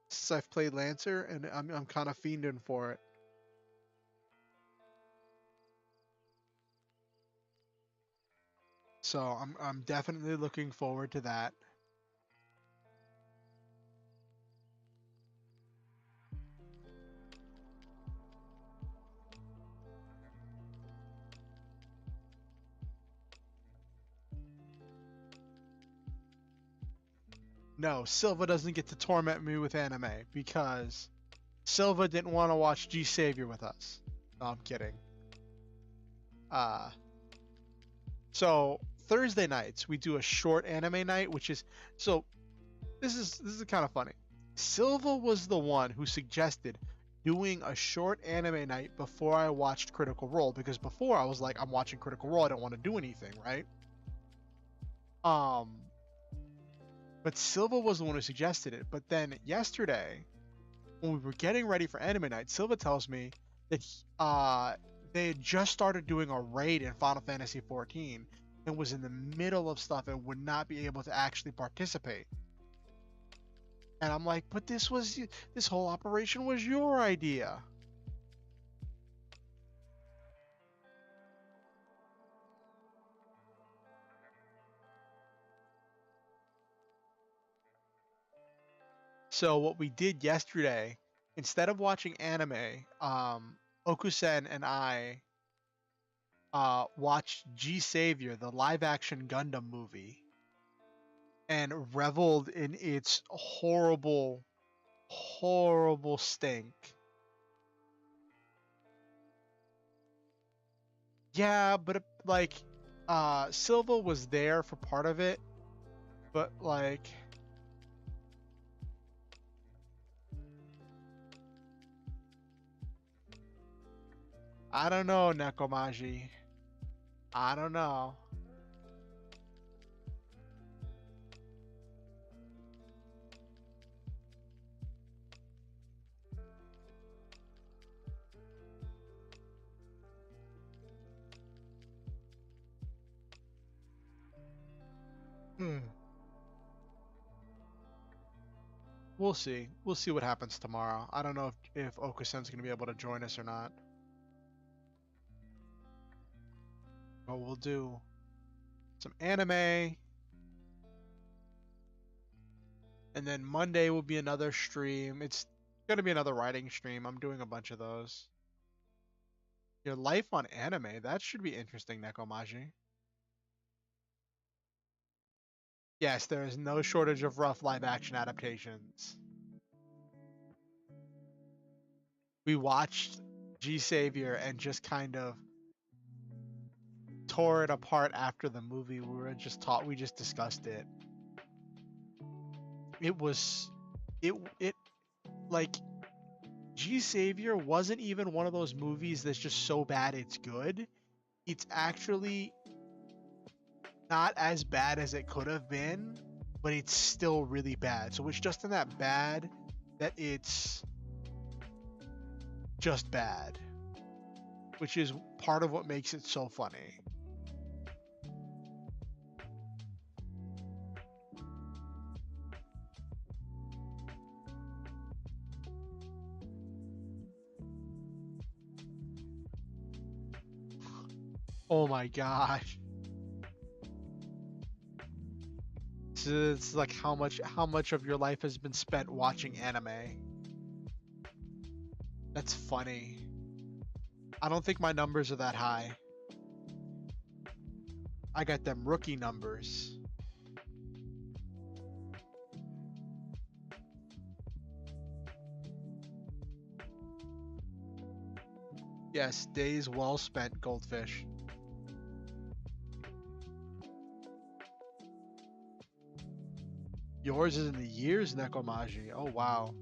since I've played Lancer, and I'm kind of fiending for it. So I'm definitely looking forward to that. No, Silva doesn't get to torment me with anime because Silva didn't want to watch G Savior with us. No, I'm kidding. So Thursday nights we do a short anime night, which is so. This is kind of funny. Silva was the one who suggested doing a short anime night before I watched Critical Role, because before I was like, I'm watching Critical Role, I don't want to do anything, right? Um, but Silva was the one who suggested it. But then yesterday, when we were getting ready for anime night, Silva tells me that they had just started doing a raid in Final Fantasy 14 and was in the middle of stuff and would not be able to actually participate. And I'm like, but this whole operation was your idea. So what we did yesterday, instead of watching anime, Okusen and I watched G Savior, the live action Gundam movie, and reveled in its horrible, horrible stink. Yeah, but like, Silva was there for part of it, but like, I don't know, Nekomaji. I don't know. Hmm. We'll see. We'll see what happens tomorrow. I don't know if Okusen's going to be able to join us or not. But we'll do some anime. And then Monday will be another stream. It's going to be another writing stream. I'm doing a bunch of those. Your life on anime. That should be interesting, Nekomaji. Yes, there is no shortage of rough live action adaptations. We watched G Savior and just kind of tore it apart after the movie. We just discussed it. It was it like G Savior wasn't even one of those movies that's just so bad it's good. It's actually not as bad as it could have been, but it's still really bad. So it's just in that bad that it's just bad, which is part of what makes it so funny. Oh my gosh. So it's like how much of your life has been spent watching anime. That's funny. I don't think my numbers are that high. I got them rookie numbers. Yes, days well spent, Goldfish. Yours is in the years, Nekomaji. Oh, wow.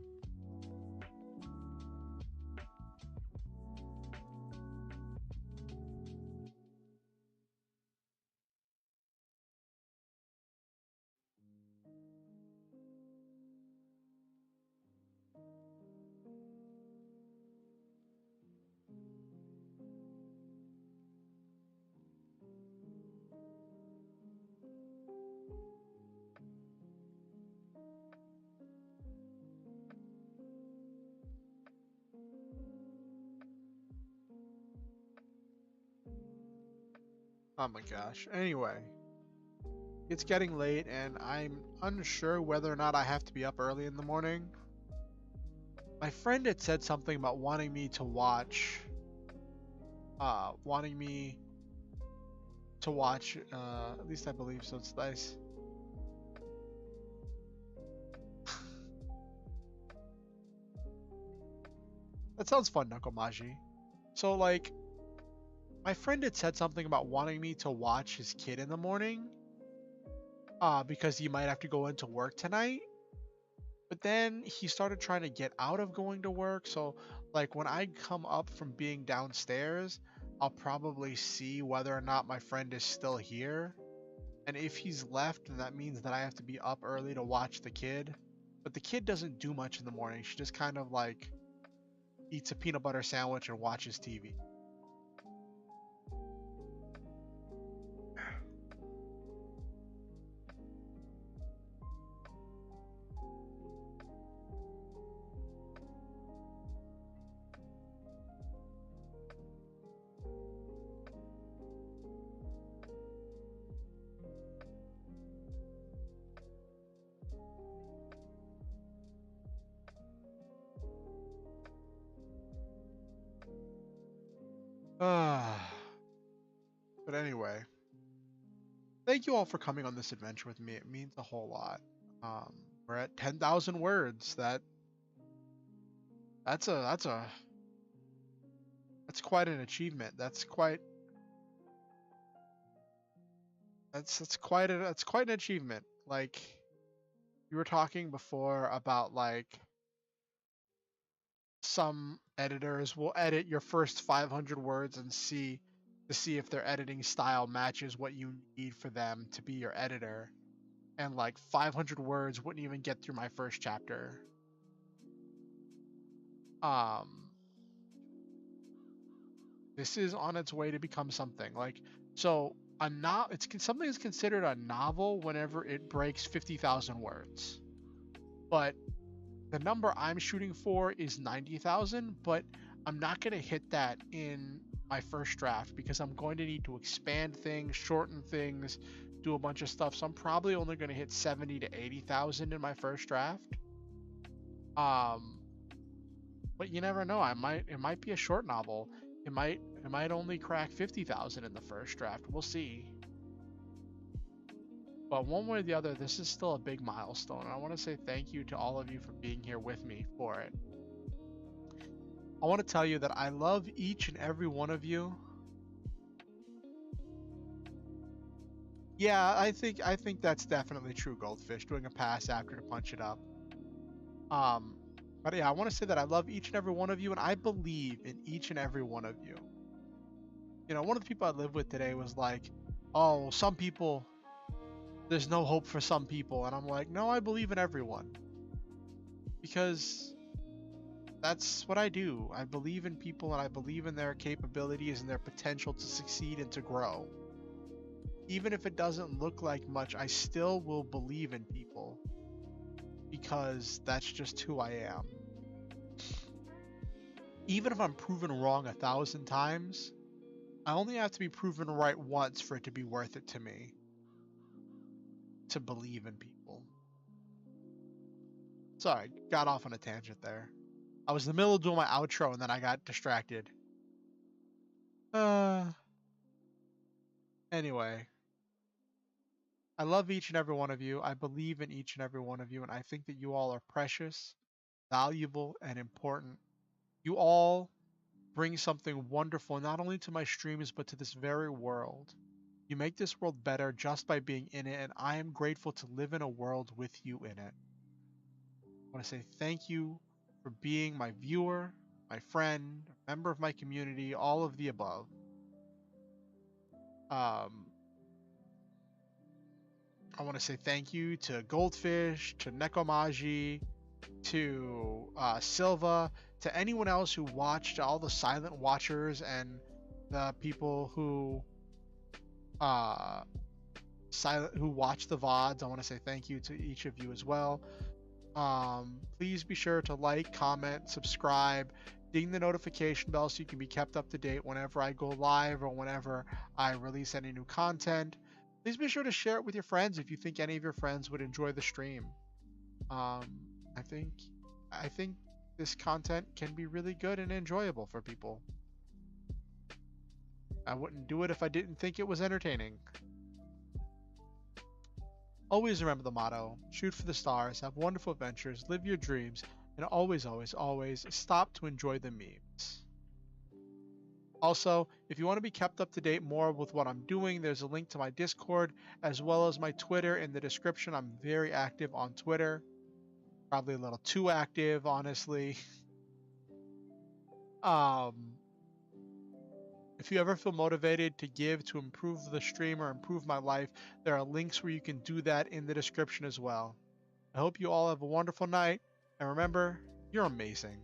Oh my gosh. Anyway, it's getting late and I'm unsure whether or not I have to be up early in the morning. My friend had said something about wanting me to watch at least I believe so. It's nice. That sounds fun, Nakomaji. So like my friend had said something about wanting me to watch his kid in the morning. Because he might have to go into work tonight. But then he started trying to get out of going to work, so Like when I come up from being downstairs, I'll probably see whether or not my friend is still here. And if he's left, then that means that I have to be up early to watch the kid. But the kid doesn't do much in the morning. She just kind of like eats a peanut butter sandwich and watches TV. But anyway, thank you all for coming on this adventure with me. It means a whole lot. Um, we're at 10,000 words. That's that's quite an achievement. That's quite an achievement. Like you were talking before about like some editors will edit your first 500 words and see if their editing style matches what you need for them to be your editor. And like 500 words wouldn't even get through my first chapter. Um, this is on its way to become something. Like so, something is considered a novel whenever it breaks 50,000 words. But the number I'm shooting for is 90,000, but I'm not going to hit that in my first draft because I'm going to need to expand things, shorten things, do a bunch of stuff. So I'm probably only going to hit 70 to 80,000 in my first draft. Um, but you never know. It might be a short novel. It might only crack 50,000 in the first draft. We'll see. But one way or the other, this is still a big milestone. And I want to say thank you to all of you for being here with me for it. I want to tell you that I love each and every one of you. Yeah, I think that's definitely true, Goldfish, doing a pass after to punch it up. Um, but yeah, I want to say that I love each and every one of you, and I believe in each and every one of you. You know, one of the people I lived with today was like, "Oh, some people, there's no hope for some people," and I'm like, "No, I believe in everyone because that's what I do. I believe in people, and I believe in their capabilities and their potential to succeed and to grow. Even if it doesn't look like much, I still will believe in people." Because that's just who I am. Even if I'm proven wrong 1,000 times, I only have to be proven right once for it to be worth it to me to believe in people. Sorry, got off on a tangent there. I was in the middle of doing my outro and then I got distracted. Uh, anyway, I love each and every one of you. I believe in each and every one of you, and I think that you all are precious, valuable, and important. You all bring something wonderful not only to my streams but to this very world. You make this world better just by being in it, and I am grateful to live in a world with you in it. I want to say thank you for being my viewer, my friend, member of my community, all of the above. Um, I want to say thank you to Goldfish, to Nekomaji, to Silva, to anyone else who watched, all the silent watchers and the people uh, who watch the VODs. I want to say thank you to each of you as well. Please be sure to like, comment, subscribe, ding the notification bell so you can be kept up to date whenever I go live or whenever I release any new content. Please be sure to share it with your friends if you think any of your friends would enjoy the stream. Um, I think this content can be really good and enjoyable for people. I wouldn't do it if I didn't think it was entertaining. Always remember the motto: shoot for the stars, have wonderful adventures, live your dreams, and always, always, always stop to enjoy the memes. Also, if you want to be kept up to date more with what I'm doing, there's a link to my Discord as well as my Twitter in the description. I'm very active on Twitter. Probably a little too active, honestly. Um, if you ever feel motivated to give to improve the stream or improve my life, there are links where you can do that in the description as well. I hope you all have a wonderful night, and remember, you're amazing.